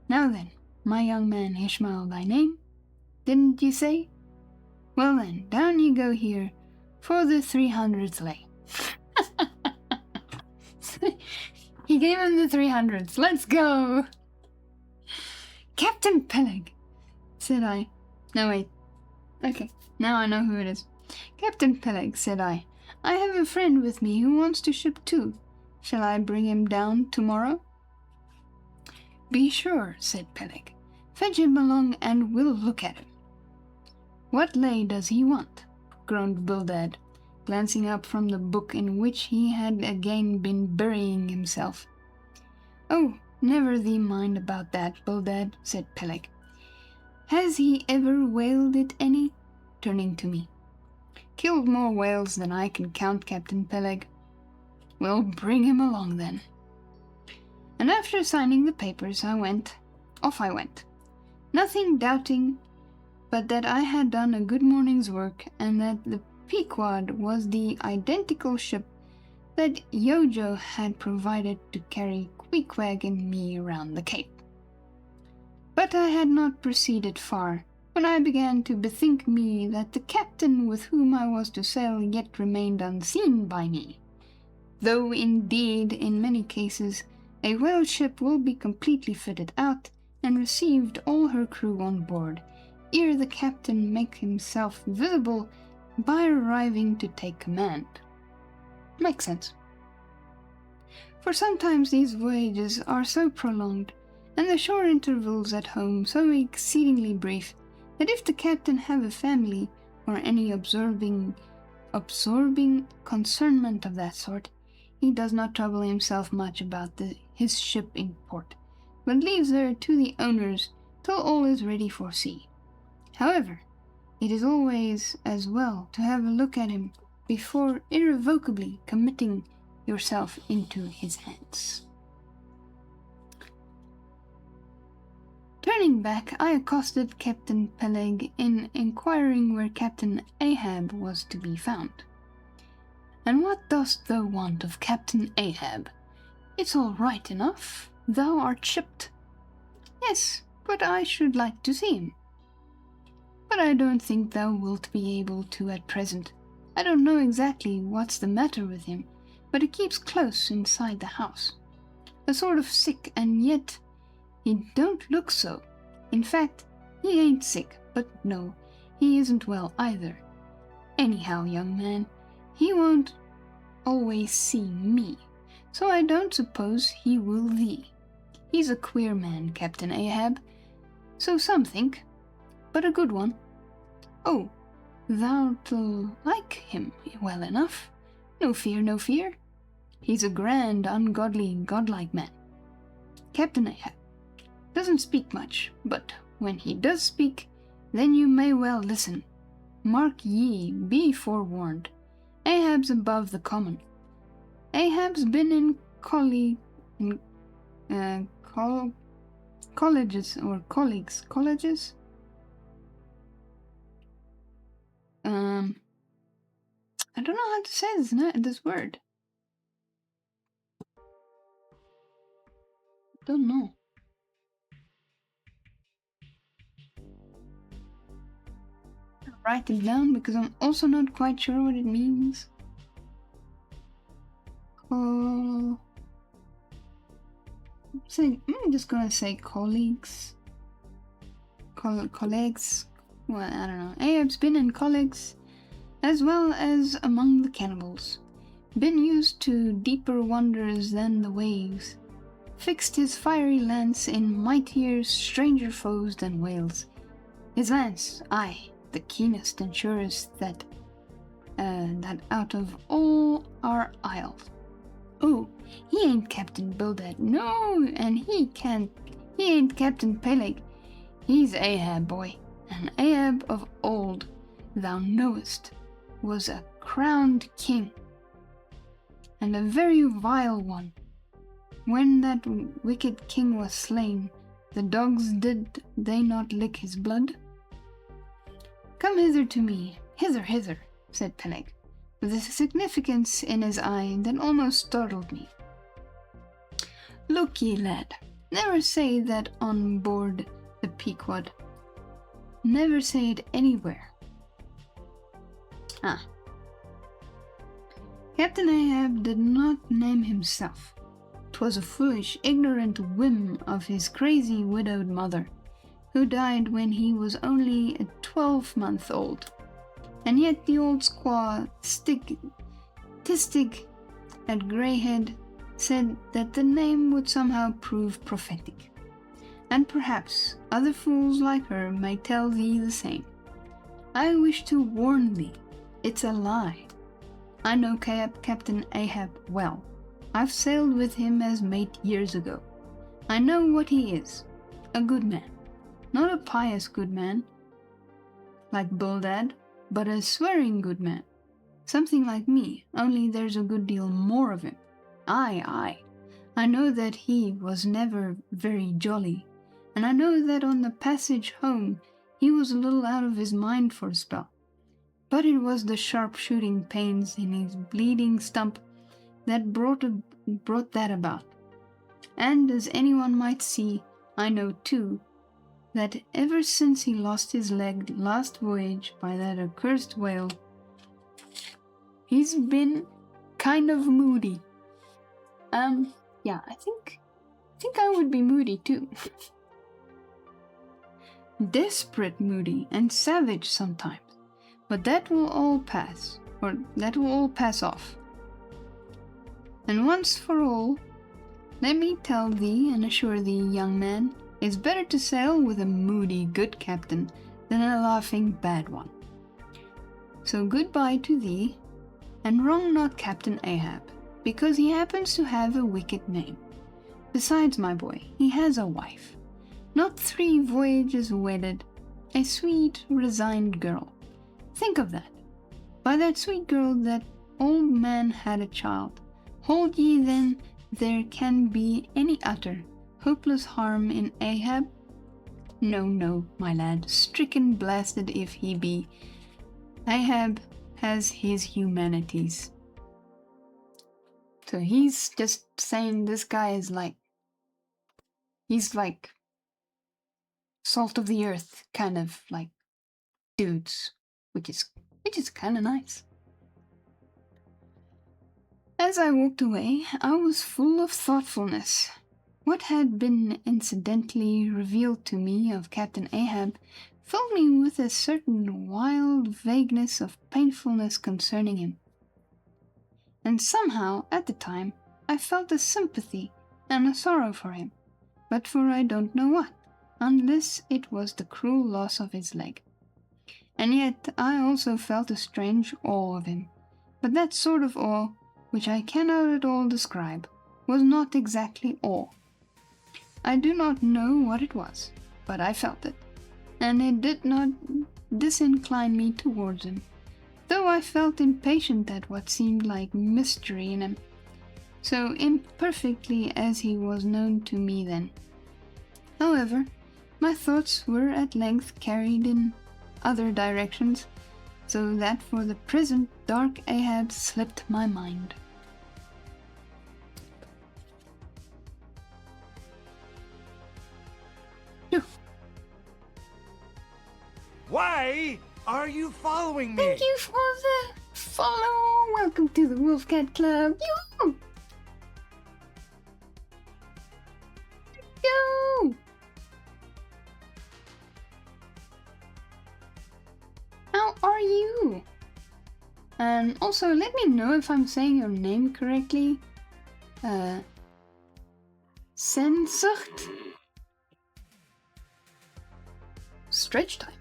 [SPEAKER 1] Now then, my young man Ishmael thy name, didn't ye say? Well then, down ye go here, for the 300th lay." He gave him the 300th. "Let's go!" "Captain Peleg," said I. No, wait. Okay, now I know who it is. "Captain Peleg," said I have a friend with me who wants to ship too. Shall I bring him down tomorrow?" "Be sure," said Peleg. "Fetch him along and we'll look at him." "What lay does he want?" groaned Bildad, glancing up from the book in which he had again been burying himself. "Oh, never thee mind about that, Bildad," said Peleg. "Has he ever whaled it any?" turning to me. "Killed more whales than I can count, Captain Peleg." "Well, bring him along then." And after signing the papers, off I went, nothing doubting but that I had done a good morning's work, and that the Pequod was the identical ship that Yojo had provided to carry Queequeg and me around the Cape. But I had not proceeded far when I began to bethink me that the captain with whom I was to sail yet remained unseen by me, though indeed in many cases a whale ship will be completely fitted out and received all her crew on board ere the captain make himself visible by arriving to take command. Makes sense. For sometimes these voyages are so prolonged, and the shore intervals at home so exceedingly brief, that if the captain have a family, or any absorbing concernment of that sort, he does not trouble himself much about his ship in port, but leaves her to the owners till all is ready for sea. However, it is always as well to have a look at him before irrevocably committing yourself into his hands. Turning back, I accosted Captain Peleg in inquiring where Captain Ahab was to be found. "And what dost thou want of Captain Ahab? It's all right enough. Thou art shipped." "Yes, but I should like to see him." "But I don't think thou wilt be able to at present. I don't know exactly what's the matter with him, but he keeps close inside the house. A sort of sick, and yet he don't look so. In fact, he ain't sick, but no, he isn't well either. Anyhow, young man, he won't always see me, so I don't suppose he will thee. He's a queer man, Captain Ahab, so some think, but a good one. Oh, thou'lt like him well enough. No fear, no fear. He's a grand, ungodly, godlike man. Captain Ahab doesn't speak much, but when he does speak, Then you may well listen. Mark ye, be forewarned. Ahab's above the common. Ahab's been in colleges or colleges. I don't know how to say this word. Don't know. I'll write it down because I'm also not quite sure what it means. I'm just gonna say colleagues. Colleagues. Well, I don't know. Ahab's been in colleagues as well as among the cannibals. Been used to deeper wonders than the waves. Fixed his fiery lance in mightier, stranger foes than whales. His lance, aye, the keenest and surest that out of all our isles. Oh, he ain't Captain Bildad, no, and he ain't Captain Peleg. He's Ahab, boy, and Ahab of old, thou knowest, was a crowned king, and a very vile one. When that wicked king was slain, the dogs did they not lick his blood? Come hither to me, hither, said Peleg, with a significance in his eye that almost startled me. Look ye, lad, never say that on board the Pequod. Never say it anywhere. Captain Ahab did not name himself. 'Twas a foolish, ignorant whim of his crazy widowed mother, who died when he was only a 12-month old. And yet the old squaw, Tistig, at Greyhead, said that the name would somehow prove prophetic. And perhaps other fools like her may tell thee the same. I wish to warn thee, it's a lie. I know Captain Ahab well. I've sailed with him as mate years ago. I know what he is. A good man. Not a pious good man, like Bildad, but a swearing good man. Something like me, only there's a good deal more of him. Aye. I know that he was never very jolly, and I know that on the passage home he was a little out of his mind for a spell. But it was the sharp-shooting pains in his bleeding stump that brought that about. And as anyone might see, I know too, that ever since he lost his leg last voyage by that accursed whale, he's been kind of moody. Yeah, I think I would be moody too. Desperate moody and savage sometimes. But that will all pass off. And once for all, let me tell thee and assure thee, young man, it's better to sail with a moody good captain than a laughing bad one. So goodbye to thee, and wrong not Captain Ahab, because he happens to have a wicked name. Besides, my boy, he has a wife. Not 3 voyages wedded, a sweet, resigned girl. Think of that. By that sweet girl that old man had a child. Hold ye then there can be any utter, hopeless harm in Ahab? No, my lad, stricken blasted if he be. Ahab has his humanities. So he's just saying this guy is he's like salt of the earth kind of like dudes, which is kind of nice. As I walked away, I was full of thoughtfulness. What had been incidentally revealed to me of Captain Ahab filled me with a certain wild vagueness of painfulness concerning him. And somehow, at the time, I felt a sympathy and a sorrow for him, but for I don't know what, unless it was the cruel loss of his leg. And yet I also felt a strange awe of him, but that sort of awe, which I cannot at all describe, was not exactly awe. I do not know what it was, but I felt it. and it did not disincline me towards him, though I felt impatient at what seemed like mystery in him, so imperfectly as he was known to me then. However, my thoughts were at length carried in other directions, so that for the present dark Ahab slipped my mind. Phew.
[SPEAKER 3] Why are you following me?
[SPEAKER 1] Thank you for the follow. Welcome to the Wolfcat Club. Yo! Yo! How are you? And also, let me know if I'm saying your name correctly. Sensucht? Stretch time.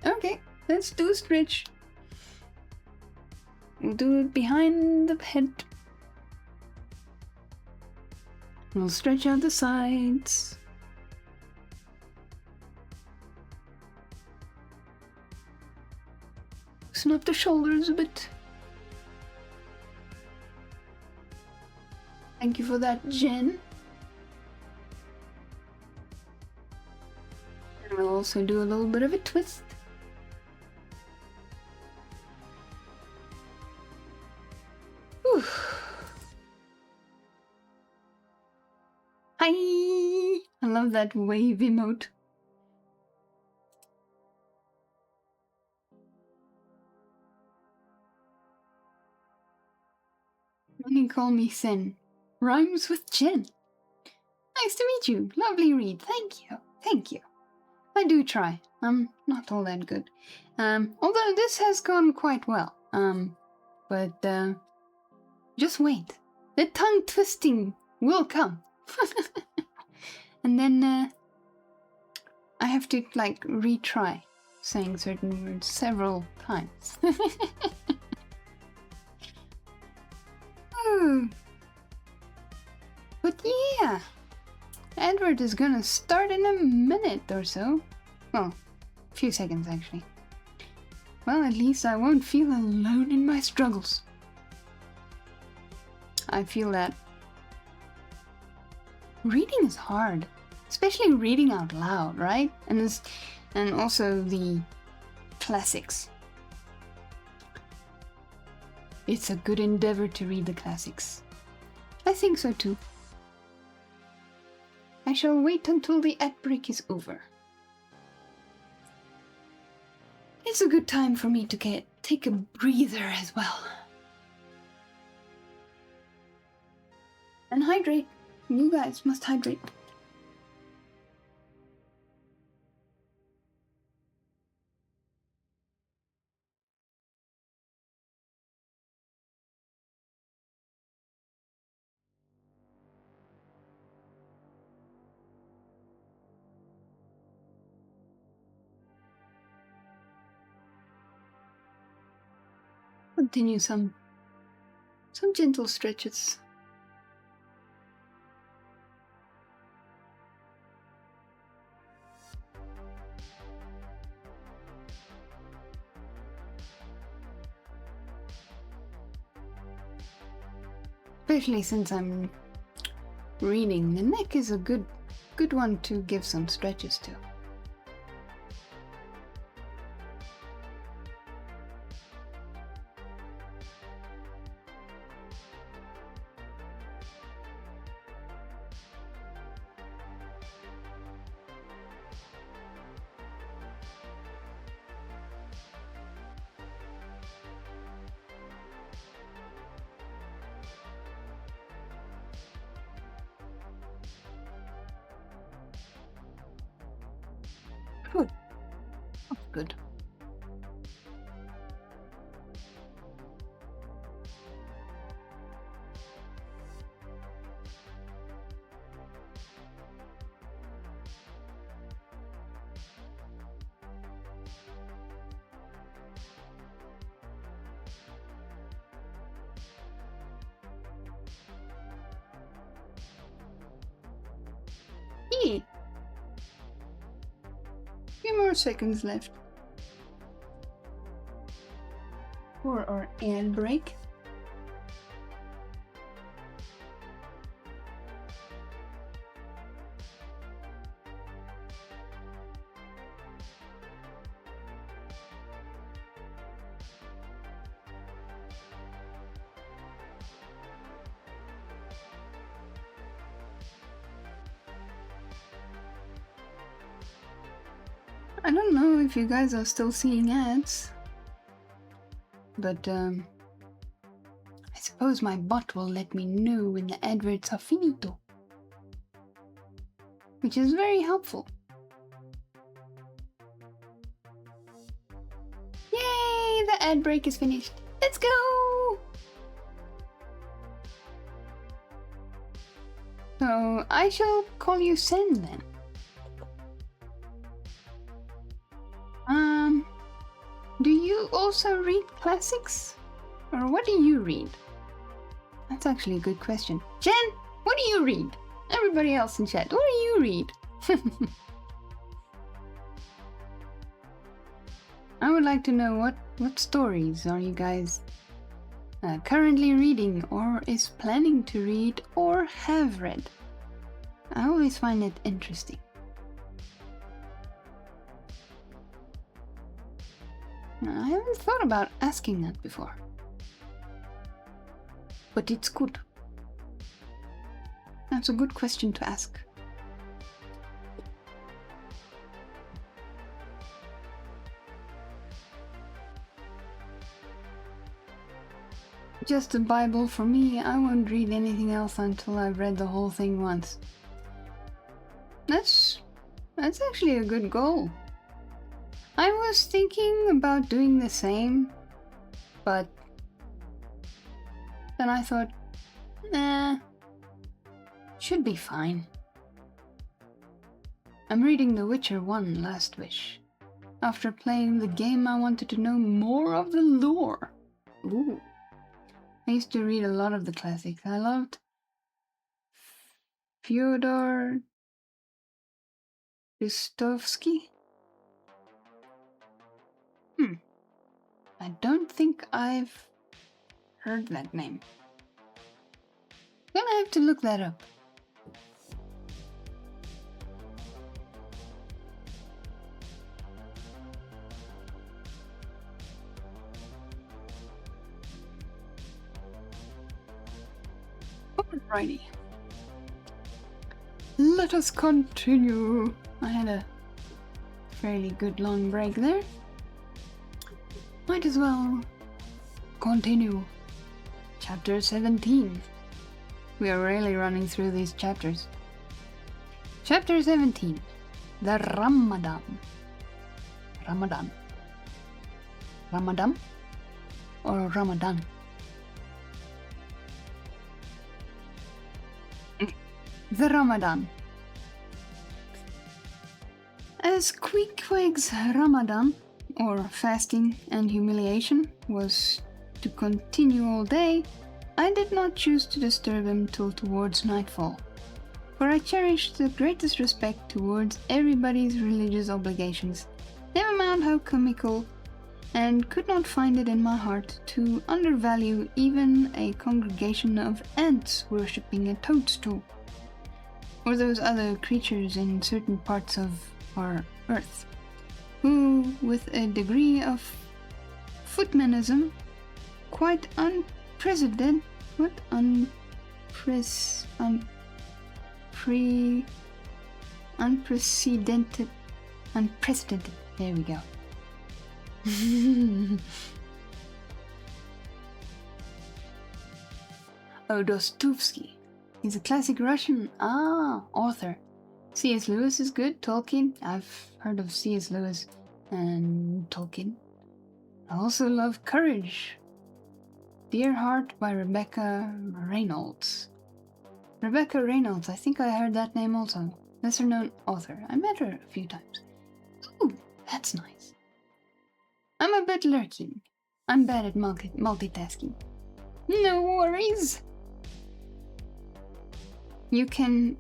[SPEAKER 1] Okay, let's do a stretch. We'll do it behind the head. We'll stretch out the sides. Loosen up the shoulders a bit. Thank you for that, Jen. And we'll also do a little bit of a twist. Whew. Hi! I love that wave emote. Many call me Sen. Rhymes with Jen. Nice to meet you. Lovely read. Thank you. Thank you. I do try. I'm not all that good. Although this has gone quite well. But just wait. The tongue twisting will come. And then I have to like retry saying certain words several times. But yeah, Edward is gonna start in a minute or so. Well, a few seconds actually. Well, at least I won't feel alone in my struggles. I feel that reading is hard, especially reading out loud, right? And also the classics. It's a good endeavor to read the classics. I think so too. I shall wait until the ad break is over. It's a good time for me to take a breather as well. And hydrate. You guys must hydrate. Continue some gentle stretches. Especially since I'm reading, the neck is a good one to give some stretches to. Good. That's good. Few more seconds left for our ad break. I don't know if you guys are still seeing ads, but I suppose my bot will let me know when the adverts are finito, which is very helpful. Yay! The ad break is finished. Let's go! So I shall call you Sen then. Do you also read classics? Or what do you read? That's actually a good question. Jen, what do you read? Everybody else in chat, what do you read? I would like to know what stories are you guys currently reading, or is planning to read, or have read. I always find it interesting. I haven't thought about asking that before. But it's good. That's a good question to ask. Just a Bible for me. I won't read anything else until I've read the whole thing once. That's actually a good goal. I was thinking about doing the same, but then I thought, nah, should be fine. I'm reading The Witcher 1 Last Wish. After playing the game, I wanted to know more of the lore. Ooh. I used to read a lot of the classics. I loved Fyodor Dostoevsky. I don't think I've heard that name. Gonna have to look that up. Alrighty. Let us continue. I had a fairly good long break there. Might as well continue. Chapter 17. We are really running through these chapters. Chapter 17. The Ramadan. Ramadan. Ramadan? Or Ramadan? The Ramadan. As Queequeg's Ramadan, or fasting and humiliation, was to continue all day, I did not choose to disturb him till towards nightfall, for I cherished the greatest respect towards everybody's religious obligations, never mind how comical, and could not find it in my heart to undervalue even a congregation of ants worshipping a toadstool, or those other creatures in certain parts of our earth, who, with a degree of footmanism quite unprecedented, unprecedented, there we go. Oh, Dostoevsky. He's a classic Russian author. C.S. Lewis is good. Tolkien. I've heard of C.S. Lewis and Tolkien. I also love Courage. Dear Heart by Rebecca Reynolds. Rebecca Reynolds, I think I heard that name also. Lesser known author. I met her a few times. Ooh, that's nice. I'm a bit lurking. I'm bad at multitasking. No worries. You can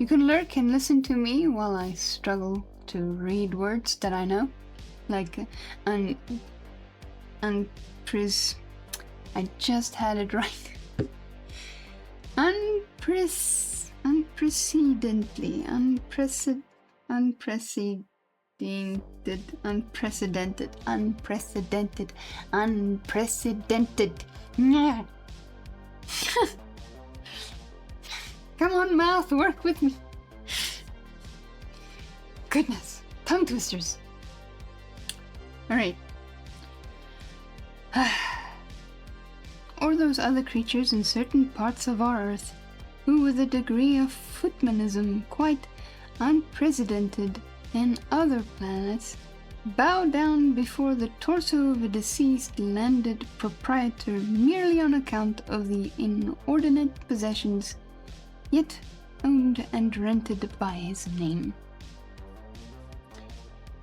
[SPEAKER 1] lurk and listen to me while I struggle to read words that I know, like I just had it right. Unprecedentedly, unprecedented. Yeah. Come on, mouth, work with me. Goodness, tongue twisters. All right. Or those other creatures in certain parts of our earth, who with a degree of footmanism quite unprecedented in other planets, bow down before the torso of a deceased landed proprietor merely on account of the inordinate possessions yet owned and rented by his name.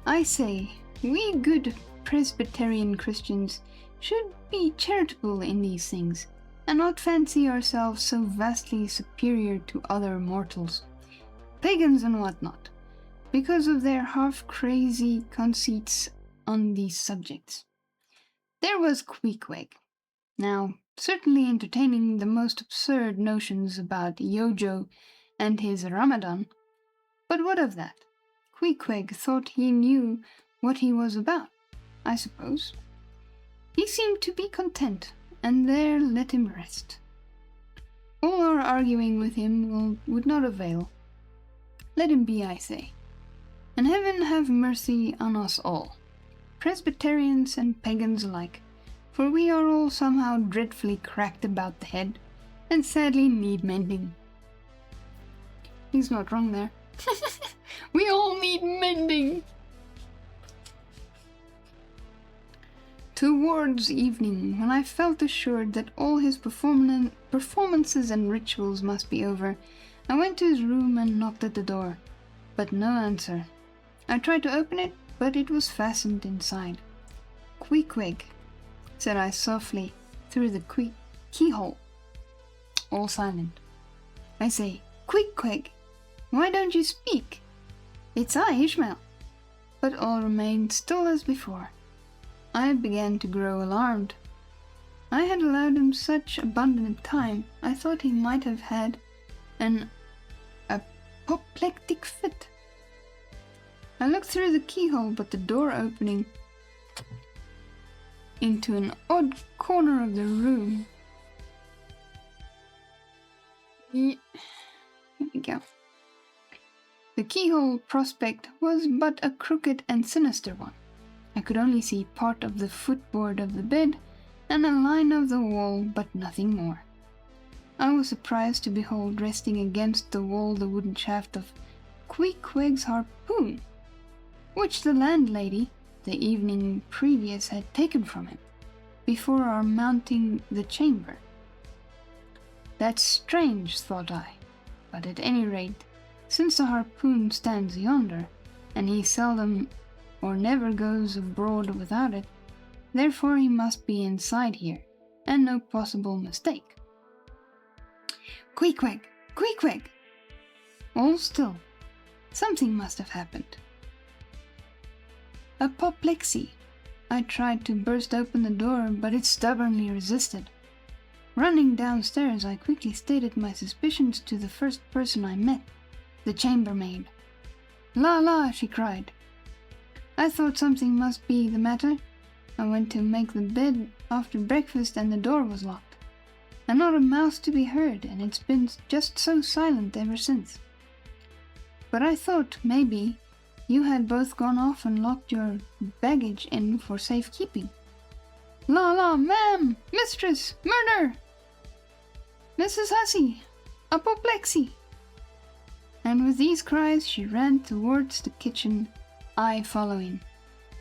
[SPEAKER 1] I say, we good Presbyterian Christians should be charitable in these things, and not fancy ourselves so vastly superior to other mortals, pagans and what-not, because of their half-crazy conceits on these subjects. There was Queequeg, now certainly entertaining the most absurd notions about Yojo and his Ramadan, but what of that? Queequeg thought he knew what he was about, I suppose. He seemed to be content, and there let him rest. All our arguing with him would not avail. Let him be, I say. And heaven have mercy on us all, Presbyterians and pagans alike, for we are all somehow dreadfully cracked about the head, and sadly need mending. He's not wrong there. We all need mending. Towards evening, when I felt assured that all his performances and rituals must be over, I went to his room and knocked at the door, but no answer. I tried to open it, but it was fastened inside. Queequeg, said I softly through the keyhole. All silent. I say, Queequeg, why don't you speak? It's I, Ishmael. But all remained still as before. I began to grow alarmed. I had allowed him such abundant time, I thought he might have had an apoplectic fit. I looked through the keyhole, but the door opening into an odd corner of the room. Here we go. The keyhole prospect was but a crooked and sinister one. I could only see part of the footboard of the bed and a line of the wall, but nothing more. I was surprised to behold resting against the wall the wooden shaft of Queequeg's harpoon, which the landlady, the evening previous, had taken from him, before our mounting the chamber. That's strange, thought I, but at any rate, since the harpoon stands yonder, and he seldom or never goes abroad without it, therefore he must be inside here, and no possible mistake. Queequeg! Queequeg! All still. Something must have happened. Apoplexy. I tried to burst open the door, but it stubbornly resisted. Running downstairs, I quickly stated my suspicions to the first person I met, the chambermaid. La la, she cried. I thought something must be the matter. I went to make the bed after breakfast and the door was locked. And not a mouse to be heard, and it's been just so silent ever since. But I thought, maybe, you had both gone off and locked your baggage in for safekeeping. La la, ma'am! Mistress! Murder! Mrs. Hussey! Apoplexy! And with these cries she ran towards the kitchen, I following.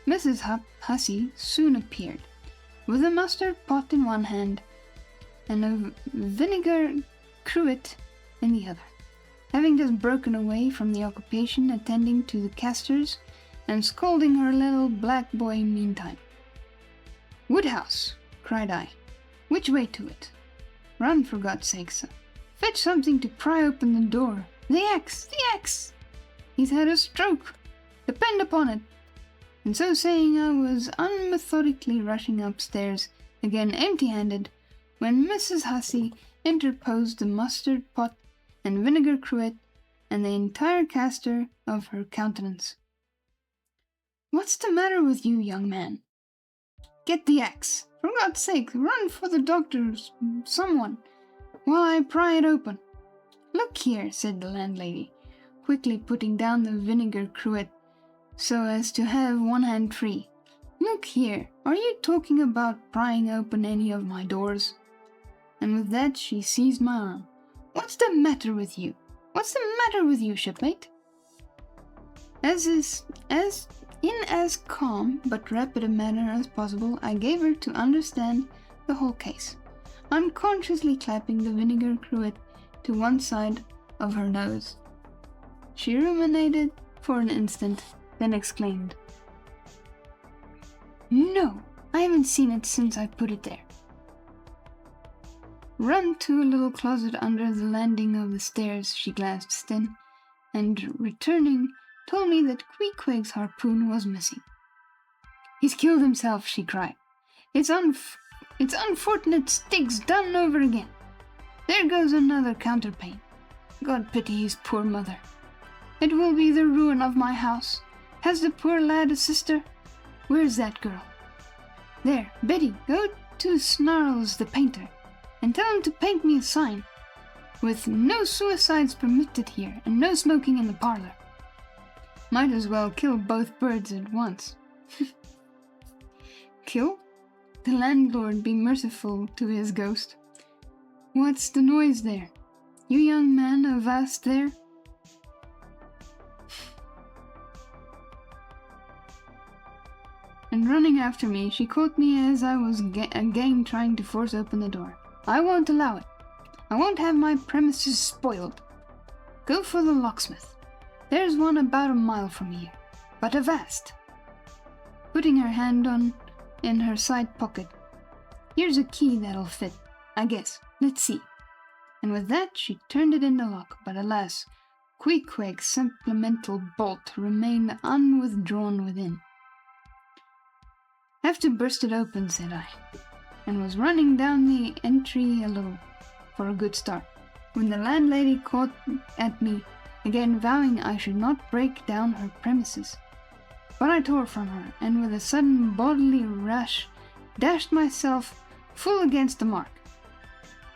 [SPEAKER 1] Mrs. Hussey soon appeared, with a mustard pot in one hand and a vinegar cruet in the other, having just broken away from the occupation attending to the castors and scolding her little black boy meantime. Woodhouse, cried I, which way to it? Run, for God's sake, sir. Fetch something to pry open the door. The axe! The axe! He's had a stroke. depend upon it. And so saying, I was unmethodically rushing upstairs, again empty-handed, when Mrs. Hussey interposed the mustard pot and vinegar cruet and the entire castor of her countenance. "What's the matter with you, young man? Get the axe. For God's sake, run for the doctor, someone, while I pry it open." "Look here," said the landlady, quickly putting down the vinegar cruet so as to have one hand free. "Look here, are you talking about prying open any of my doors?" And with that she seized my arm. "What's the matter with you? What's the matter with you, shipmate?" In as calm but rapid a manner as possible, I gave her to understand the whole case, unconsciously clapping the vinegar cruet to one side of her nose. She ruminated for an instant, then exclaimed, "No, I haven't seen it since I put it there." Run to a little closet under the landing of the stairs, she glanced in, and returning, told me that Queequeg's harpoon was missing. "He's killed himself," she cried. It's unfortunate Stiggs done over again. There goes another counterpane. God pity his poor mother. It will be the ruin of my house. Has the poor lad a sister? Where's that girl? There, Betty, go to Snarls the painter, and tell him to paint me a sign, with no suicides permitted here, and no smoking in the parlor. Might as well kill both birds at once. Kill? The landlord be merciful to his ghost. What's the noise there? You young man, avast there? And running after me, she caught me as I was again trying to force open the door. "I won't allow it. I won't have my premises spoiled. Go for the locksmith. There's one about a mile from here. But avast!" Putting her hand in her side pocket. "Here's a key that'll fit, I guess. Let's see." And with that she turned it in the lock, but alas, Queequeg's supplemental bolt remained unwithdrawn within. "Have to burst it open," said I, and was running down the entry a little, for a good start, when the landlady caught at me, again vowing I should not break down her premises. But I tore from her, and with a sudden bodily rush, dashed myself full against the mark.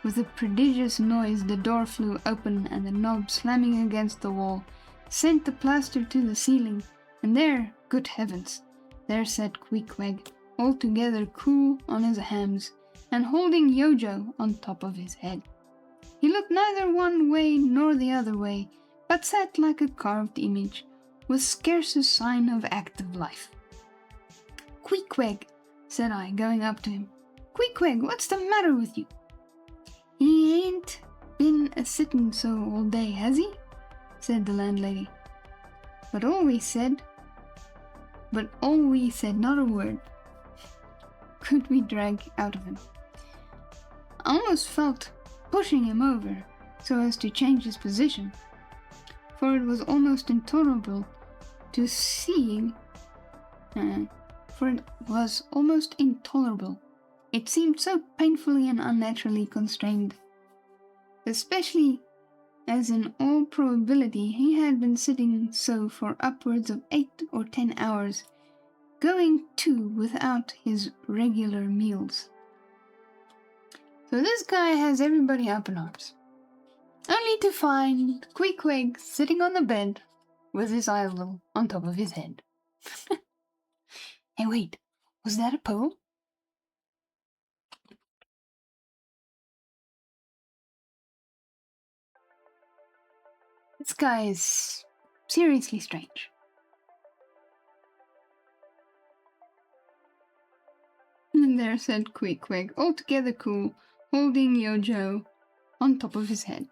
[SPEAKER 1] With a prodigious noise the door flew open, and the knob slamming against the wall sent the plaster to the ceiling, and there, good heavens, there sat Queequeg, altogether cool on his hams, and holding Yojo on top of his head. He looked neither one way nor the other way, but sat like a carved image, with scarce a sign of active life. "Queequeg," said I, going up to him. "Queequeg, what's the matter with you?" "He ain't been a-sittin' so all day, has he?" said the landlady. But all we said, not a word, could we drag out of him. I almost felt pushing him over so as to change his position, for it was almost intolerable to see. It seemed so painfully and unnaturally constrained, especially as in all probability he had been sitting so for upwards of 8 or 10 hours, going too without his regular meals. So this guy has everybody up in arms, only to find Queequeg sitting on the bed with his idol on top of his head. Hey, wait, was that a poem? This guy is seriously strange. And there sat Queequeg, altogether cool, holding Yojo on top of his head.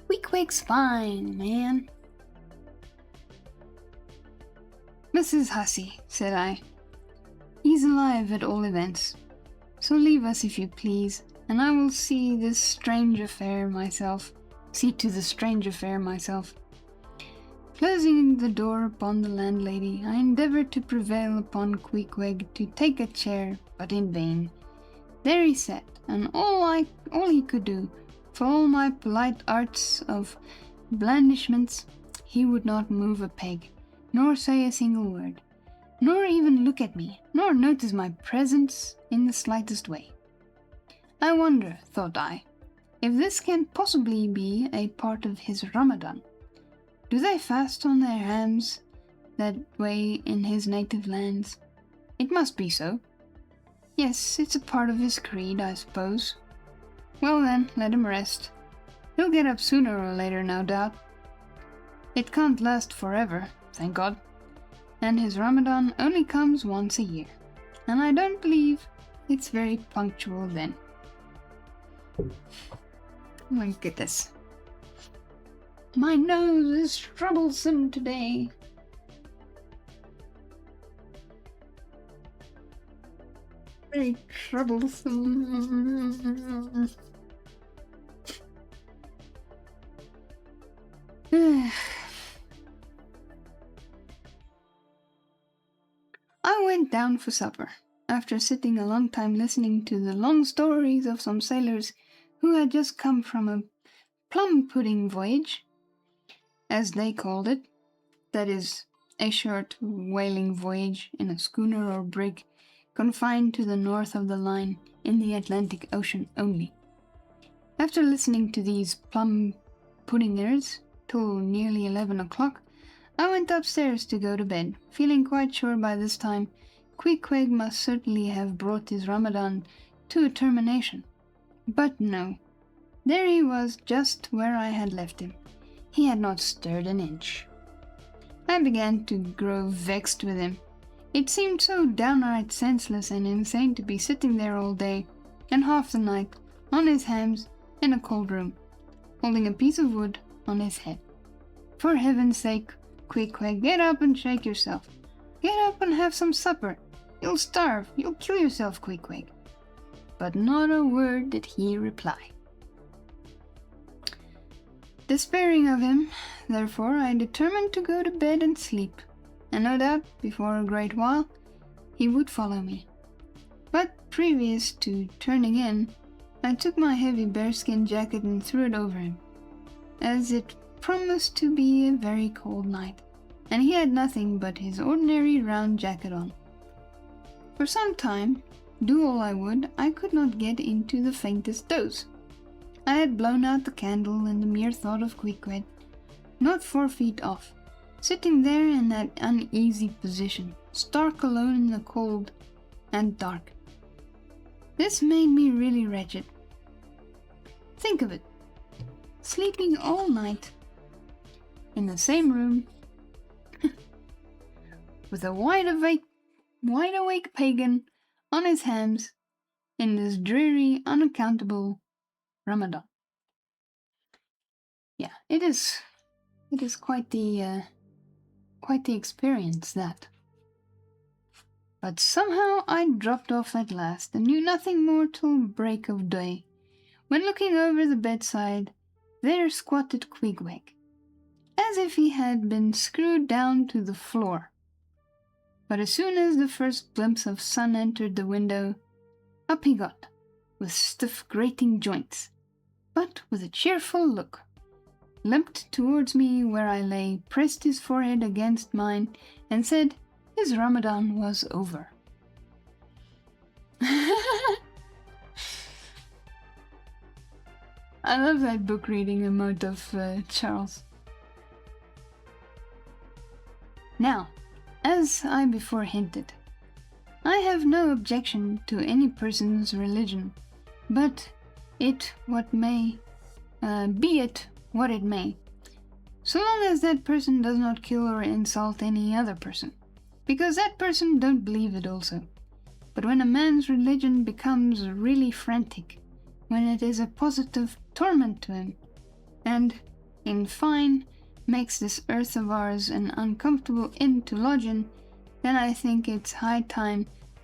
[SPEAKER 1] Queequeg's fine, man. "Mrs. Hussey," said I, He's alive at all events. So leave us if you please, and I will see to this strange affair myself. Closing the door upon the landlady, I endeavoured to prevail upon Queequeg to take a chair, but in vain. There he sat, and all he could do, for all my polite arts of blandishments, he would not move a peg, nor say a single word, nor even look at me, nor notice my presence in the slightest way. I wonder, thought I, if this can possibly be a part of his Ramadan. Do they fast on their hams that way in his native lands? It must be so. Yes, it's a part of his creed, I suppose. Well then, let him rest. He'll get up sooner or later, no doubt. It can't last forever, thank God. And his Ramadan only comes once a year, and I don't believe it's very punctual then. Oh my goodness. My nose is troublesome today. Very troublesome. I went down for supper, after sitting a long time listening to the long stories of some sailors who had just come from a plum pudding voyage, as they called it, that is, a short whaling voyage in a schooner or brig, confined to the north of the line in the Atlantic Ocean only. After listening to these plum puddingers till nearly 11 o'clock, I went upstairs to go to bed, feeling quite sure by this time Queequeg must certainly have brought his Ramadan to a termination. But no, there he was just where I had left him. He had not stirred an inch. I began to grow vexed with him. It seemed so downright senseless and insane to be sitting there all day and half the night on his hams in a cold room, holding a piece of wood on his head. For heaven's sake, Queequeg, get up and shake yourself. Get up and have some supper. You'll starve. You'll kill yourself, Queequeg. But not a word did he reply. Despairing of him, therefore, I determined to go to bed and sleep, and no doubt, before a great while, he would follow me. But previous to turning in, I took my heavy bearskin jacket and threw it over him, as it promised to be a very cold night, and he had nothing but his ordinary round jacket on. For some time, do all I would, I could not get into the faintest doze. I had blown out the candle, and the mere thought of Queequeg, not 4 feet off, sitting there in that uneasy position, stark alone in the cold and dark. This made me really wretched. Think of it, sleeping all night in the same room with a wide awake pagan on his hams in this dreary, unaccountable Ramadan. Yeah, it is quite the experience, that. But somehow I dropped off at last and knew nothing more till break of day, when looking over the bedside, there squatted Queequeg, as if he had been screwed down to the floor. But as soon as the first glimpse of sun entered the window, up he got, with stiff grating joints, but with a cheerful look, limped towards me where I lay, pressed his forehead against mine, and said his Ramadan was over. I love that book reading emote of Charles. Now, as I before hinted, I have no objection to any person's religion, but be it what it may, so long as that person does not kill or insult any other person, because that person don't believe it also. But when a man's religion becomes really frantic, when it is a positive torment to him, and, in fine, makes this earth of ours an uncomfortable inn to lodge in, then I think it's high time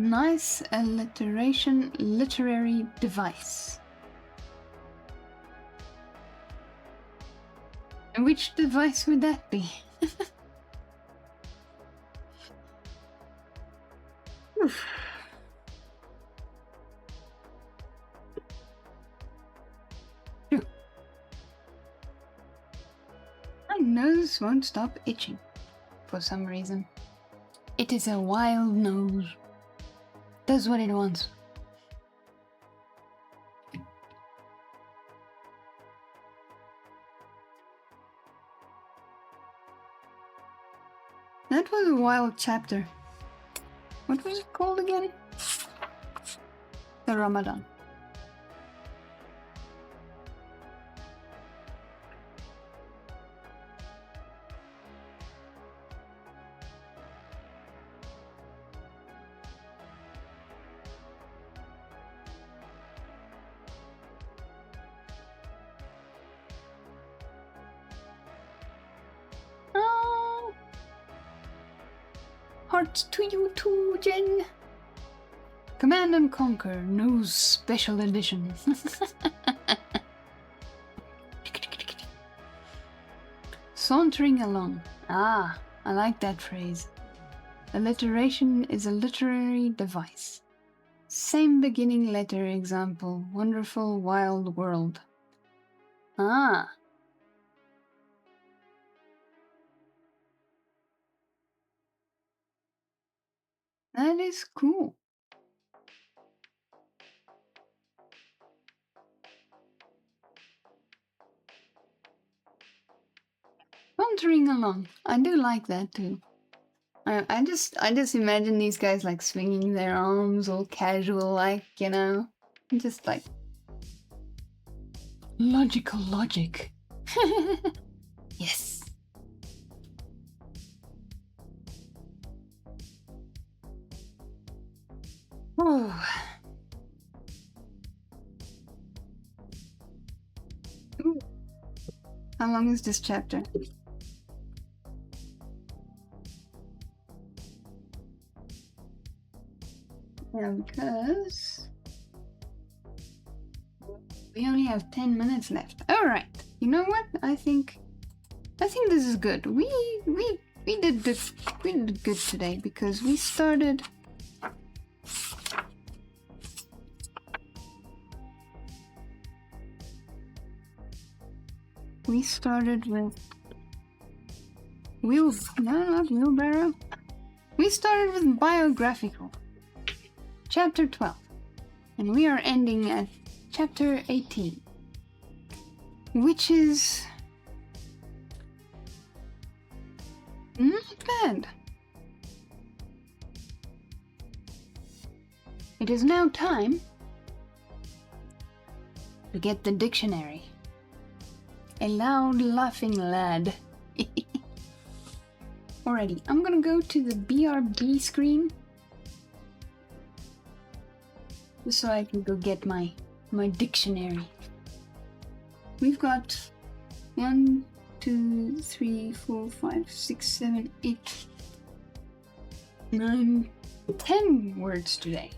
[SPEAKER 1] Nice alliteration literary device. And which device would that be? Oof. My nose won't stop itching for some reason. It is a wild nose. Does what it wants. That was a wild chapter. What was it called again? The Ramadan. Hearts to you too, Jen. Command and Conquer, News Special Edition. Sauntering along. Ah, I like that phrase. Alliteration is a literary device. Same beginning letter example. Wonderful wild world. Ah. That is cool. Wandering along. I do like that too. I just imagine these guys like swinging their arms all casual, like, you know, just like logical logic. Yes. Oh. Ooh. How long is this chapter? Yeah, because we only have 10 minutes left. All right. You know what? I think this is good. We did good today because we started. We started with not wheelbarrow. We started with biographical. Chapter 12. And we are ending at chapter 18. Which is not bad. It is now time to get the dictionary. A loud laughing lad. Alrighty, I'm gonna go to the BRB screen just so I can go get my dictionary. We've got 1, 2, 3, 4, 5, 6, 7, 8, 9, 10 words today.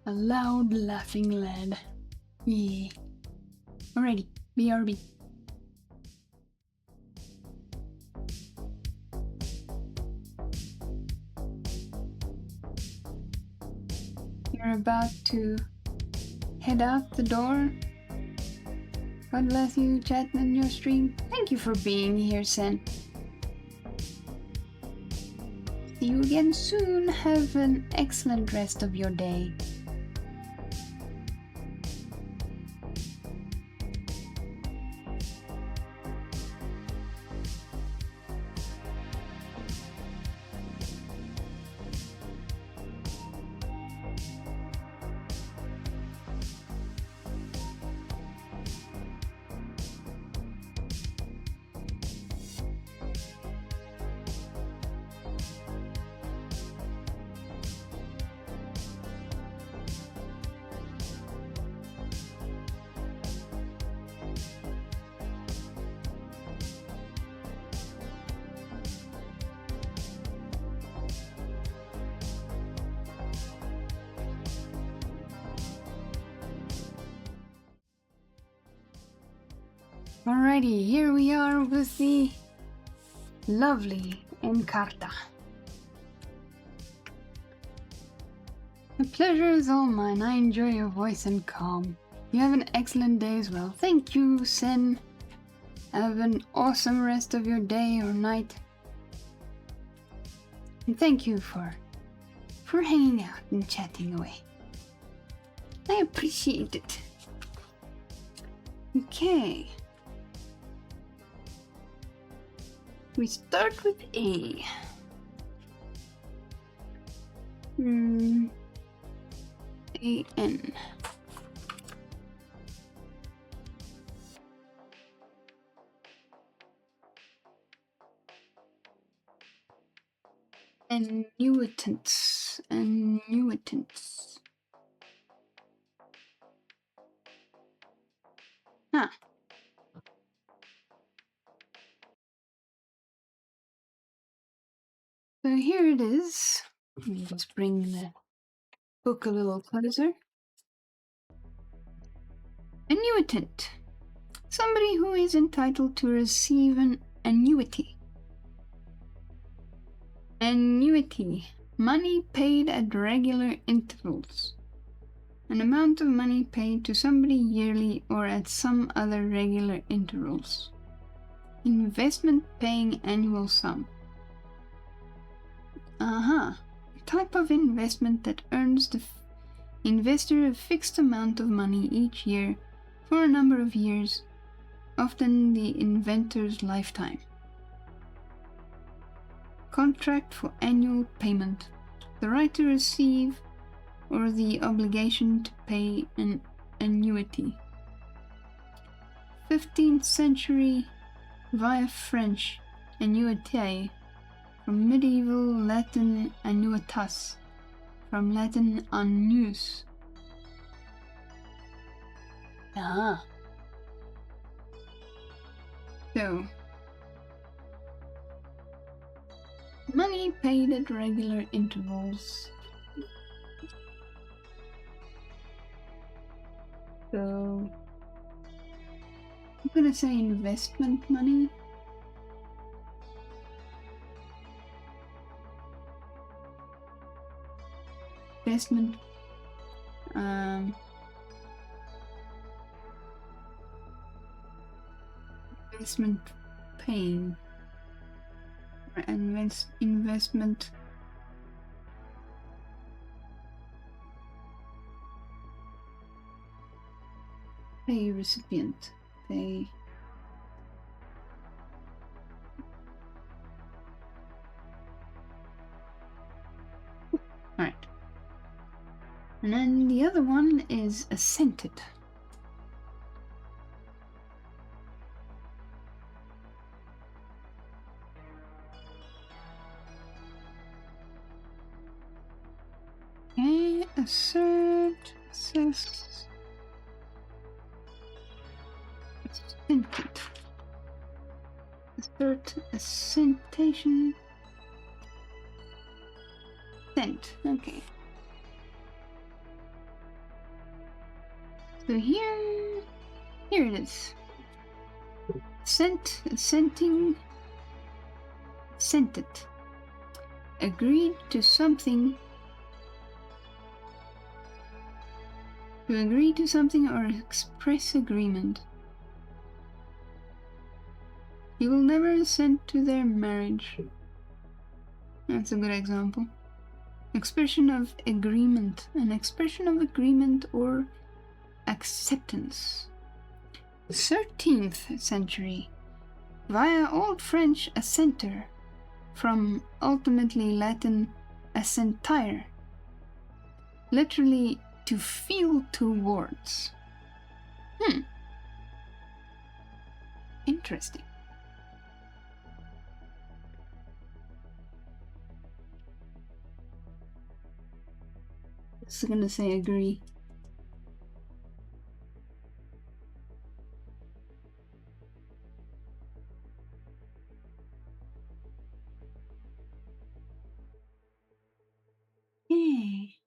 [SPEAKER 1] A loud laughing lad. Yeah. Alrighty, BRB. You're about to head out the door. God bless you, chatting in your stream. Thank you for being here, Sen. See you again soon. Have an excellent rest of your day. Alrighty, here we are with the lovely Encarta. The pleasure is all mine. I enjoy your voice and calm. You have an excellent day as well. Thank you, Sen. Have an awesome rest of your day or night. And thank you for hanging out and chatting away. I appreciate it. Okay. We start with A. A-N. Annuitants. Huh. So here it is. Let me just bring the book a little closer. Annuitant. Somebody who is entitled to receive an annuity. Annuity. Money paid at regular intervals. An amount of money paid to somebody yearly or at some other regular intervals. Investment paying annual sum. Type of investment that earns the investor a fixed amount of money each year for a number of years, often the inventor's lifetime. Contract for annual payment. The right to receive or the obligation to pay an annuity. 15th century via French annuité, from medieval Latin annuitas, from Latin annus. So, money paid at regular intervals. So, I'm gonna say investment money. Investment investment paying or investment pay recipient pay alright. And then the other one is assented. Okay, assented. Assert, assentation. Assent, okay. So here it is. Assenting, assented. Agreed to something. To agree to something or express agreement. He will never assent to their marriage. That's a good example. Expression of agreement. An expression of agreement or acceptance. 13th century. Via Old French assenter, from ultimately Latin assentire. Literally to feel towards. Interesting. Just gonna say agree. Yay.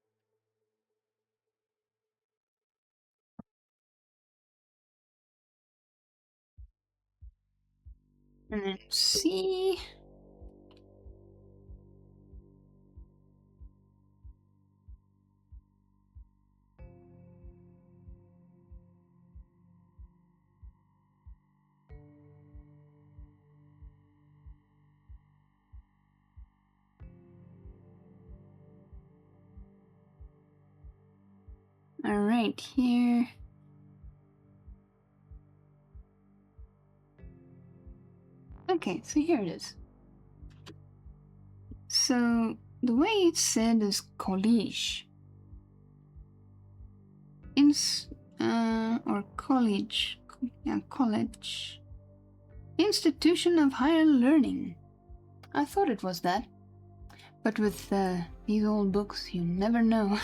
[SPEAKER 1] And then C. Alright, here. Okay, so here it is. So the way it's said is college. Or college. Yeah, college. Institution of higher learning. I thought it was that. But with these old books, you never know.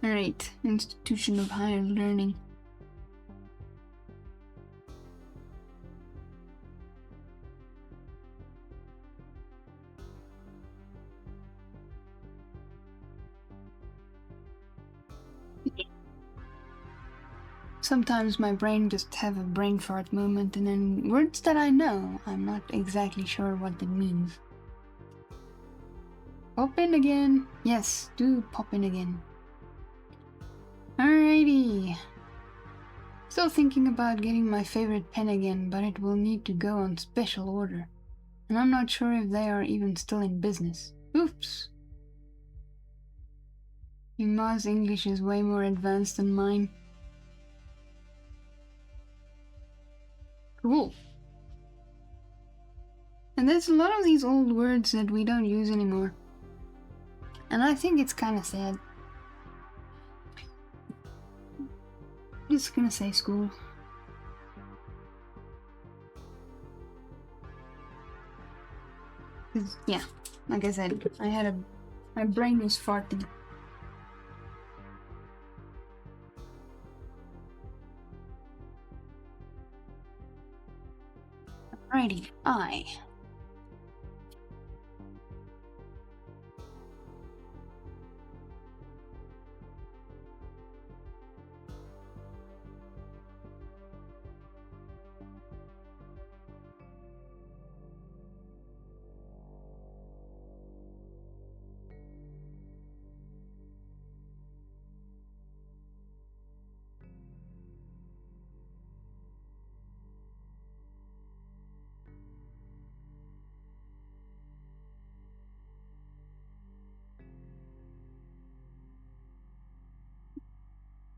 [SPEAKER 1] Alright, institution of higher learning. Sometimes my brain just have a brain fart moment, and then words that I know, I'm not exactly sure what it means. Pop in again. Yes, do pop in again. Alrighty. Still thinking about getting my favorite pen again, but it will need to go on special order. And I'm not sure if they are even still in business. Oops. Ima's English is way more advanced than mine. Cool. And there's a lot of these old words that we don't use anymore. And I think it's kind of sad. Just gonna say school. Yeah, like I said, my brain was farting. Alrighty, I.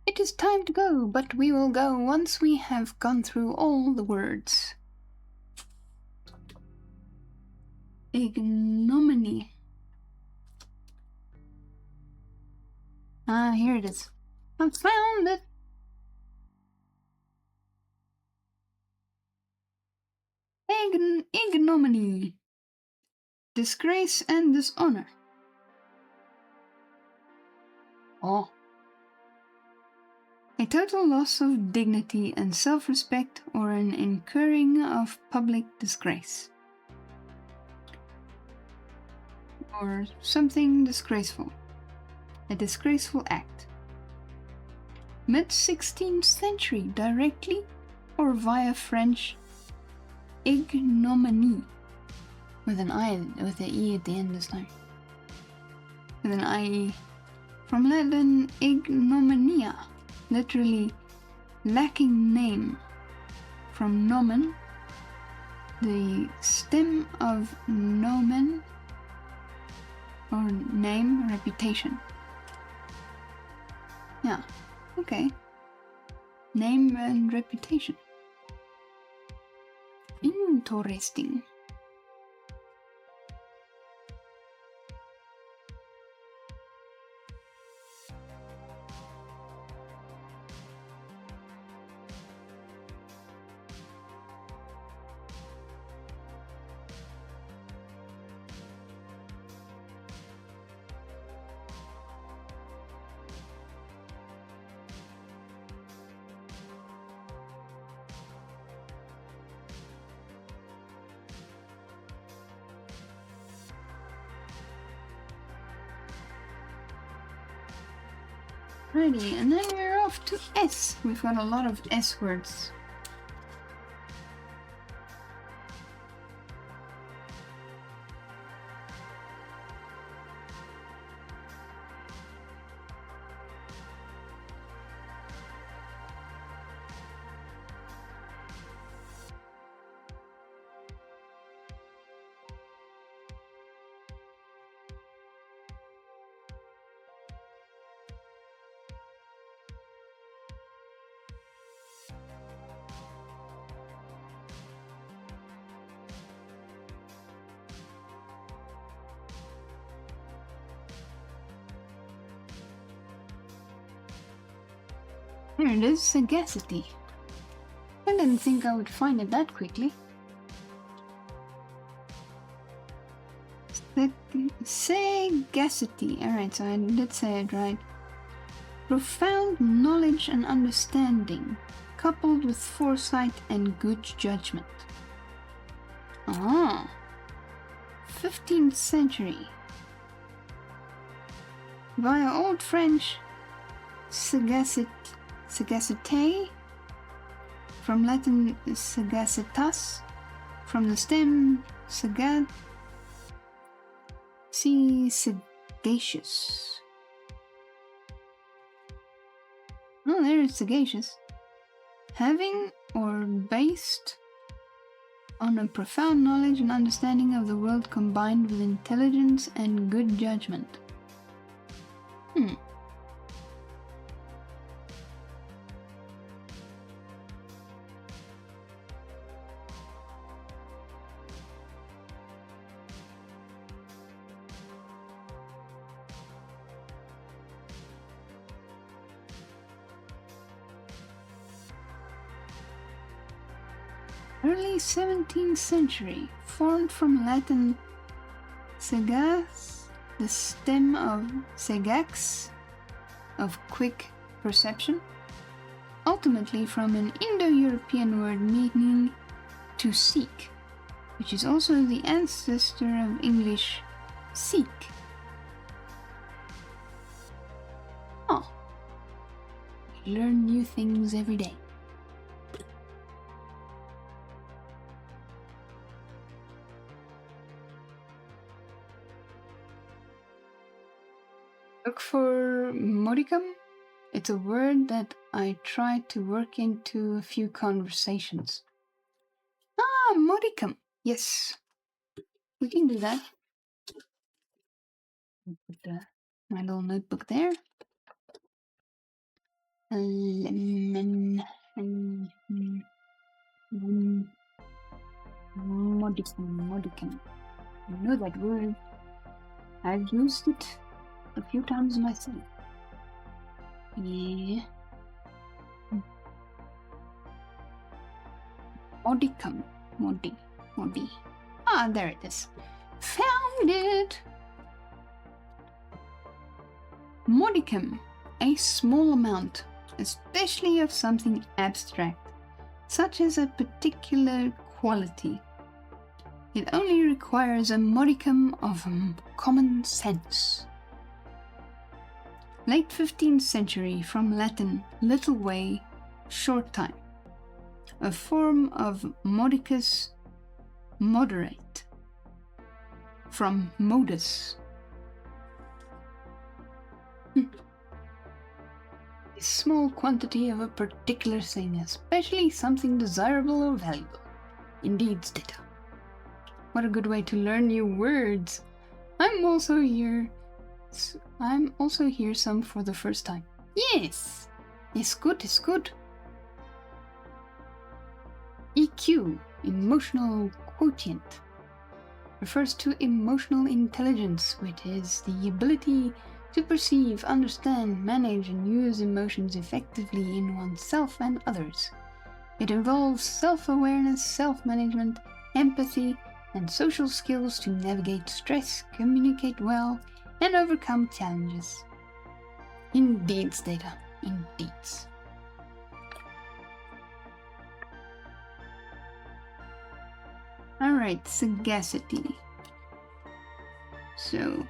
[SPEAKER 1] It is time to go, but we will go once we have gone through all the words. Ignominy. Ah, here it is. I found it. Ignominy. Disgrace and dishonor. Oh. A total loss of dignity and self-respect, or an incurring of public disgrace. Or something disgraceful. A disgraceful act. Mid-16th century, directly or via French ignominy. With an E at the end this time. With an IE. From Latin ignominia. Literally lacking name. From nomen, the stem of nomen, or name, reputation. Yeah, okay. Name and reputation. Interesting. Righty, and then we're off to S. We've got a lot of S words. Here it is, sagacity. I didn't think I would find it that quickly. Sagacity. Alright, so I did say it right. Profound knowledge and understanding, coupled with foresight and good judgment. Ah, 15th century. Via Old French, sagacité, from Latin sagacitas, from the stem sagat, see sagacious. Oh, there is sagacious. Having or based on a profound knowledge and understanding of the world combined with intelligence and good judgment. Early 17th century, formed from Latin sagax, the stem of sagax, of quick perception, ultimately from an Indo-European word meaning to seek, which is also the ancestor of English seek. Oh, we learn new things every day. Look for modicum. It's a word that I tried to work into a few conversations. Ah, modicum. Yes, we can do that. Put my little notebook there. Modicum. You know that word. I've used it a few times myself. Yeah. Modicum. Modi. Ah, there it is. Found it! Modicum. A small amount, especially of something abstract, such as a particular quality. It only requires a modicum of common sense. Late 15th century, from Latin little way, short time. A form of modicus, moderate. From modus. A small quantity of a particular thing, especially something desirable or valuable. Indeed, data. What a good way to learn new words. I'm also here some for the first time. Yes, it's good. EQ, emotional quotient, refers to emotional intelligence, which is the ability to perceive, understand, manage, and use emotions effectively in oneself and others. It involves self-awareness, self-management, empathy, and social skills to navigate stress, communicate well, and overcome challenges. Indeed, data. Indeed. Alright, sagacity. So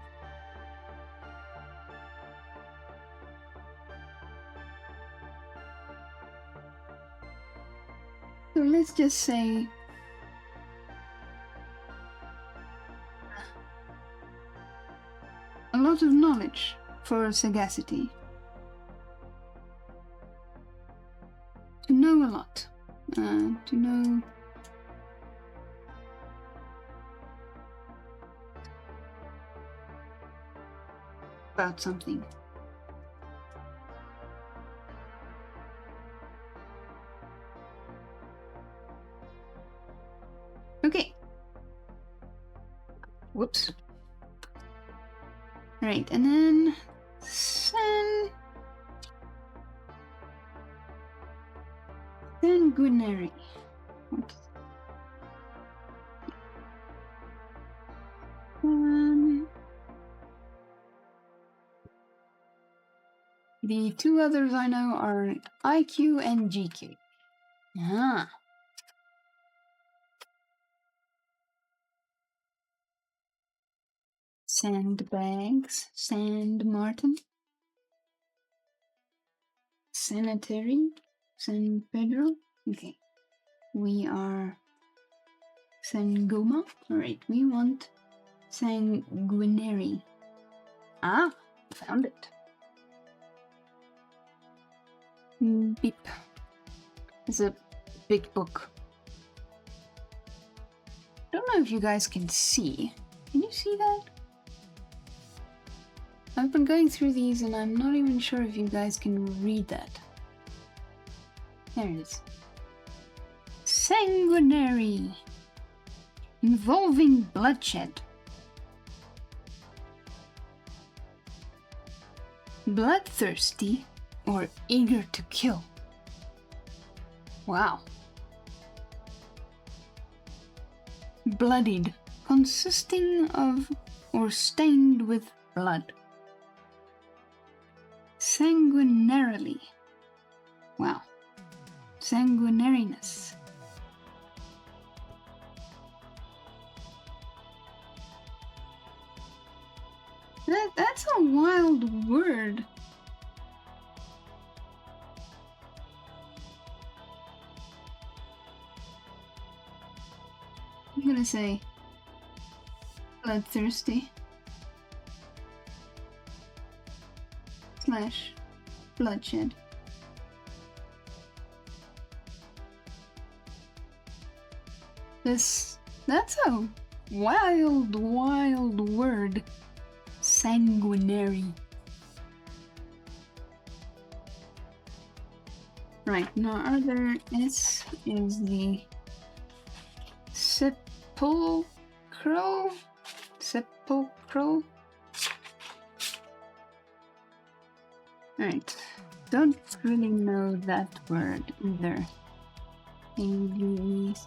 [SPEAKER 1] let's just say a lot of knowledge for sagacity. To know a lot. To know about something. Okay. Whoops. Right, and then Sanguinary. What? The two others I know are IQ and GQ. Ah. Sandbags, Sand Martin, Sanitary, San Pedro. Okay. We are Sangoma. Alright, we want Sanguinary. Ah, found it. Beep. It's a big book. Don't know if you guys can see. Can you see that? I've been going through these and I'm not even sure if you guys can read that. There it is. Sanguinary. Involving bloodshed. Bloodthirsty or eager to kill. Wow. Bloodied, consisting of or stained with blood. Sanguinarily. Wow. Sanguinariness. That's a wild word. I'm gonna say bloodthirsty / bloodshed. That's a wild word. Sanguinary. Right, now other S is the sepulchral. Right, don't really know that word either. ABC.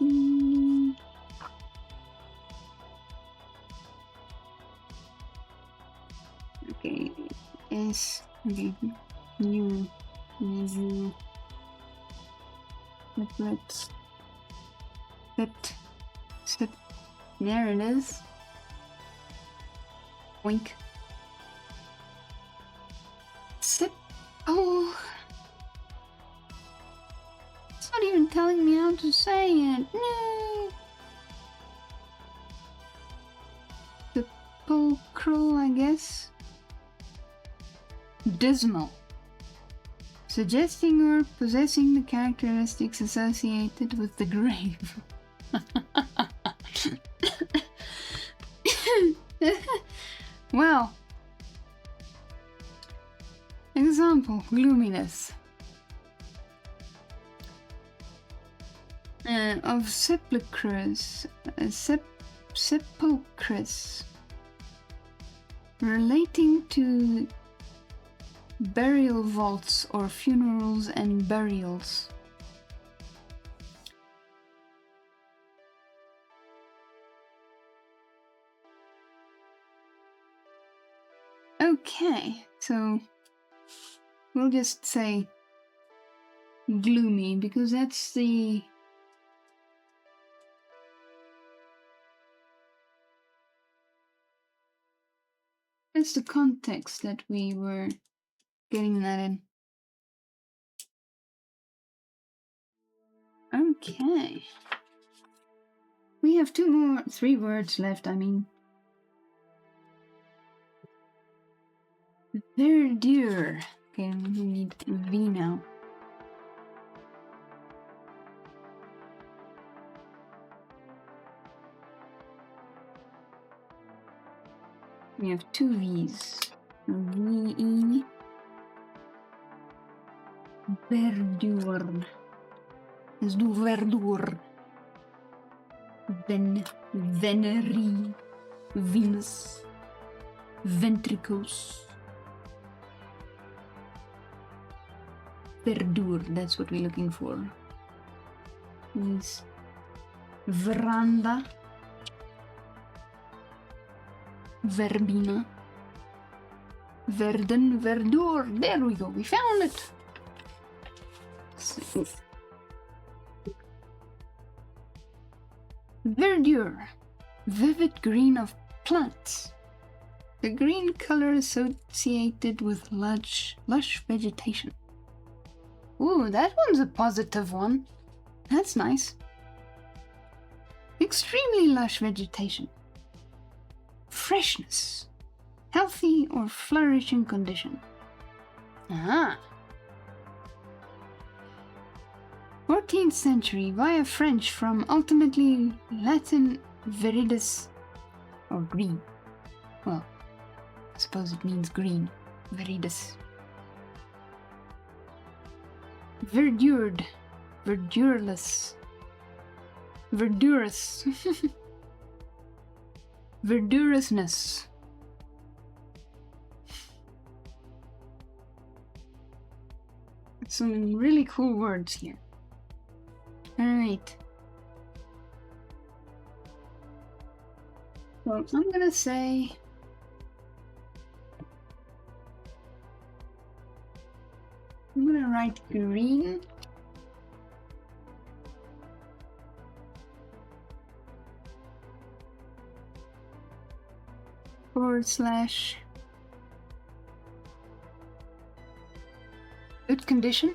[SPEAKER 1] Okay, S. Okay, U. Easy. Let's. Sit. There it is. Wink. Sit. Oh. It's not even telling me how to say it. No. Sepulchral, I guess. Dismal. Suggesting or possessing the characteristics associated with the grave. Well, example, gloominess. Of sepulchres, sepulchres, relating to burial vaults or funerals and burials. Okay, so we'll just say gloomy because that's the context that we were getting that in. Okay. We have 3 words left, I mean. Verdure. Okay, we need V now. We have 2 V's. V-E. Verdure. Let's do verdure. Venery. Venus. Ventricles. Verdure, that's what we're looking for. means veranda, verbena, verden, verdure. There we go, we found it. So, verdure, vivid green of plants. The green color associated with lush vegetation. Ooh, that one's a positive one. That's nice. Extremely lush vegetation. Freshness. Healthy or flourishing condition. Ah. 14th century via French from ultimately Latin viridis or green. Well, I suppose it means green. Viridis. Verdured. Verdureless. Verdurous. Verdurousness. Some really cool words here. Alright. So I'm gonna say I'm gonna write green. / good condition.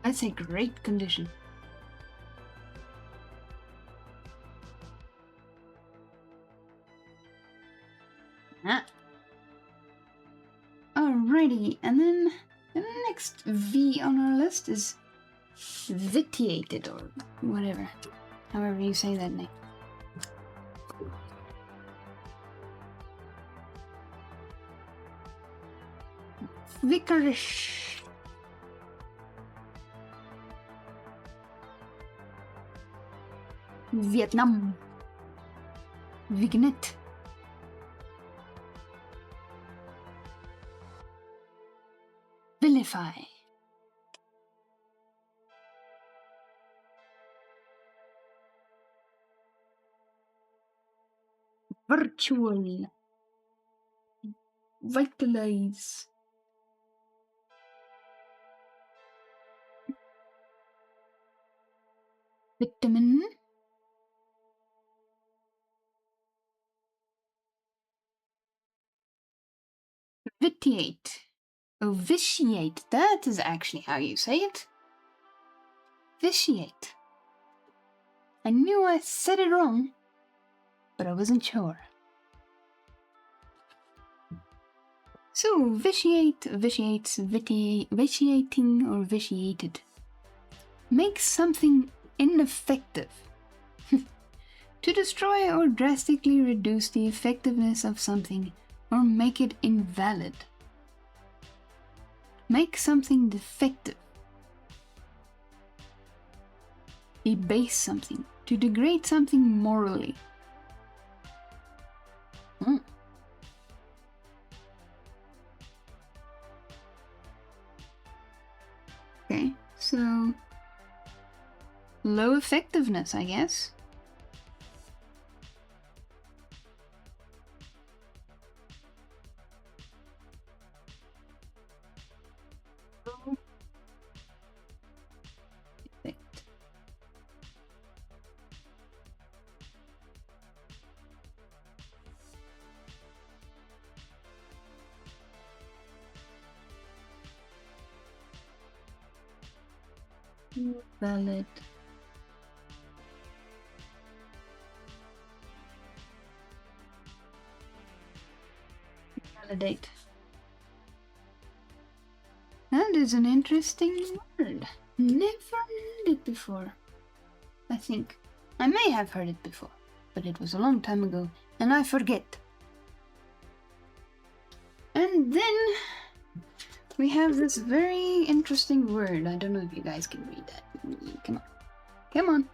[SPEAKER 1] I'd say great condition. Ah. Alrighty, and then the next V on our list is vitiated or whatever, however you say that name. Vicarish. Vietnam. Vignette. Vilify. Virtual. Vitalize. Vitamin. Vitiate. Oh, vitiate. That is actually how you say it. Vitiate. I knew I said it wrong, but I wasn't sure. So, vitiate, vitiates, vitiating, or vitiated. Make something ineffective. To destroy or drastically reduce the effectiveness of something or make it invalid. Make something defective. Debase something. To degrade something morally. Okay, so low effectiveness, I guess. Effect. Valid. Validate. That is an interesting word. Never heard it before. I think. I may have heard it before, but it was a long time ago, and I forget. And then we have this very interesting word. I don't know if you guys can read that. Come on. Come on.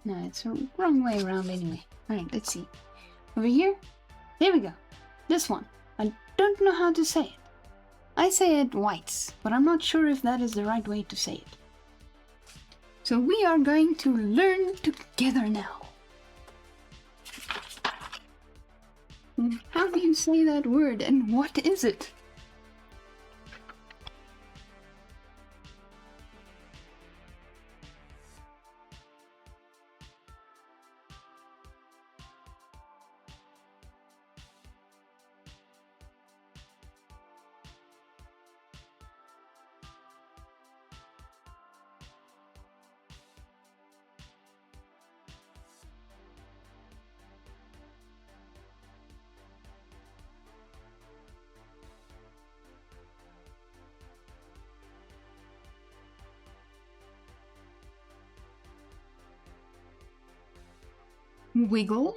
[SPEAKER 1] No, it's the wrong way around anyway. Alright, let's see. Over here? There we go. This one. I don't know how to say it. I say it whites, but I'm not sure if that is the right way to say it. So we are going to learn together now. How do you say that word and what is it? Wiggle.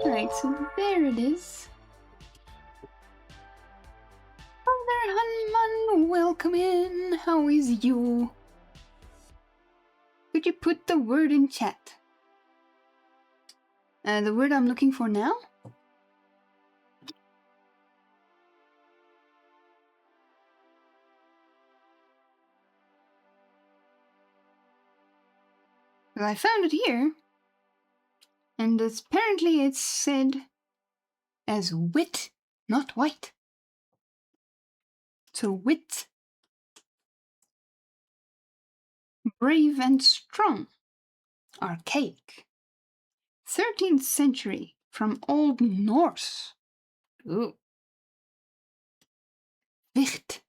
[SPEAKER 1] Alright, so there it is. Oh there, Hanman, welcome in. How is you? Could you put the word in chat? The word I'm looking for now? Well, I found it here. And apparently it's said as wit, not white. So wit, brave and strong, archaic. 13th century, from Old Norse. Ooh. Wicht,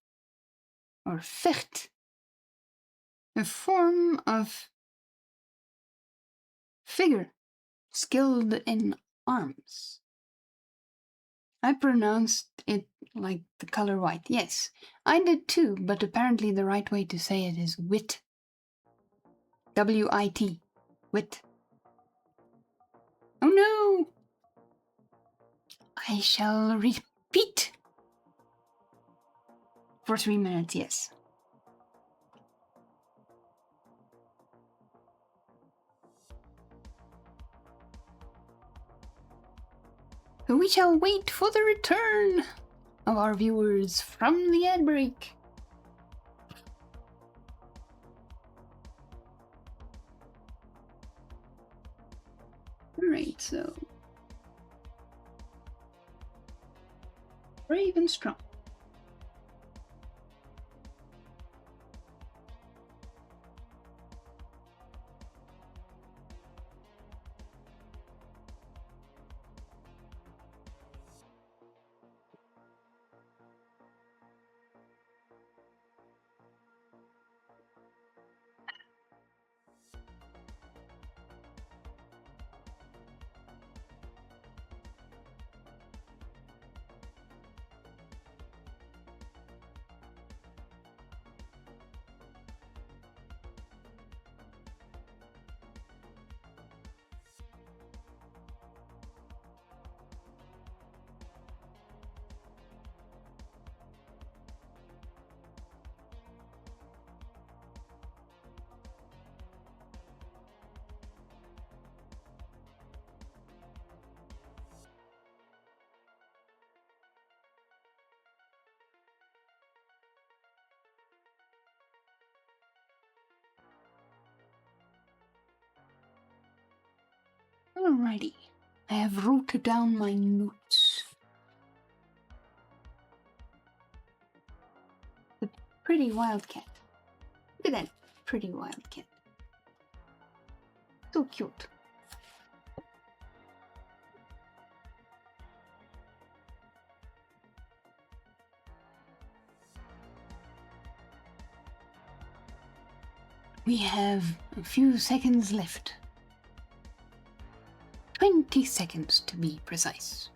[SPEAKER 1] or vecht. A form of figure, skilled in arms. I pronounced it like the color white. Yes, I did too, but apparently the right way to say it is wit. W-I-T. Wit. Oh no! I shall repeat. For 3 minutes, yes. We shall wait for the return of our viewers from the ad break. Alright, so brave and strong. Alrighty, I have wrote down my notes. The pretty wildcat. Look at that pretty wildcat. So cute. We have a few seconds left. 20 seconds to be precise.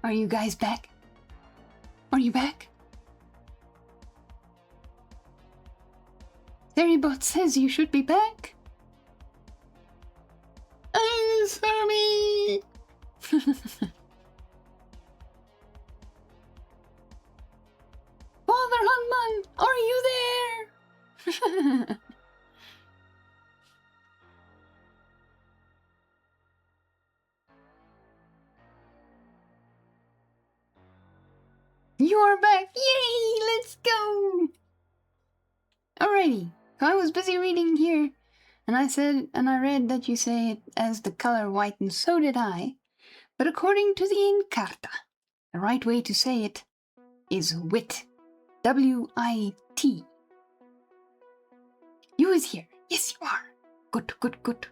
[SPEAKER 1] Are you guys back? Are you back? Therrybot says you should be back. Answer me! Father Hunman, are you there? You are back! Yay! Let's go! Alrighty, so I was busy reading here, and I read that you say it as the color white, and so did I. But according to the Encarta, the right way to say it is wit. W-I-T. You is here. Yes, you are. Good, good, good.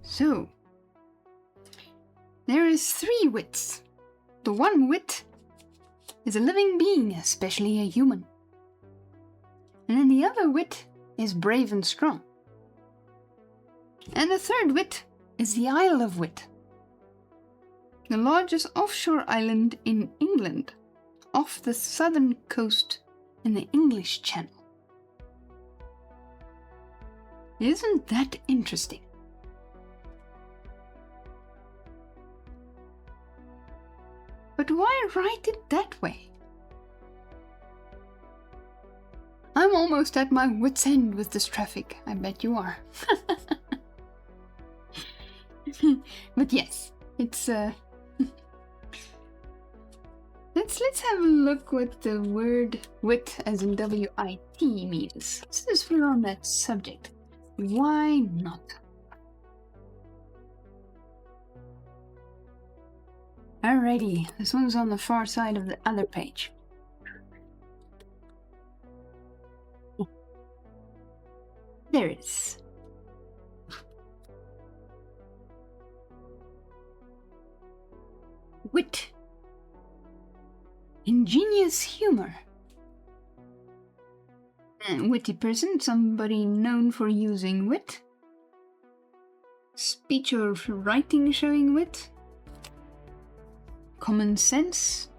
[SPEAKER 1] So, there is 3 wits. The one wit is a living being, especially a human. And then the other wit is brave and strong. And the third wit is the Isle of Wit, the largest offshore island in England, off the southern coast in the English Channel. Isn't that interesting? But why write it that way? I'm almost at my wit's end with this traffic. I bet you are. But yes, it's Let's have a look what the word wit as in W-I-T means. Since we're on that subject, why not? Alrighty, this one's on the far side of the other page. There it is. Wit. Ingenious humor. A witty person, somebody known for using wit. Speech or writing showing wit. Common sense.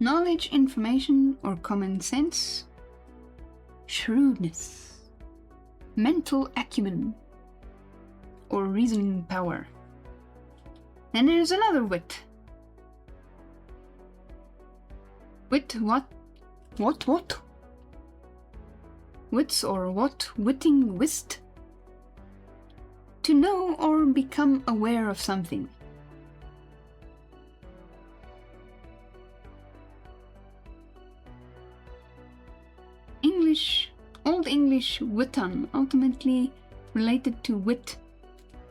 [SPEAKER 1] Knowledge, information, or common sense. Shrewdness. Mental acumen. Or reasoning power. And there's another wit. Wit what? What? Wits or what? Witting whist? To know or become aware of something. Old English witan, ultimately related to wit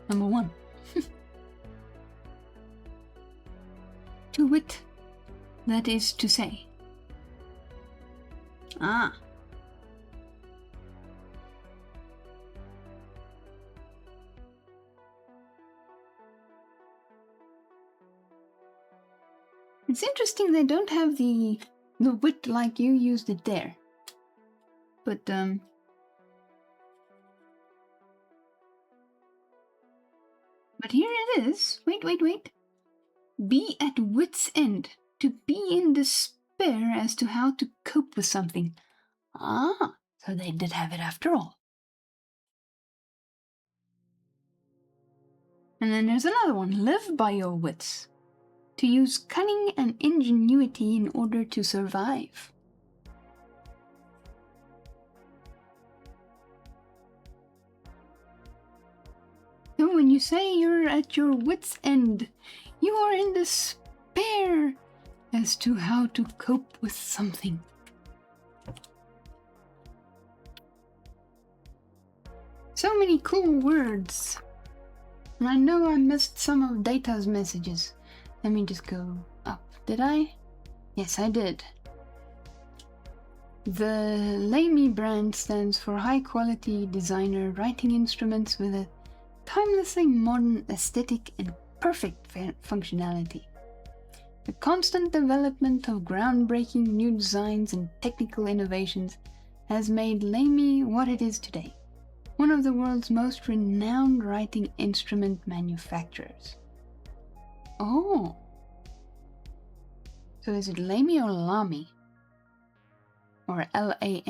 [SPEAKER 1] number 1. To wit, that is to say. Ah. It's interesting they don't have the wit like you used it there. But here it is. Wait. Be at wit's end. To be in despair as to how to cope with something. Ah, so they did have it after all. And then there's another one. Live by your wits. To use cunning and ingenuity in order to survive. So when you say you're at your wit's end, you are in despair as to how to cope with something. So many cool words. And I know I missed some of Data's messages. Let me just go up. Did I? Yes, I did. The Lamy brand stands for high quality designer writing instruments with a timelessly modern aesthetic and perfect functionality. The constant development of groundbreaking new designs and technical innovations has made Lamy what it is today, one of the world's most renowned writing instrument manufacturers. Oh. So is it Lamy or Lamy? or Lamy.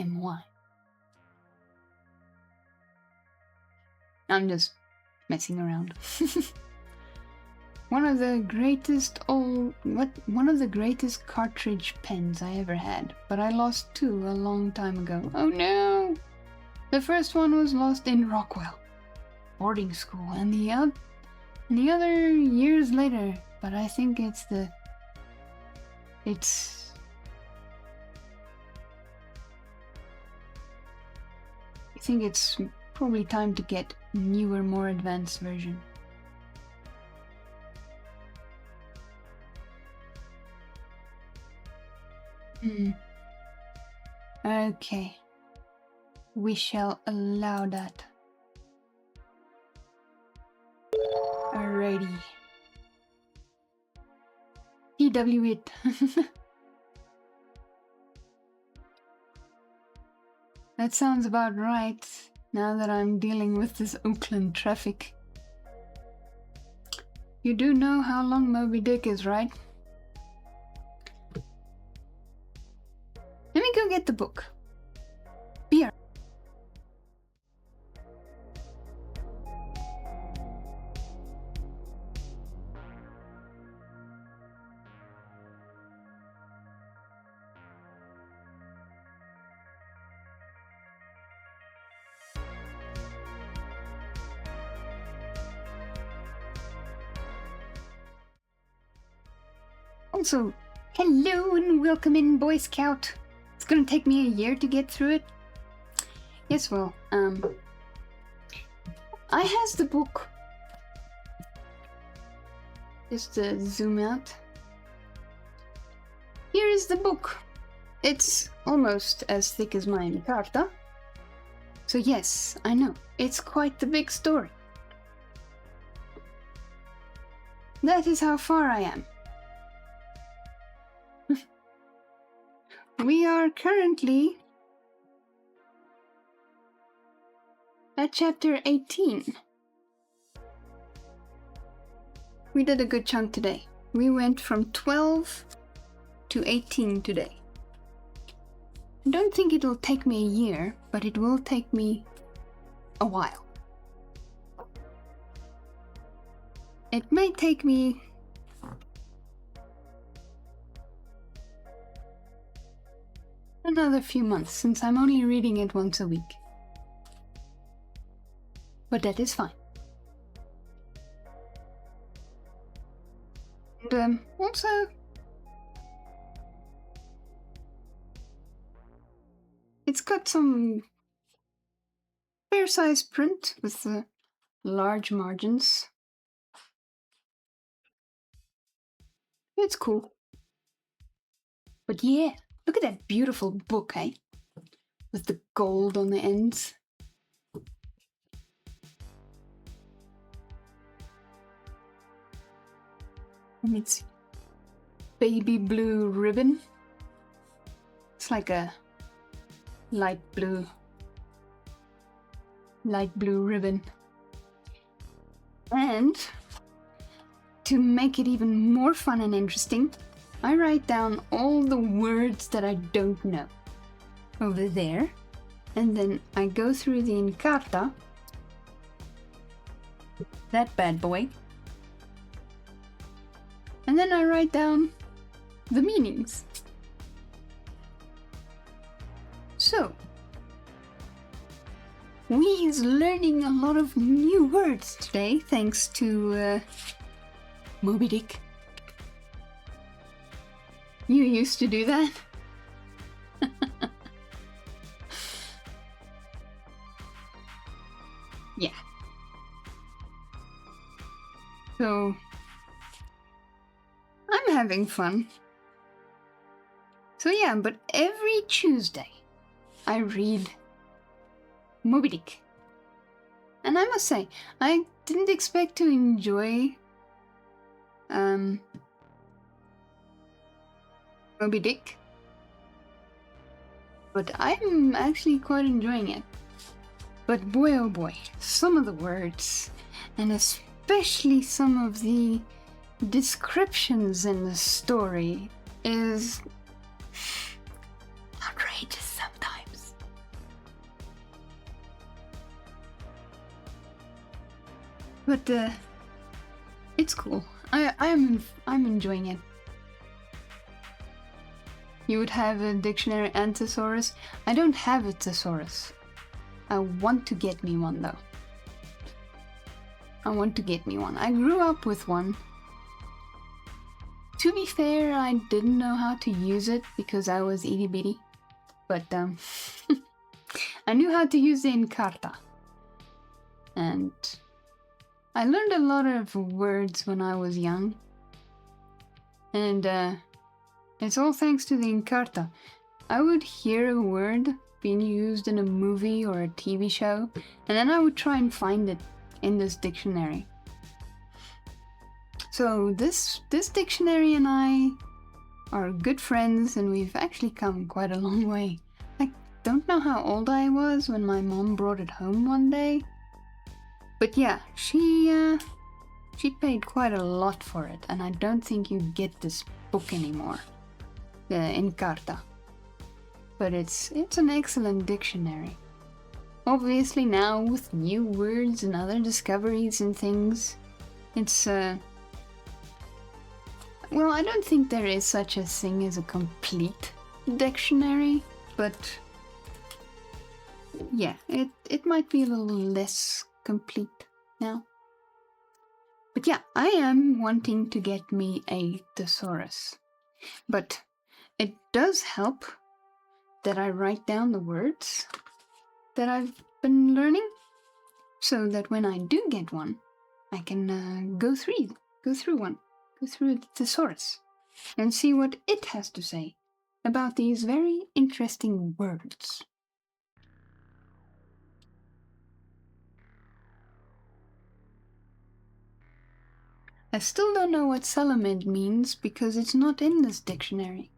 [SPEAKER 1] I'm just messing around. One of the greatest cartridge pens I ever had, but I lost two a long time ago. Oh no! The first one was lost in Rockwell boarding school, and the other years later. But I think I think it's probably time to get newer, more advanced version. Okay. We shall allow that. Alrighty. TW it. That sounds about right, now that I'm dealing with this Oakland traffic. You do know how long Moby Dick is, right? Let me go get the book. Be right. Also, hello and welcome in, Boy Scout. It's gonna take me a year to get through it. Yes, well, I has the book. Just to zoom out. Here is the book. It's almost as thick as my Encarta. So yes, I know, it's quite the big story. That is how far I am. We are currently at chapter 18. We did a good chunk today. We went from 12 to 18 today. I don't think it'll take me a year, but it will take me a while. It may take me another few months, since I'm only reading it once a week. But that is fine. And also, it's got some fair-sized print with the large margins. It's cool. But yeah, look at that beautiful book, eh? With the gold on the ends. And it's baby blue ribbon. It's like a light blue ribbon. And to make it even more fun and interesting, I write down all the words that I don't know over there, and then I go through the Encarta, that bad boy, and then I write down the meanings. So, we is learning a lot of new words today, thanks to Moby Dick. You used to do that? Yeah. So, I'm having fun. So yeah, but every Tuesday I read Moby Dick. And I must say, I didn't expect to enjoy Moby Dick, but I'm actually quite enjoying it. But boy oh boy, some of the words, and especially some of the descriptions in the story, is outrageous. But it's cool. I'm enjoying it. You would have a dictionary and thesaurus. I don't have a thesaurus. I want to get me one though. I want to get me one. I grew up with one. To be fair, I didn't know how to use it because I was itty bitty. But I knew how to use the Encarta. And I learned a lot of words when I was young. And it's all thanks to the Encarta. I would hear a word being used in a movie or a TV show, and then I would try and find it in this dictionary. So this dictionary and I are good friends, and we've actually come quite a long way. I don't know how old I was when my mom brought it home one day. But yeah, she paid quite a lot for it, and I don't think you get this book anymore, the Encarta. But it's an excellent dictionary. Obviously now with new words and other discoveries and things, it's well, I don't think there is such a thing as a complete dictionary, but yeah, it might be a little less complete now. But yeah, I am wanting to get me a thesaurus. But it does help that I write down the words that I've been learning, so that when I do get one, I can go through the thesaurus, and see what it has to say about these very interesting words. I still don't know what Salamid means because it's not in this dictionary.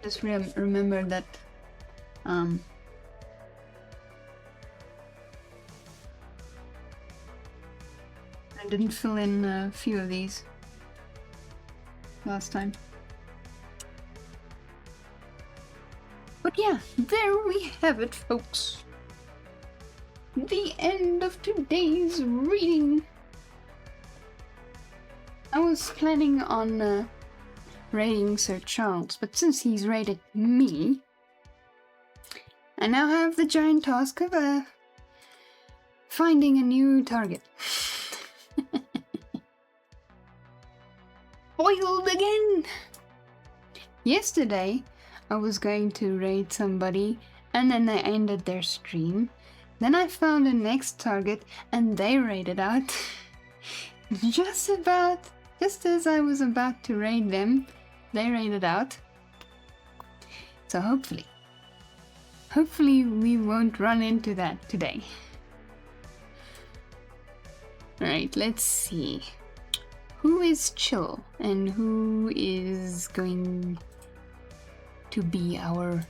[SPEAKER 1] Just remember that I didn't fill in a few of these last time. But yeah, there we have it, folks. The end of today's reading. I was planning on raiding Sir Charles, but since he's raided me, I now have the giant task of finding a new target. Foiled again! Yesterday, I was going to raid somebody, and then I ended their stream. Then I found the next target, and they raided out. Just as I was about to raid them, they raided out. So hopefully we won't run into that today. Alright, let's see. Who is chill and who is going to be our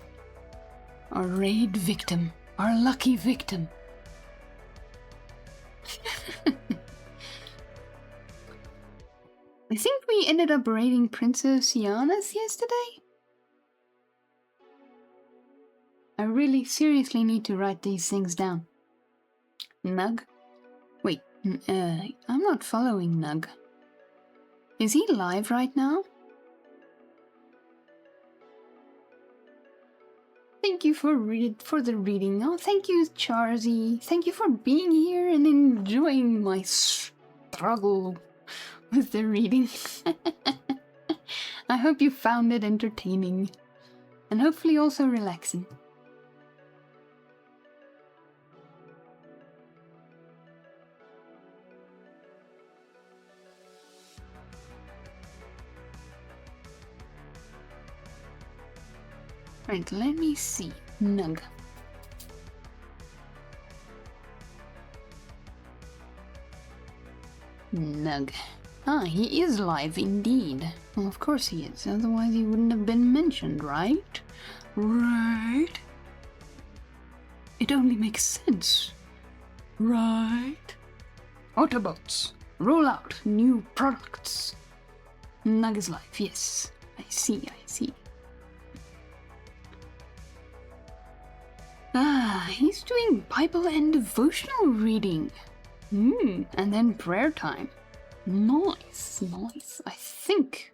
[SPEAKER 1] raid victim, our lucky victim? I think we ended up raiding Princess Giannis yesterday. I really seriously need to write these things down. Nug? Wait, I'm not following Nug. Is he live right now? Thank you for the reading. Oh, thank you, Charzy. Thank you for being here and enjoying my struggle with the reading. I hope you found it entertaining and hopefully also relaxing. Right, let me see. Nug. Nug. Ah, he is live indeed. Well, of course he is, otherwise he wouldn't have been mentioned, right? Right? It only makes sense, right? Autobots, roll out new products. Nug is live, yes. I see. Ah, he's doing Bible and devotional reading. And then prayer time. Nice. I think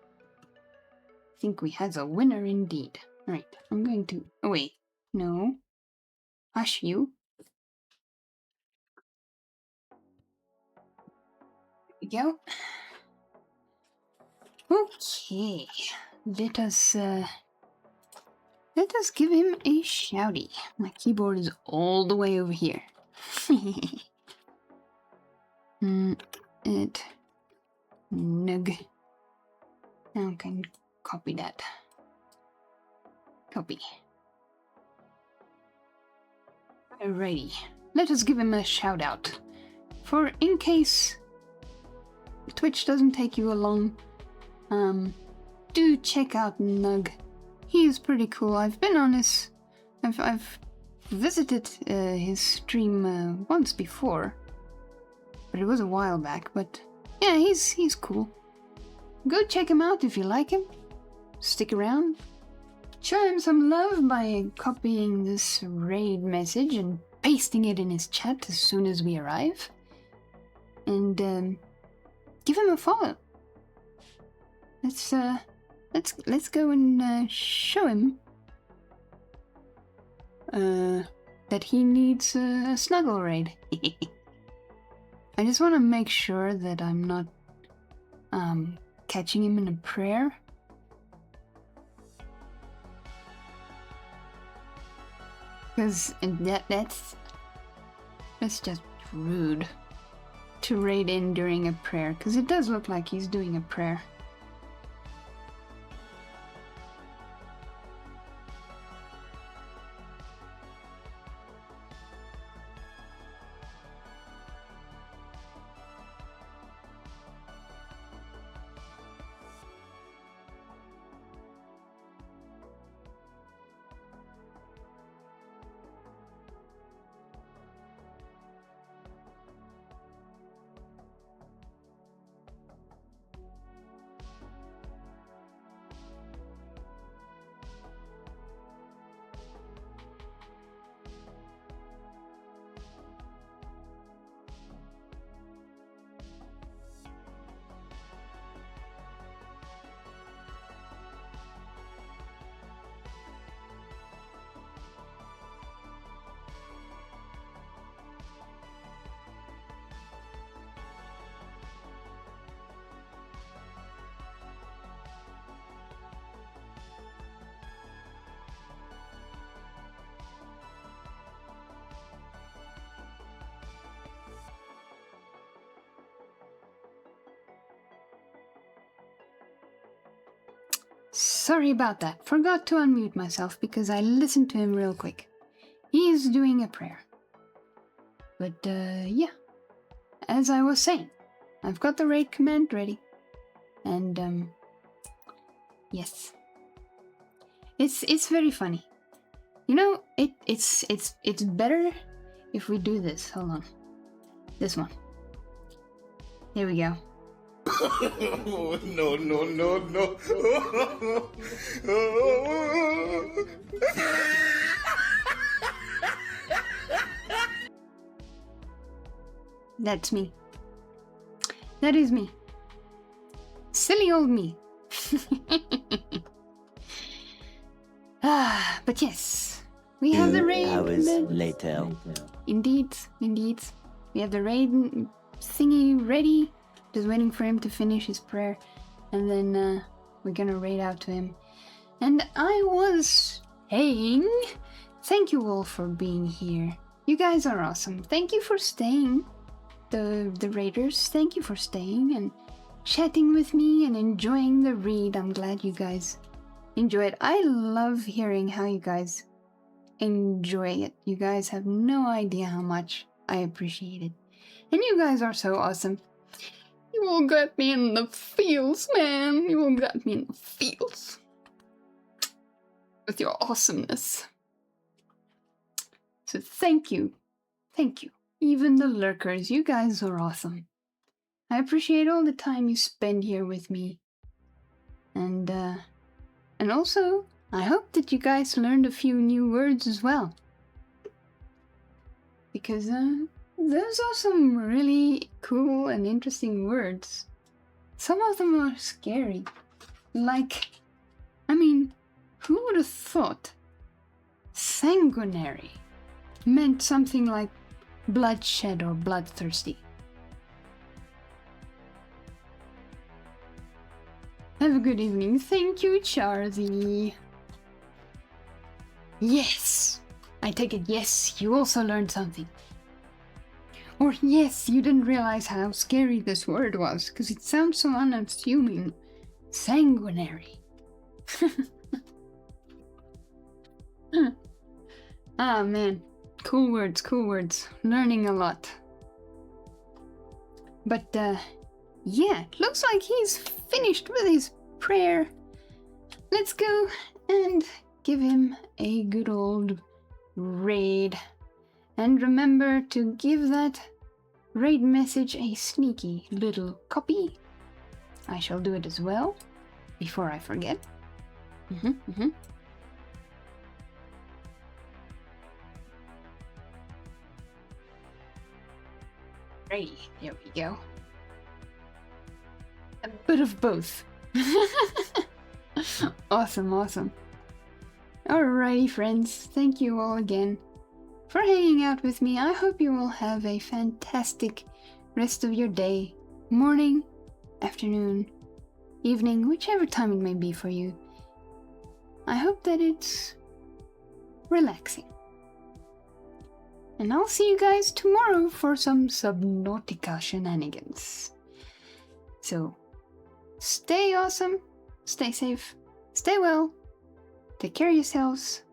[SPEAKER 1] we has a winner indeed. Right, I'm going to... Oh, wait. No. Hush you. There we go. Okay. Let us give him a shouty. My keyboard is all the way over here. Nug. Now I can copy that. Copy. Alrighty. Let us give him a shout out. For in case Twitch doesn't take you along, do check out Nug. He is pretty cool. I've been on his... I've visited his stream once before, but it was a while back. But yeah, he's cool. Go check him out if you like him. Stick around. Show him some love by copying this raid message and pasting it in his chat as soon as we arrive. And give him a follow. Let's go and show him that he needs a snuggle raid. I just want to make sure that I'm not catching him in a prayer. Because that's just rude to raid in during a prayer, because it does look like he's doing a prayer. Sorry about that. Forgot to unmute myself because I listened to him real quick. He's doing a prayer. But, yeah. As I was saying, I've got the raid command ready. And, yes. It's very funny. You know, it's better if we do this. Hold on. This one. Here we go.
[SPEAKER 3] No.
[SPEAKER 1] That's me. That is me. Silly old me. But yes. We have the raid.
[SPEAKER 4] 2 hours later.
[SPEAKER 1] Indeed. We have the raid thingy ready. Just waiting for him to finish his prayer. And then we're gonna raid out to him. And I was saying, thank you all for being here. You guys are awesome. Thank you for staying. The raiders, thank you for staying and chatting with me and enjoying the read. I'm glad you guys enjoy it. I love hearing how you guys enjoy it. You guys have no idea how much I appreciate it. And you guys are so awesome. You all got me in the feels, man. You all got me in the feels. With your awesomeness. So thank you. Thank you. Even the lurkers, you guys are awesome. I appreciate all the time you spend here with me. And also, I hope that you guys learned a few new words as well. Because those are some really cool and interesting words. Some of them are scary. Like, I mean, who would have thought sanguinary meant something like bloodshed or bloodthirsty? Have a good evening. Thank you, Charzy. Yes! I take it yes, you also learned something. Or yes, you didn't realize how scary this word was, because it sounds so unassuming. Sanguinary. Ah, man. Cool words, cool words. Learning a lot. But, yeah, looks like he's finished with his prayer. Let's go and give him a good old raid. And remember to give that raid message a sneaky little copy. I shall do it as well, before I forget. Right, there we go. A bit of both. Awesome, awesome. Alrighty, friends. Thank you all again for hanging out with me. I hope you will have a fantastic rest of your day, morning, afternoon, evening, whichever time it may be for you. I hope that it's relaxing. And I'll see you guys tomorrow for some Subnautica shenanigans. So, stay awesome, stay safe, stay well, take care of yourselves.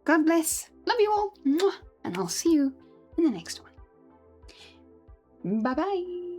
[SPEAKER 1] God bless. Love you all. Mwah. And I'll see you in the next one. Bye-bye.